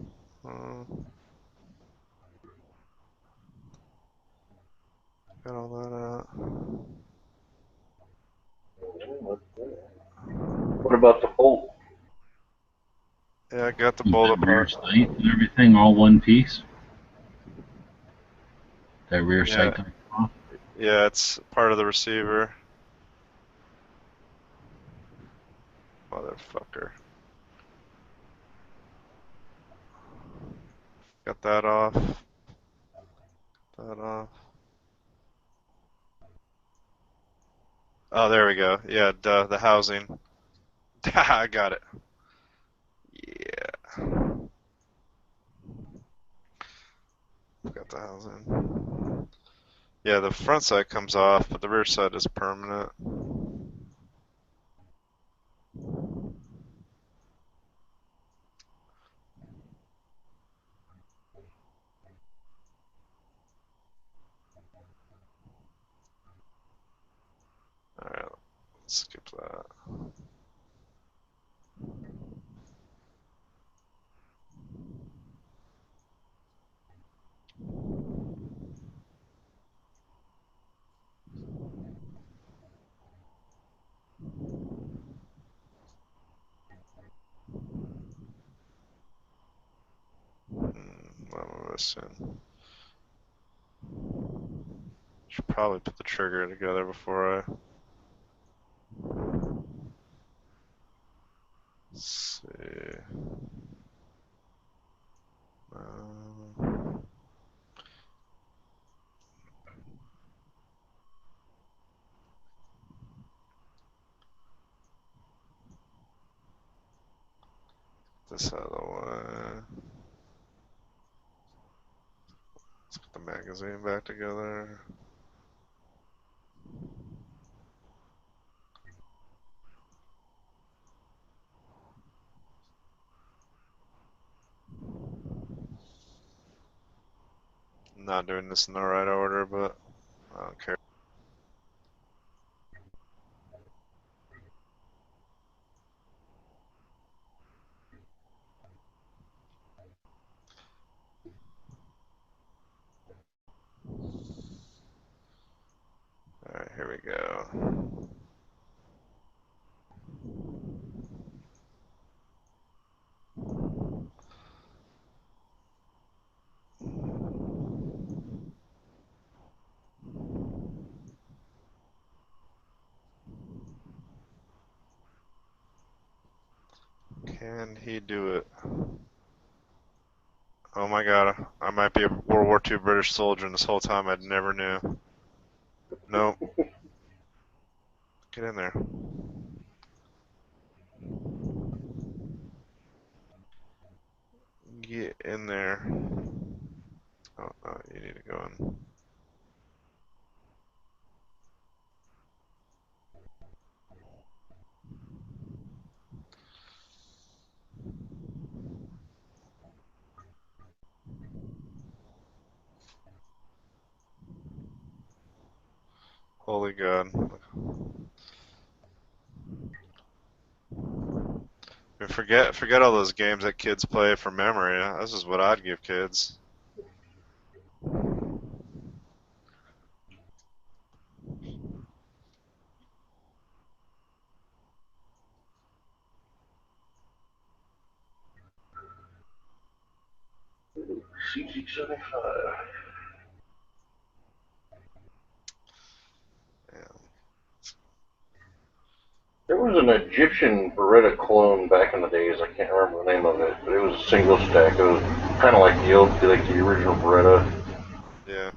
Got all that out. What about the bolt? Yeah, I got the Is bolt that rear apart. sight and everything all one piece? That rear Yeah. sight comes off? Yeah, it's part of the receiver. Motherfucker. Got that off. That off. Oh, there we go. Yeah, the housing. I got it. Yeah. Got the housing. Yeah, the front side comes off, but the rear side is permanent. Alright, let's skip that. of this soon. Should probably put the trigger together before I. Let's see. Um, this out of the way. Let's get the magazine back together. I'm not doing this in the right order, but I don't care. Alright, here we go. Can he do it? Oh my god, I might be a World War II British soldier and this whole time I never knew. Nope. Get in there. Get in there. Oh, you need to go in. Holy God. And forget all those games that kids play from memory. This is what I'd give kids. CC75. Yeah. There was an Egyptian Beretta clone back in the days. I can't remember the name of it, but it was a single stack. It was kind of like the original Beretta. Yeah.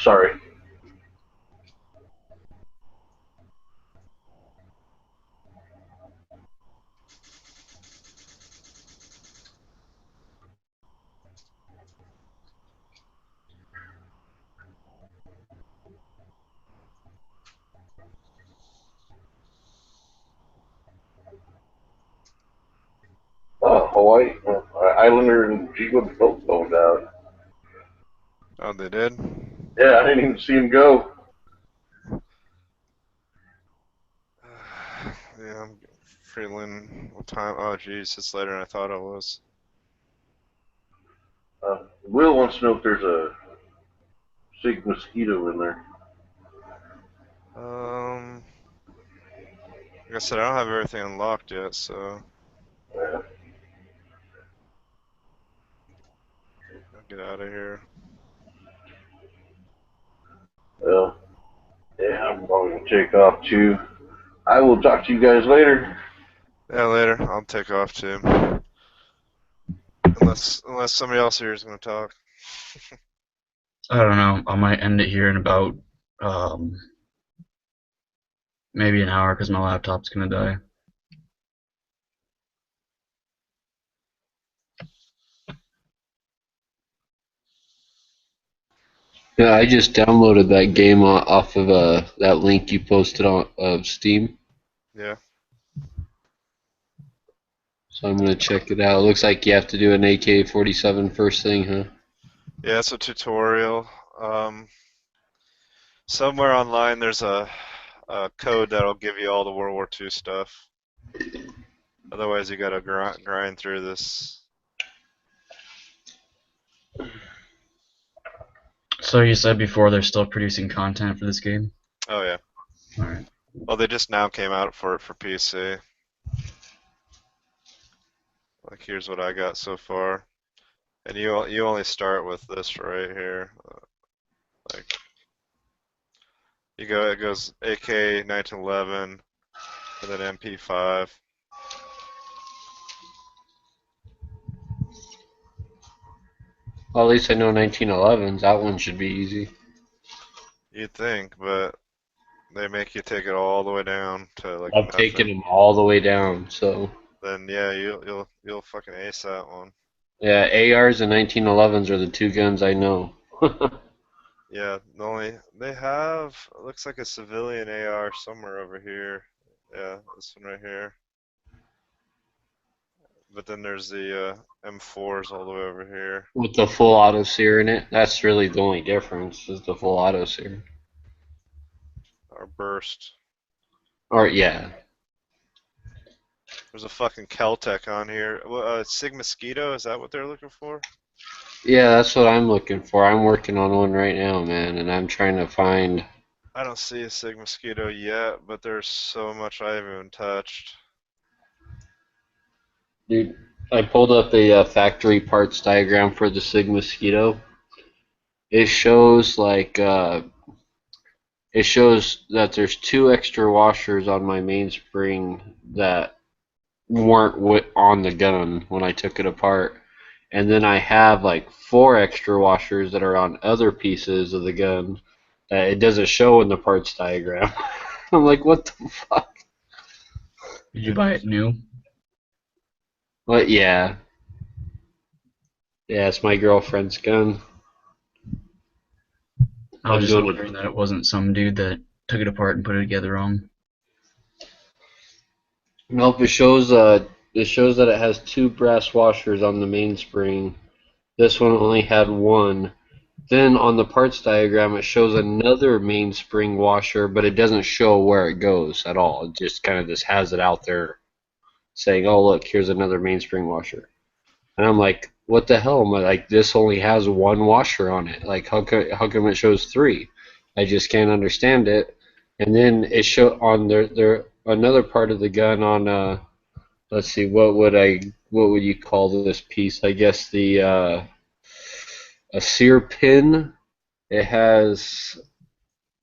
Sorry. Oh, Hawaii. Islander and Jigo both boned out. Oh, they did? Yeah, I didn't even see him go. Yeah, I'm feeling what time? Oh, geez, it's later than I thought it was. Will wants to know if there's a big mosquito in there. Like I said, I don't have everything unlocked yet, so Yeah. I'll get out of here. Well, yeah, I'm probably gonna take off too. I will talk to you guys later. Yeah, later. I'll take off too. Unless somebody else here is going to talk. I don't know. I might end it here in about maybe an hour because my laptop's gonna die. Yeah, I just downloaded that game off of that link you posted on of Steam. Yeah. So I'm gonna check it out. It looks like you have to do an AK-47 first thing, huh? Yeah, it's a tutorial. Somewhere online there's a code that'll give you all the World War II stuff. Otherwise, you gotta grind through this. So you said before they're still producing content for this game? Oh yeah. Alright. Well, they just now came out for PC. Like, here's what I got so far, and you only start with this right here. Like, it goes AK 1911, and then MP5. Well, at least I know 1911s. That one should be easy. You'd think, but they make you take it all the way down to like I've nothing. taken them all the way down, so Then yeah, you'll fucking ace that one. yeah, ARs and 1911s are the two guns I know. Yeah, they have, it looks like a civilian AR somewhere over here. Yeah, this one right here. But then there's the M4s all the way over here. With the full auto sear in it, that's really the only difference is the full auto sear. Or burst. Or yeah, There's a fucking Keltec on here. Sig Mosquito, is that what they're looking for? yeah, that's what I'm looking for. I'm working on one right now, man, and I'm trying to find. I don't see a Sig Mosquito yet, but there's so much I haven't even touched. Dude, I pulled up a factory parts diagram for the Sig Mosquito. It shows it shows that there's two extra washers on my mainspring that weren't on the gun when I took it apart. And then I have like 4 extra washers that are on other pieces of the gun that it doesn't show in the parts diagram. I'm like, what the fuck? Did you buy it new? But yeah. Yeah, it's my girlfriend's gun. I was I'm just doing wondering that it wasn't some dude that took it apart and put it together wrong. Nope, it shows that it has 2 brass washers on the mainspring. This one only had 1. Then on the parts diagram it shows another mainspring washer, but it doesn't show where it goes at all. It just kind of just has it out there saying, "Oh look, here's another mainspring washer." And I'm like, "What the hell?" Am I like, this only has 1 washer on it. Like, how come it shows 3? I just can't understand it. And then it show on there another part of the gun on let's see, what would you call this piece? I guess the a sear pin. It has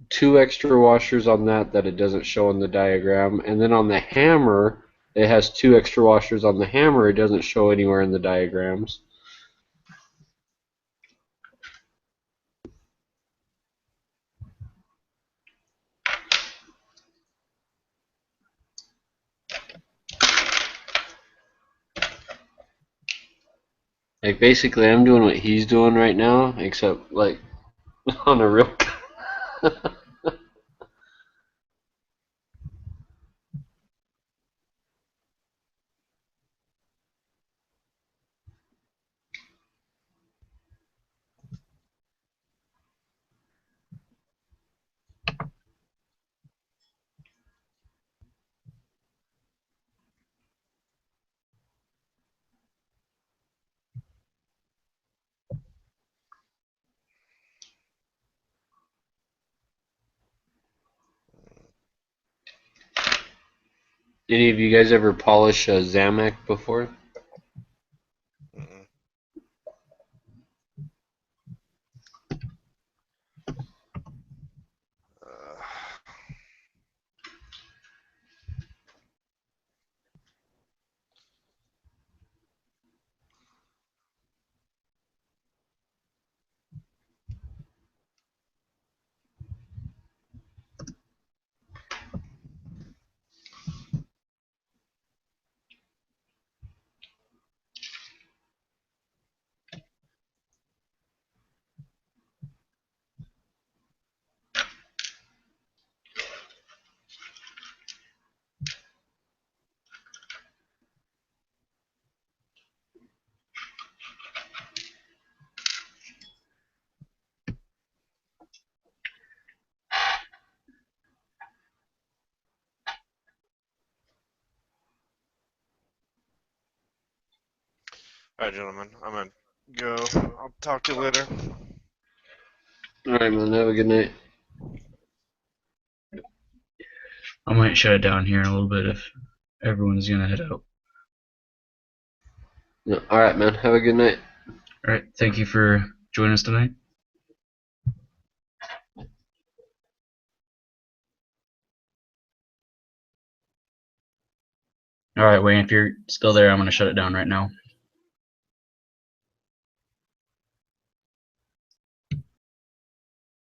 2 extra washers on that it doesn't show in the diagram, and then on the hammer it has 2 extra washers on the hammer. It doesn't show anywhere in the diagrams. Like, basically I'm doing what he's doing right now, except like on a real Any of you guys ever polish a Zamak before? Mm-mm. Uh, All right, gentlemen. I'm gonna go. I'll talk to you later. Alright, man. Have a good night. I might shut it down here in a little bit if everyone's gonna head out. No, alright, man. Have a good night. All right, thank you for joining us tonight. All right, Wayne, if you're still there, I'm gonna shut it down right now.